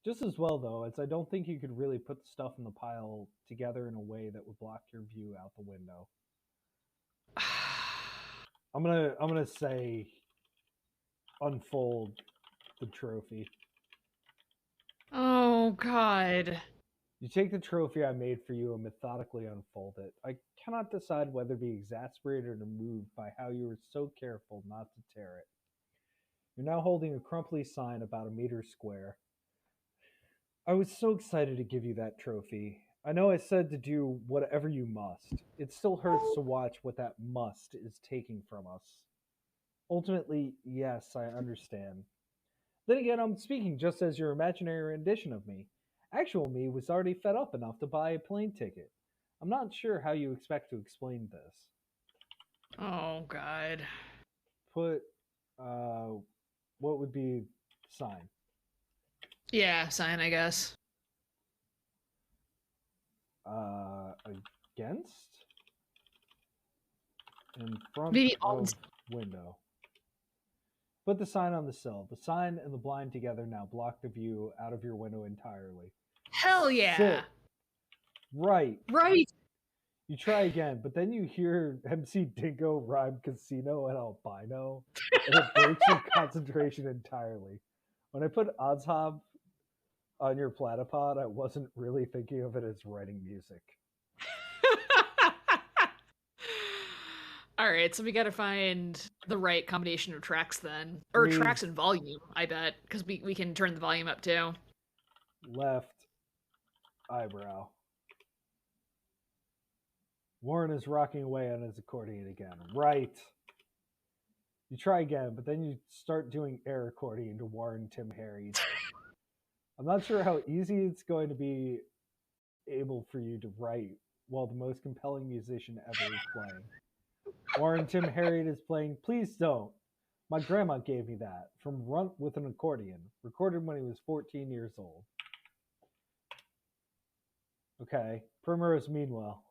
Just as well, though, as I don't think you could really put the stuff in the pile together in a way that would block your view out the window. I'm gonna say unfold the trophy. Oh, God. You take the trophy I made for you and methodically unfold it. I cannot decide whether to be exasperated or moved by how you were so careful not to tear it. You're now holding a crumply sign about a meter square. I was so excited to give you that trophy. I know I said to do whatever you must. It still hurts to watch what that must is taking from us. Ultimately, yes, I understand. Then again, I'm speaking just as your imaginary rendition of me. Actual me was already fed up enough to buy a plane ticket. I'm not sure how you expect to explain this. Oh, God. Put, what would be sign? Yeah, sign, I guess. Against? In front Maybe of window. Put the sign on the sill. The sign and the blind together now block the view out of your window entirely. Hell yeah! Sit. Right. Right! You try again, but then you hear MC Dingo rhyme casino and albino, and it breaks your concentration entirely. When I put Ozhob on your platypod, I wasn't really thinking of it as writing music. All right, so we gotta find the right combination of tracks then. Or Freeze. Tracks and volume, I bet, because we can turn the volume up too. Left eyebrow. Warren is rocking away on his accordion again. Right. You try again, but then you start doing air accordion to Warren Tim Harry. I'm not sure how easy it's going to be able for you to write while the most compelling musician ever is playing. Warren Tim Harriet is playing Please Don't My grandma gave me that from Runt with an Accordion, recorded when he was 14 years old. Okay, Primrose, meanwhile,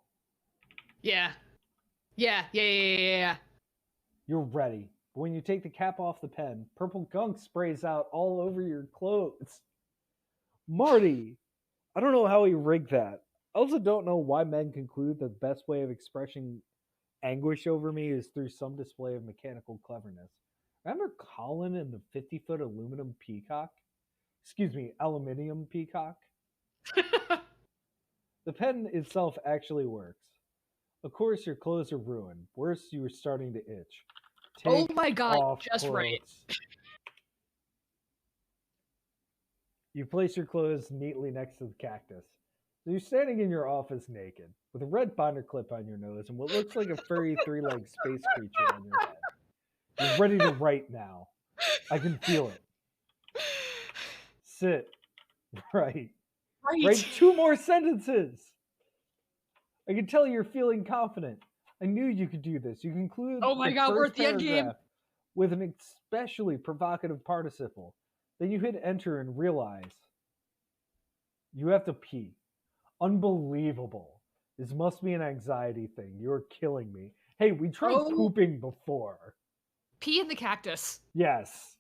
Yeah. Yeah. you're ready. But when you take the cap off the pen, purple gunk sprays out all over your clothes. Marty! I don't know how he rigged that. I also don't know why men conclude that the best way of expressing anguish over me is through some display of mechanical cleverness. Remember Colin and the 50-foot aluminum peacock? Excuse me, aluminium peacock? The pen itself actually works. Of course, your clothes are ruined. Worse, you are starting to itch. Oh Take my god, off just right. clothes. You place your clothes neatly next to the cactus. So you're standing in your office naked, with a red binder clip on your nose and what looks like a furry three-legged space creature on your head. You're ready to write now. I can feel it. Sit. Write. Write Right. 2 more sentences. I can tell you're feeling confident. I knew you could do this. You conclude Oh my the god, we're first at the end game. paragraph with an especially provocative participle. Then you hit enter and realize you have to pee. Unbelievable. This must be an anxiety thing. You're killing me. Hey, we tried pooping before. Pee in the cactus. Yes.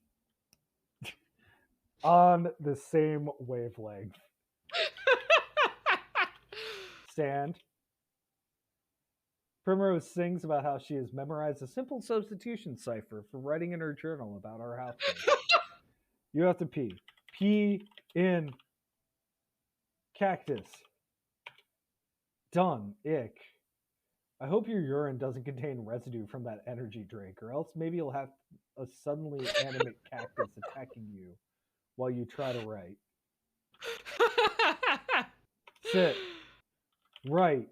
On the same wavelength. Stand. Primrose sings about how she has memorized a simple substitution cipher for writing in her journal about our housemate. You have to pee. Pee in cactus. Done. Ick. I hope your urine doesn't contain residue from that energy drink, or else maybe you'll have a suddenly animate cactus attacking you while you try to write. Sit. Write.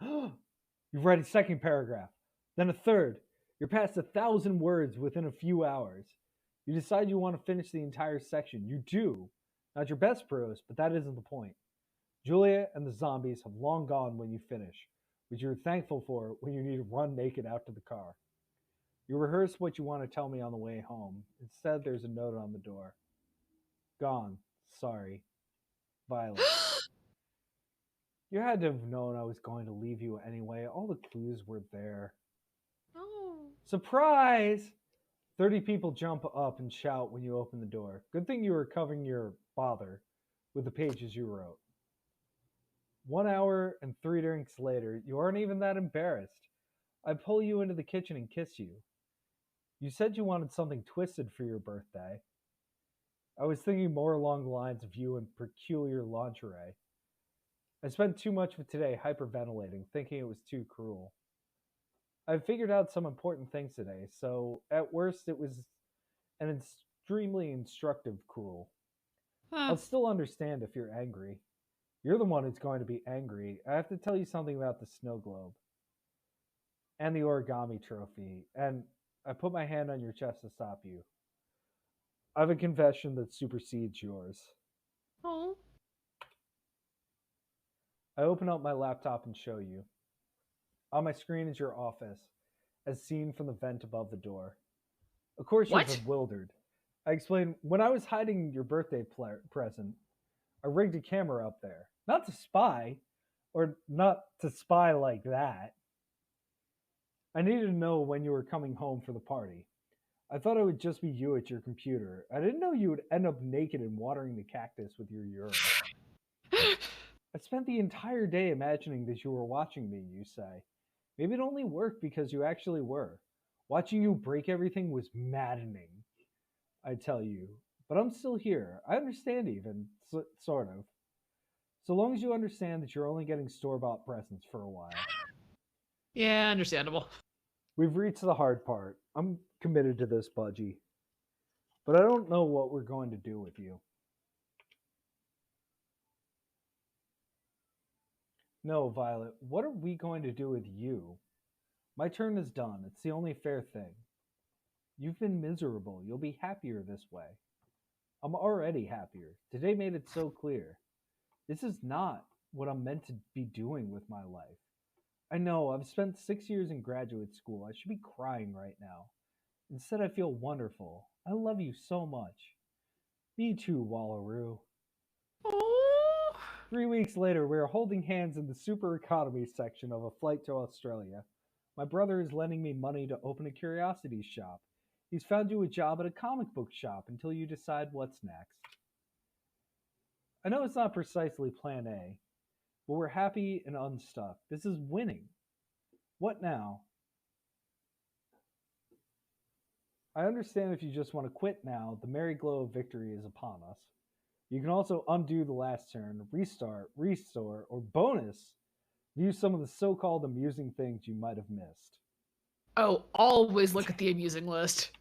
You write a second paragraph, then a third. You're past 1,000 words within a few hours. You decide you want to finish the entire section. You do. Not your best prose, but that isn't the point. Julia and the zombies have long gone when you finish, which you're thankful for when you need to run naked out to the car. You rehearse what you want to tell me on the way home. Instead, there's a note on the door. Gone. Sorry. Violet. You had to have known I was going to leave you anyway. All the clues were there. Oh. Surprise! 30 people jump up and shout when you open the door. Good thing you were covering your father with the pages you wrote. 1 hour and 3 drinks later, you aren't even that embarrassed. I pull you into the kitchen and kiss you. You said you wanted something twisted for your birthday. I was thinking more along the lines of you in peculiar lingerie. I spent too much of today hyperventilating, thinking it was too cruel. I've figured out some important things today, so at worst it was an extremely instructive cruel. I'll still understand if you're angry. You're the one who's going to be angry. I have to tell you something about the snow globe and the origami trophy, and I put my hand on your chest to stop you. I have a confession that supersedes yours. Oh. I open up my laptop and show you. On my screen is your office, as seen from the vent above the door. Of course, you're bewildered. I explain, when I was hiding your birthday present, I rigged a camera up there. Not to spy, or not to spy like that. I needed to know when you were coming home for the party. I thought it would just be you at your computer. I didn't know you would end up naked and watering the cactus with your urine. I spent the entire day imagining that you were watching me, you say. Maybe it only worked because you actually were. Watching you break everything was maddening, I tell you. But I'm still here. I understand even, sort of. So long as you understand that you're only getting store-bought presents for a while. Yeah, understandable. We've reached the hard part. I'm committed to this, Budgie. But I don't know what we're going to do with you. No, Violet, what are we going to do with you? My turn is done. It's the only fair thing. You've been miserable. You'll be happier this way. I'm already happier. Today made it so clear. This is not what I'm meant to be doing with my life. I know, I've spent 6 years in graduate school. I should be crying right now. Instead, I feel wonderful. I love you so much. Me too, Wallaroo. Oh. 3 weeks later, we are holding hands in the super economy section of a flight to Australia. My brother is lending me money to open a curiosities shop. He's found you a job at a comic book shop until you decide what's next. I know it's not precisely plan A, but we're happy and unstuck. This is winning. What now? I understand if you just want to quit now, the merry glow of victory is upon us. You can also undo the last turn, restart, restore, or bonus, view some of the so-called amusing things you might have missed. Oh, always look at the amusing list.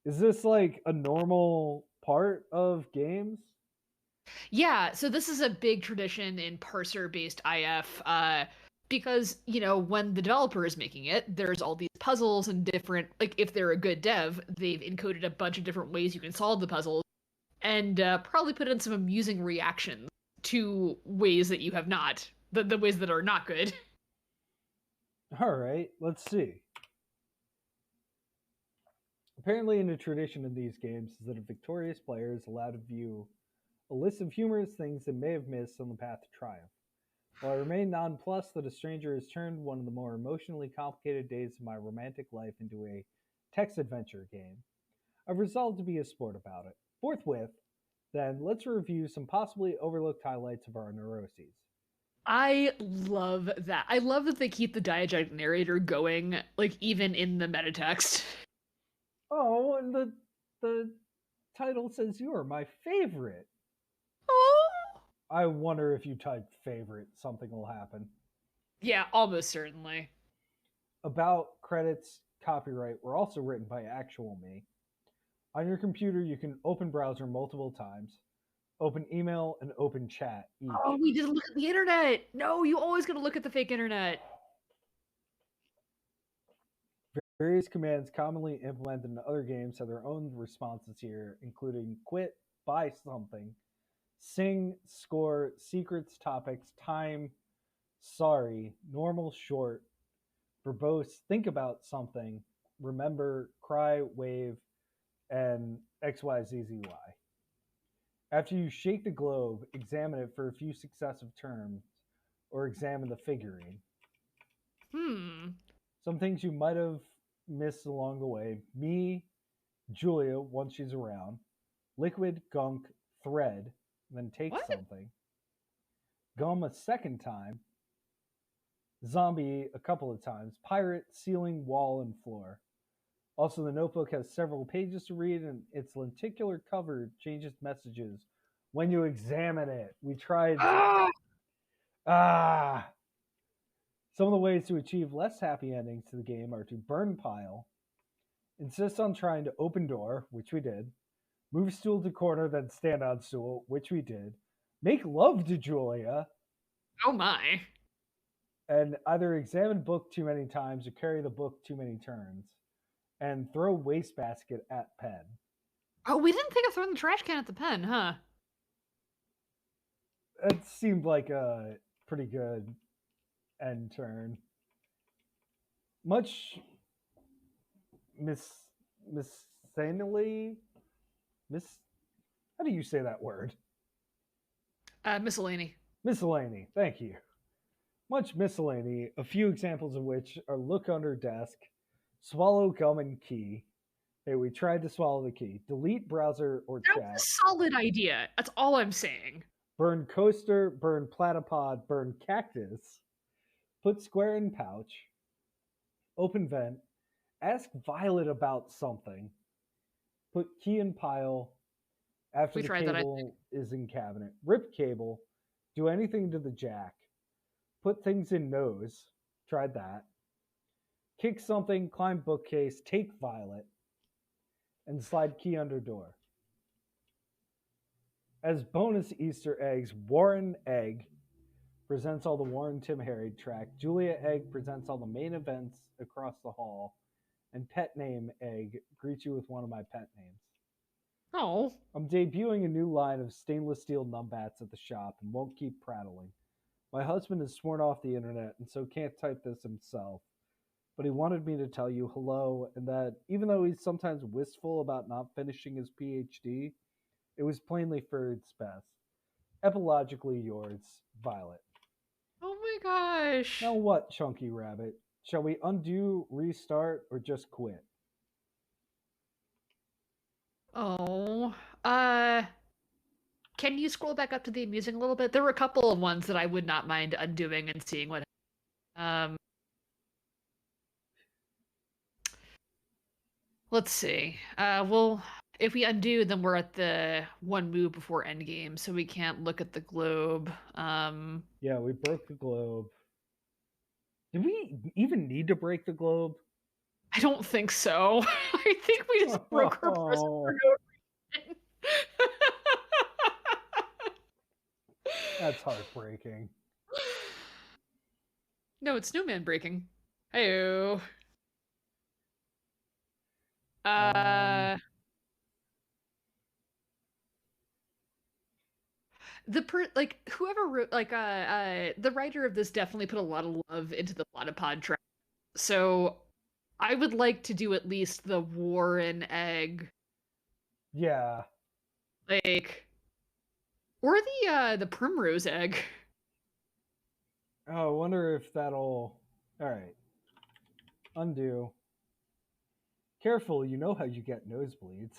Is this like a normal part of games? Yeah, so this is a big tradition in parser-based IF, because, when the developer is making it, there's all these puzzles and different, like, if they're a good dev, they've encoded a bunch of different ways you can solve the puzzles, and probably put in some amusing reactions to ways that you have not, the ways that are not good. All right, let's see. Apparently, in the tradition of these games is that a victorious player is allowed to view a list of humorous things they may have missed on the path to triumph. While I remain nonplussed that a stranger has turned one of the more emotionally complicated days of my romantic life into a text adventure game, I've resolved to be a sport about it. Forthwith, then, let's review some possibly overlooked highlights of our neuroses. I love that. I love that they keep the diegetic narrator going, like, even in the meta text. Oh, and the title says you are my favorite. Oh! I wonder if you type favorite, something will happen. Yeah, almost certainly. About, credits, copyright were also written by actual me. On your computer, you can open browser multiple times, open email, and open chat each. Oh, we didn't look at the internet. No, you always gotta look at the fake internet. Various commands commonly implemented in other games have their own responses here, including quit, buy something, sing, score, secrets, topics, time, sorry, normal, short, verbose, think about something, remember, cry, wave, and XYZZY. After you shake the globe, examine it for a few successive turns, or examine the figurine. Some things you might have missed along the way. Me, Julia, once she's around. Liquid, gunk, thread, then take What? something. Gum a second time. Zombie a couple of times. Pirate, ceiling, wall, and floor. Also, the notebook has several pages to read, and its lenticular cover changes messages when you examine it. We tried. Ah! Some of the ways to achieve less happy endings to the game are to burn pile, insist on trying to open door, which we did, move stool to corner, then stand on stool, which we did, make love to Julia, Oh my. and either examine book too many times or carry the book too many turns, and throw wastebasket at pen. Oh, we didn't think of throwing the trash can at the pen, huh? It seemed like a pretty good end turn. Much missanely miss how do you say that word? Miscellany. Miscellany, thank you. Much miscellany, a few examples of which are look under desk, swallow gum and key. Hey, we tried to swallow the key. Delete browser or That chat. was a solid idea. That's all I'm saying. Burn coaster, burn platypod, burn cactus. Put square in pouch. Open vent. Ask Violet about something. Put key in pile. After We the tried that, I think. cable is in cabinet. Rip cable. Do anything to the jack. Put things in nose. Tried that. Kick something, climb bookcase, take Violet, and slide key under door. As bonus Easter eggs, Warren Egg presents all the Warren Tim Harried track. Julia Egg presents all the main events across the hall. And Pet Name Egg greets you with one of my pet names. Oh. I'm debuting a new line of stainless steel numbats at the shop and won't keep prattling. My husband has sworn off the internet and so can't type this himself. but he wanted me to tell you hello and that even though he's sometimes wistful about not finishing his PhD, it was plainly for its best. Epilogically yours, Violet. Oh my gosh. Now what, Chunky Rabbit? Shall we undo, restart, or just quit? Oh. Uh can you scroll back up to the amusing a little bit? There were a couple of ones that I would not mind undoing and seeing what let's see. Well, if we undo, then we're at the one move before endgame, so we can't look at the globe. Yeah, we broke the globe. Did we even need to break the globe? I don't think so. I think we just broke her prison for Oh, no reason. that's heartbreaking. No, it's snowman breaking. Heyo. Um, Uh, like whoever wrote the writer of this definitely put a lot of love into the platypod track. So I would like to do at least the war and egg, yeah. like, or the primrose egg. Oh, I wonder if that'll. All right. Undo. Careful, you know how you get nosebleeds.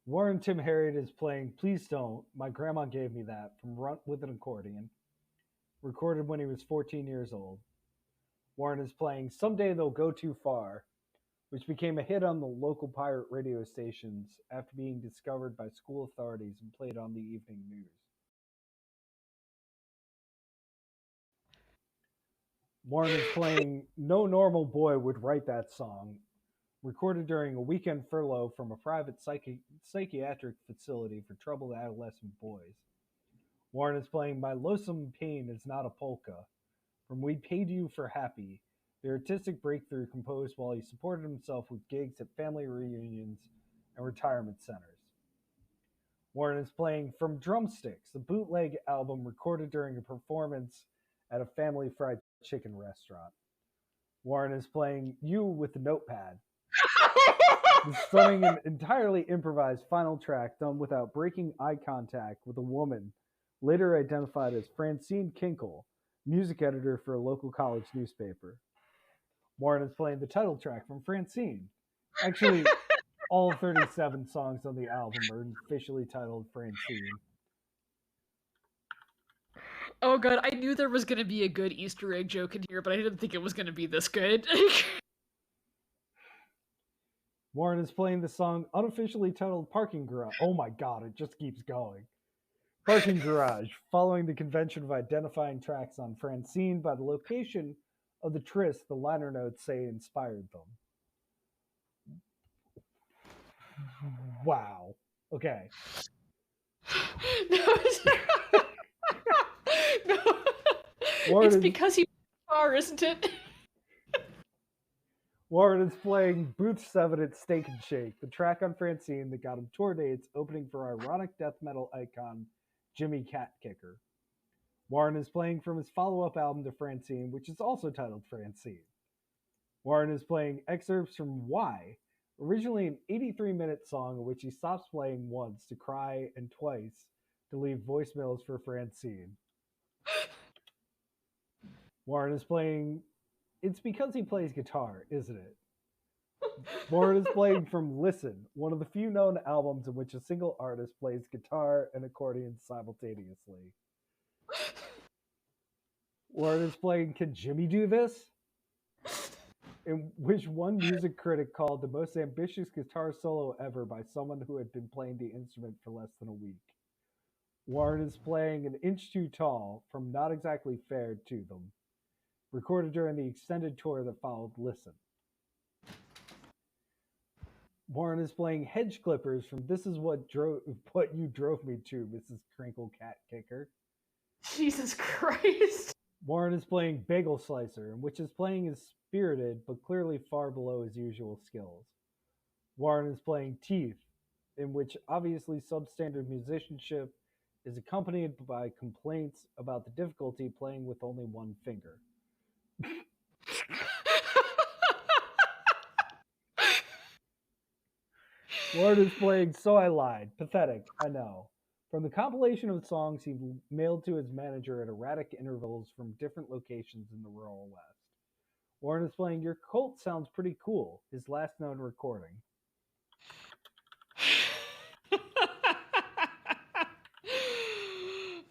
Warren Tim Harriet is playing Please Don't. My grandma gave me that from Runt with an Accordion, recorded when he was 14 years old. Warren is playing Someday They'll Go Too Far, which became a hit on the local pirate radio stations after being discovered by school authorities and played on the evening news. Warren is playing No Normal Boy Would Write That Song, recorded during a weekend furlough from a private psychiatric facility for troubled adolescent boys. Warren is playing My Lonesome Pain Is Not a Polka, from We Paid You for Happy, the artistic breakthrough composed while he supported himself with gigs at family reunions and retirement centers. Warren is playing From Drumsticks, a bootleg album recorded during a performance at a family fried chicken restaurant. Warren is playing You with the Notepad, the stunning and entirely improvised final track done without breaking eye contact with a woman later identified as Francine Kinkle, music editor for a local college newspaper. Warren is playing the title track from Francine. Actually, all 37 songs on the album are officially titled Francine. Oh god, I knew there was gonna be a good Easter egg joke in here, but I didn't think it was gonna be this good. Warren is playing the song unofficially titled Parking Garage. Oh my god, it just keeps going. Parking Garage, following the convention of identifying tracks on Francine by the location of the tryst the liner notes say inspired them. Wow. Okay. No, no. It's Warren is, because he are, isn't it? Warren is playing Booth 7 at Steak and Shake, the track on Francine that got him tour dates opening for ironic death metal icon Jimmy Catkicker. Warren is playing from his follow up album to Francine, which is also titled Francine. Warren is playing excerpts from Why, originally an 83-minute song in which he stops playing once to cry and twice to leave voicemails for Francine. Warren is playing It's Because He Plays Guitar, Isn't It? Warren is playing from Listen, one of the few known albums in which a single artist plays guitar and accordion simultaneously. Warren is playing Can Jimmy Do This? In which one music critic called the most ambitious guitar solo ever by someone who had been playing the instrument for less than a week. Warren is playing An Inch Too Tall from Not Exactly Fair to Them, recorded during the extended tour that followed Listen. Warren is playing Hedge Clippers from This Is What You Drove Me to, Mrs. Crinkle Cat Kicker. Jesus Christ. Warren is playing Bagel Slicer, in which his playing is spirited but clearly far below his usual skills. Warren is playing Teeth, in which obviously substandard musicianship is accompanied by complaints about the difficulty playing with only one finger. Ward is playing So I Lied. Pathetic, I know. From the compilation of songs he mailed to his manager at erratic intervals from different locations in the rural West. Warren is playing Your Cult Sounds Pretty Cool, his last known recording.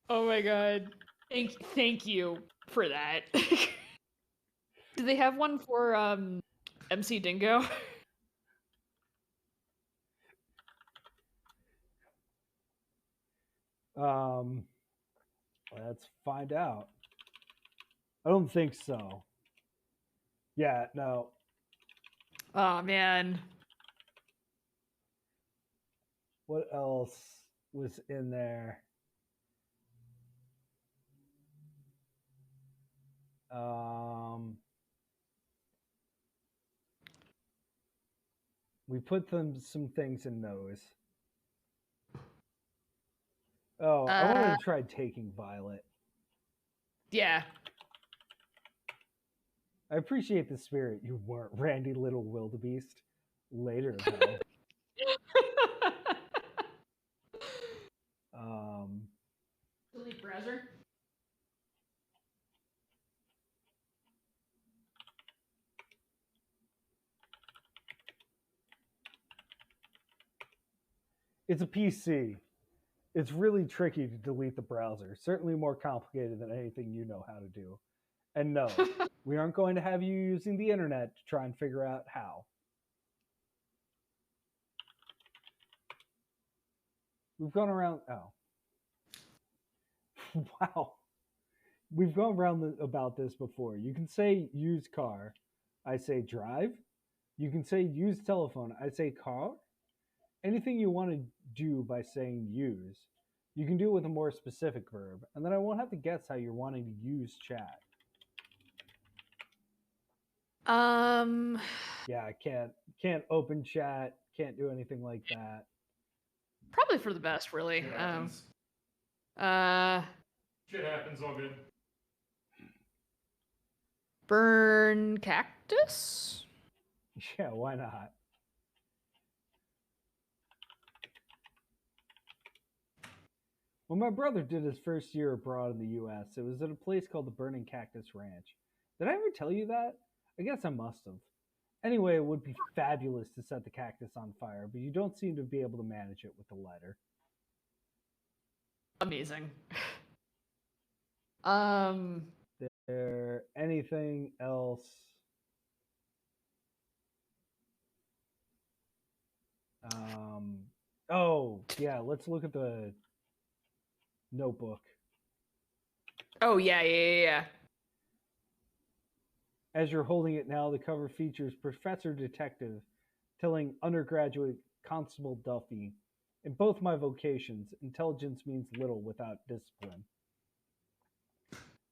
Oh my god. Thank you for that. Do they have one for MC Dingo? Let's find out. I don't think so. Yeah, no. Oh man. What else was in there? We put some things in those. Oh, I wanted to try Taking Violet. Yeah. I appreciate the spirit. You weren't Randy Little Wildebeest. Later, though. Delete browser. It's a PC. It's really tricky to delete the browser. Certainly more complicated than anything you know how to do. And no, we aren't going to have you using the internet to try and figure out how. We've gone around. Oh. Wow. We've gone around about this before. You can say use car. I say drive. You can say use telephone. I say car. Anything you want to do by saying use, you can do it with a more specific verb. And then I won't have to guess how you're wanting to use chat. Yeah, I can't open chat, can't do anything like that. Probably for the best, really. Shit happens. Shit happens, all good. Burn cactus? Yeah, why not? When my brother did his first year abroad in the US, it was at a place called the Burning Cactus Ranch. Did I ever tell you that? I guess I must have. Anyway, it would be fabulous to set the cactus on fire, but you don't seem to be able to manage it with the lighter. Amazing. There anything else? Oh, yeah, let's look at the notebook. Oh, yeah. As you're holding it now, the cover features Professor Detective telling undergraduate Constable Duffy, in both my vocations, intelligence means little without discipline.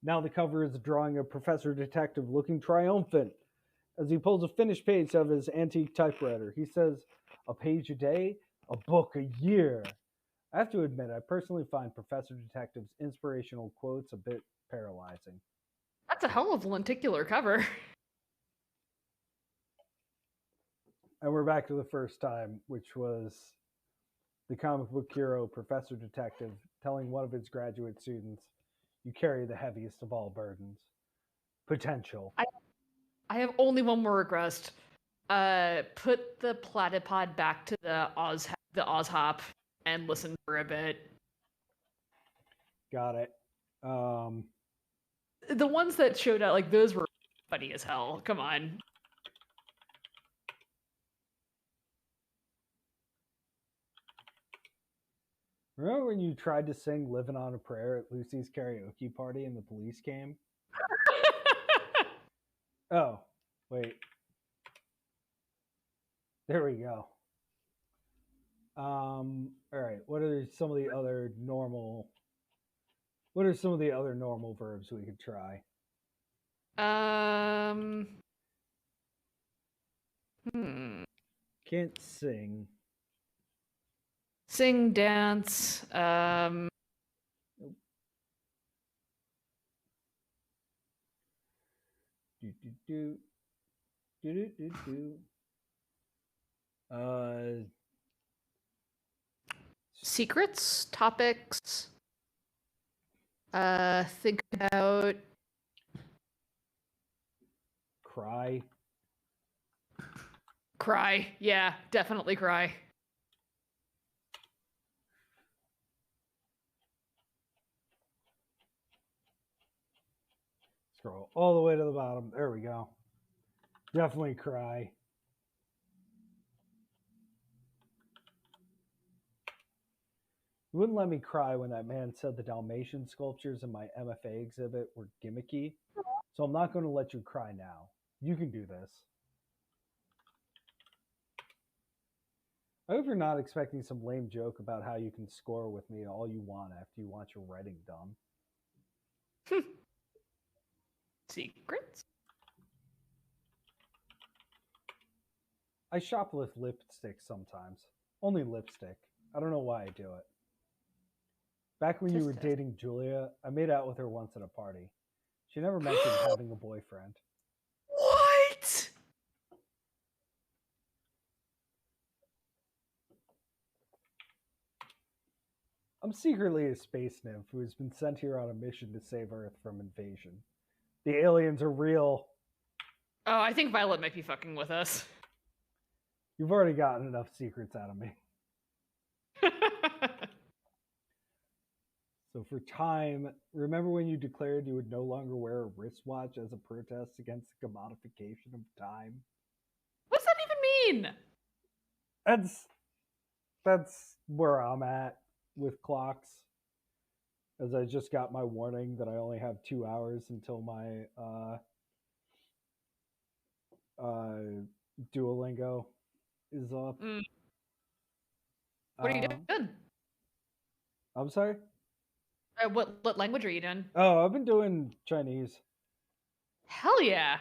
Now the cover is a drawing of Professor Detective looking triumphant as he pulls a finished page of his antique typewriter. He says, a page a day, a book a year. I have to admit, I personally find Professor Detective's inspirational quotes a bit paralyzing. That's a hell of a lenticular cover. And we're back to the first time, which was the comic book hero, Professor Detective, telling one of his graduate students, you carry the heaviest of all burdens. Potential. I have only one more request. Put the platypod back to the Oz hop and listen for a bit. Got it. The ones that showed out, like, those were funny as hell. Come on. Remember when you tried to sing Living on a Prayer at Lucy's karaoke party and the police came? Oh, wait. There we go. All right. What are some of the other normal verbs we could try? Can't sing. Sing, dance, Do, do, do. Do, do, do, do. Secrets, topics. Think about Cry. cry. Yeah, definitely cry. Scroll all the way to the bottom. There we go. Definitely cry. You wouldn't let me cry when that man said the Dalmatian sculptures in my MFA exhibit were gimmicky, so I'm not going to let you cry now. You can do this. I hope you're not expecting some lame joke about how you can score with me all you want after you want your writing done. Secrets? I shoplift lipstick sometimes. Only lipstick. I don't know why I do it. Back when you were dating Julia, I made out with her once at a party. She never mentioned having a boyfriend. What? I'm secretly a space nymph who has been sent here on a mission to save Earth from invasion. The aliens are real. Oh, I think Violet might be fucking with us. You've already gotten enough secrets out of me. So for time, remember when you declared you would no longer wear a wristwatch as a protest against the commodification of time? What's that even mean? That's where I'm at with clocks. As I just got my warning that I only have 2 hours until my Duolingo is up. What are you doing? I'm sorry? What language are you doing? Oh, I've been doing Chinese. Hell yeah.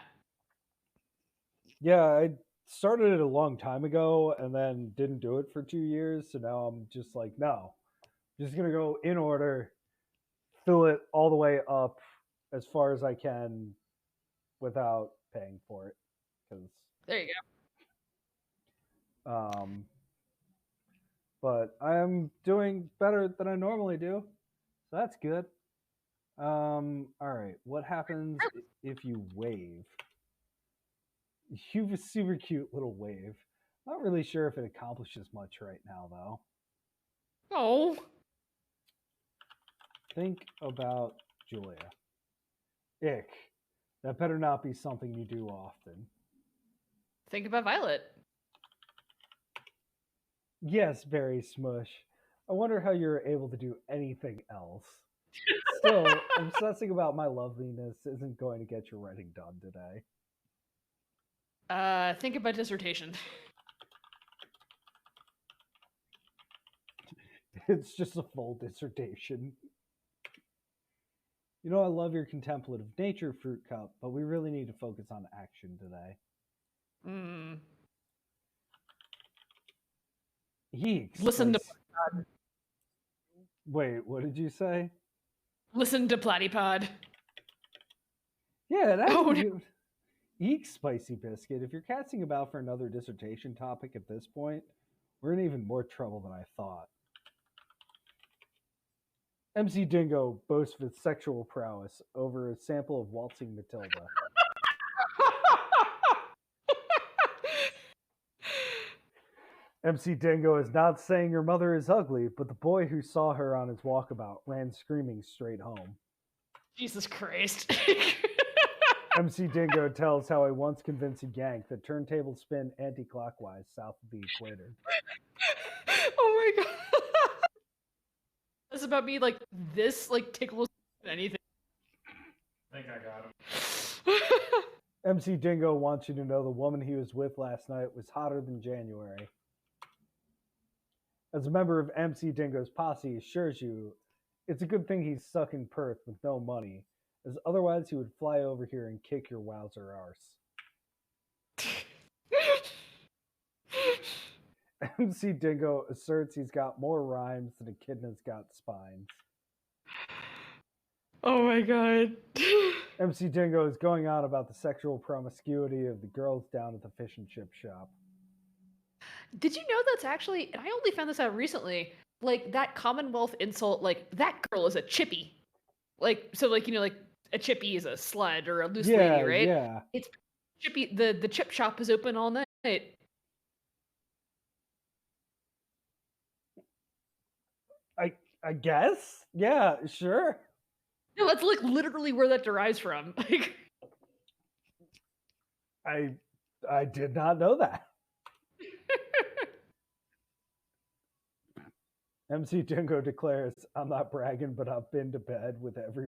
Yeah, I started it a long time ago and then didn't do it for 2 years. So now I'm just like, no, I'm just going to go in order, fill it all the way up as far as I can without paying for it. Because there you go. But I'm doing better than I normally do. So that's good. All right. What happens if you wave? You have a super cute little wave. Not really sure if it accomplishes much right now, though. Oh. Think about Julia. Ick. That better not be something you do often. Think about Violet. Yes, Berry Smush. I wonder how you're able to do anything else. Still, obsessing about my loveliness isn't going to get your writing done today. Think about dissertation. It's just a full dissertation. You know, I love your contemplative nature, Fruit Cup, but we really need to focus on action today. Yeeks. Listen to... Wait, what did you say? Listen to Platypod. Yeah, that's good. Eek, Spicy Biscuit. If you're casting about for another dissertation topic at this point, we're in even more trouble than I thought. MC Dingo boasts of its sexual prowess over a sample of Waltzing Matilda. MC Dingo is not saying your mother is ugly, but the boy who saw her on his walkabout ran screaming straight home. Jesus Christ. MC Dingo tells how he once convinced a yank that turntables spin anti-clockwise south of the equator. Oh my god. That's about me, like, this, like, tickles anything. I think I got him. MC Dingo wants you to know the woman he was with last night was hotter than January. As a member of MC Dingo's posse assures you, it's a good thing he's stuck in Perth with no money, as otherwise he would fly over here and kick your wowzer arse. MC Dingo asserts he's got more rhymes than a kidna's got spines. Oh my god. MC Dingo is going on about the sexual promiscuity of the girls down at the fish and chip shop. Did you know that's actually, and I only found this out recently, like that Commonwealth insult, like that girl is a chippy. Like, so like, like a chippy is a slut or a loose lady, right? Yeah. It's chippy, the chip shop is open all night. I guess. Yeah, sure. No, that's like literally where that derives from. Like, I did not know that. MC Dingo declares, I'm not bragging, but I've been to bed with every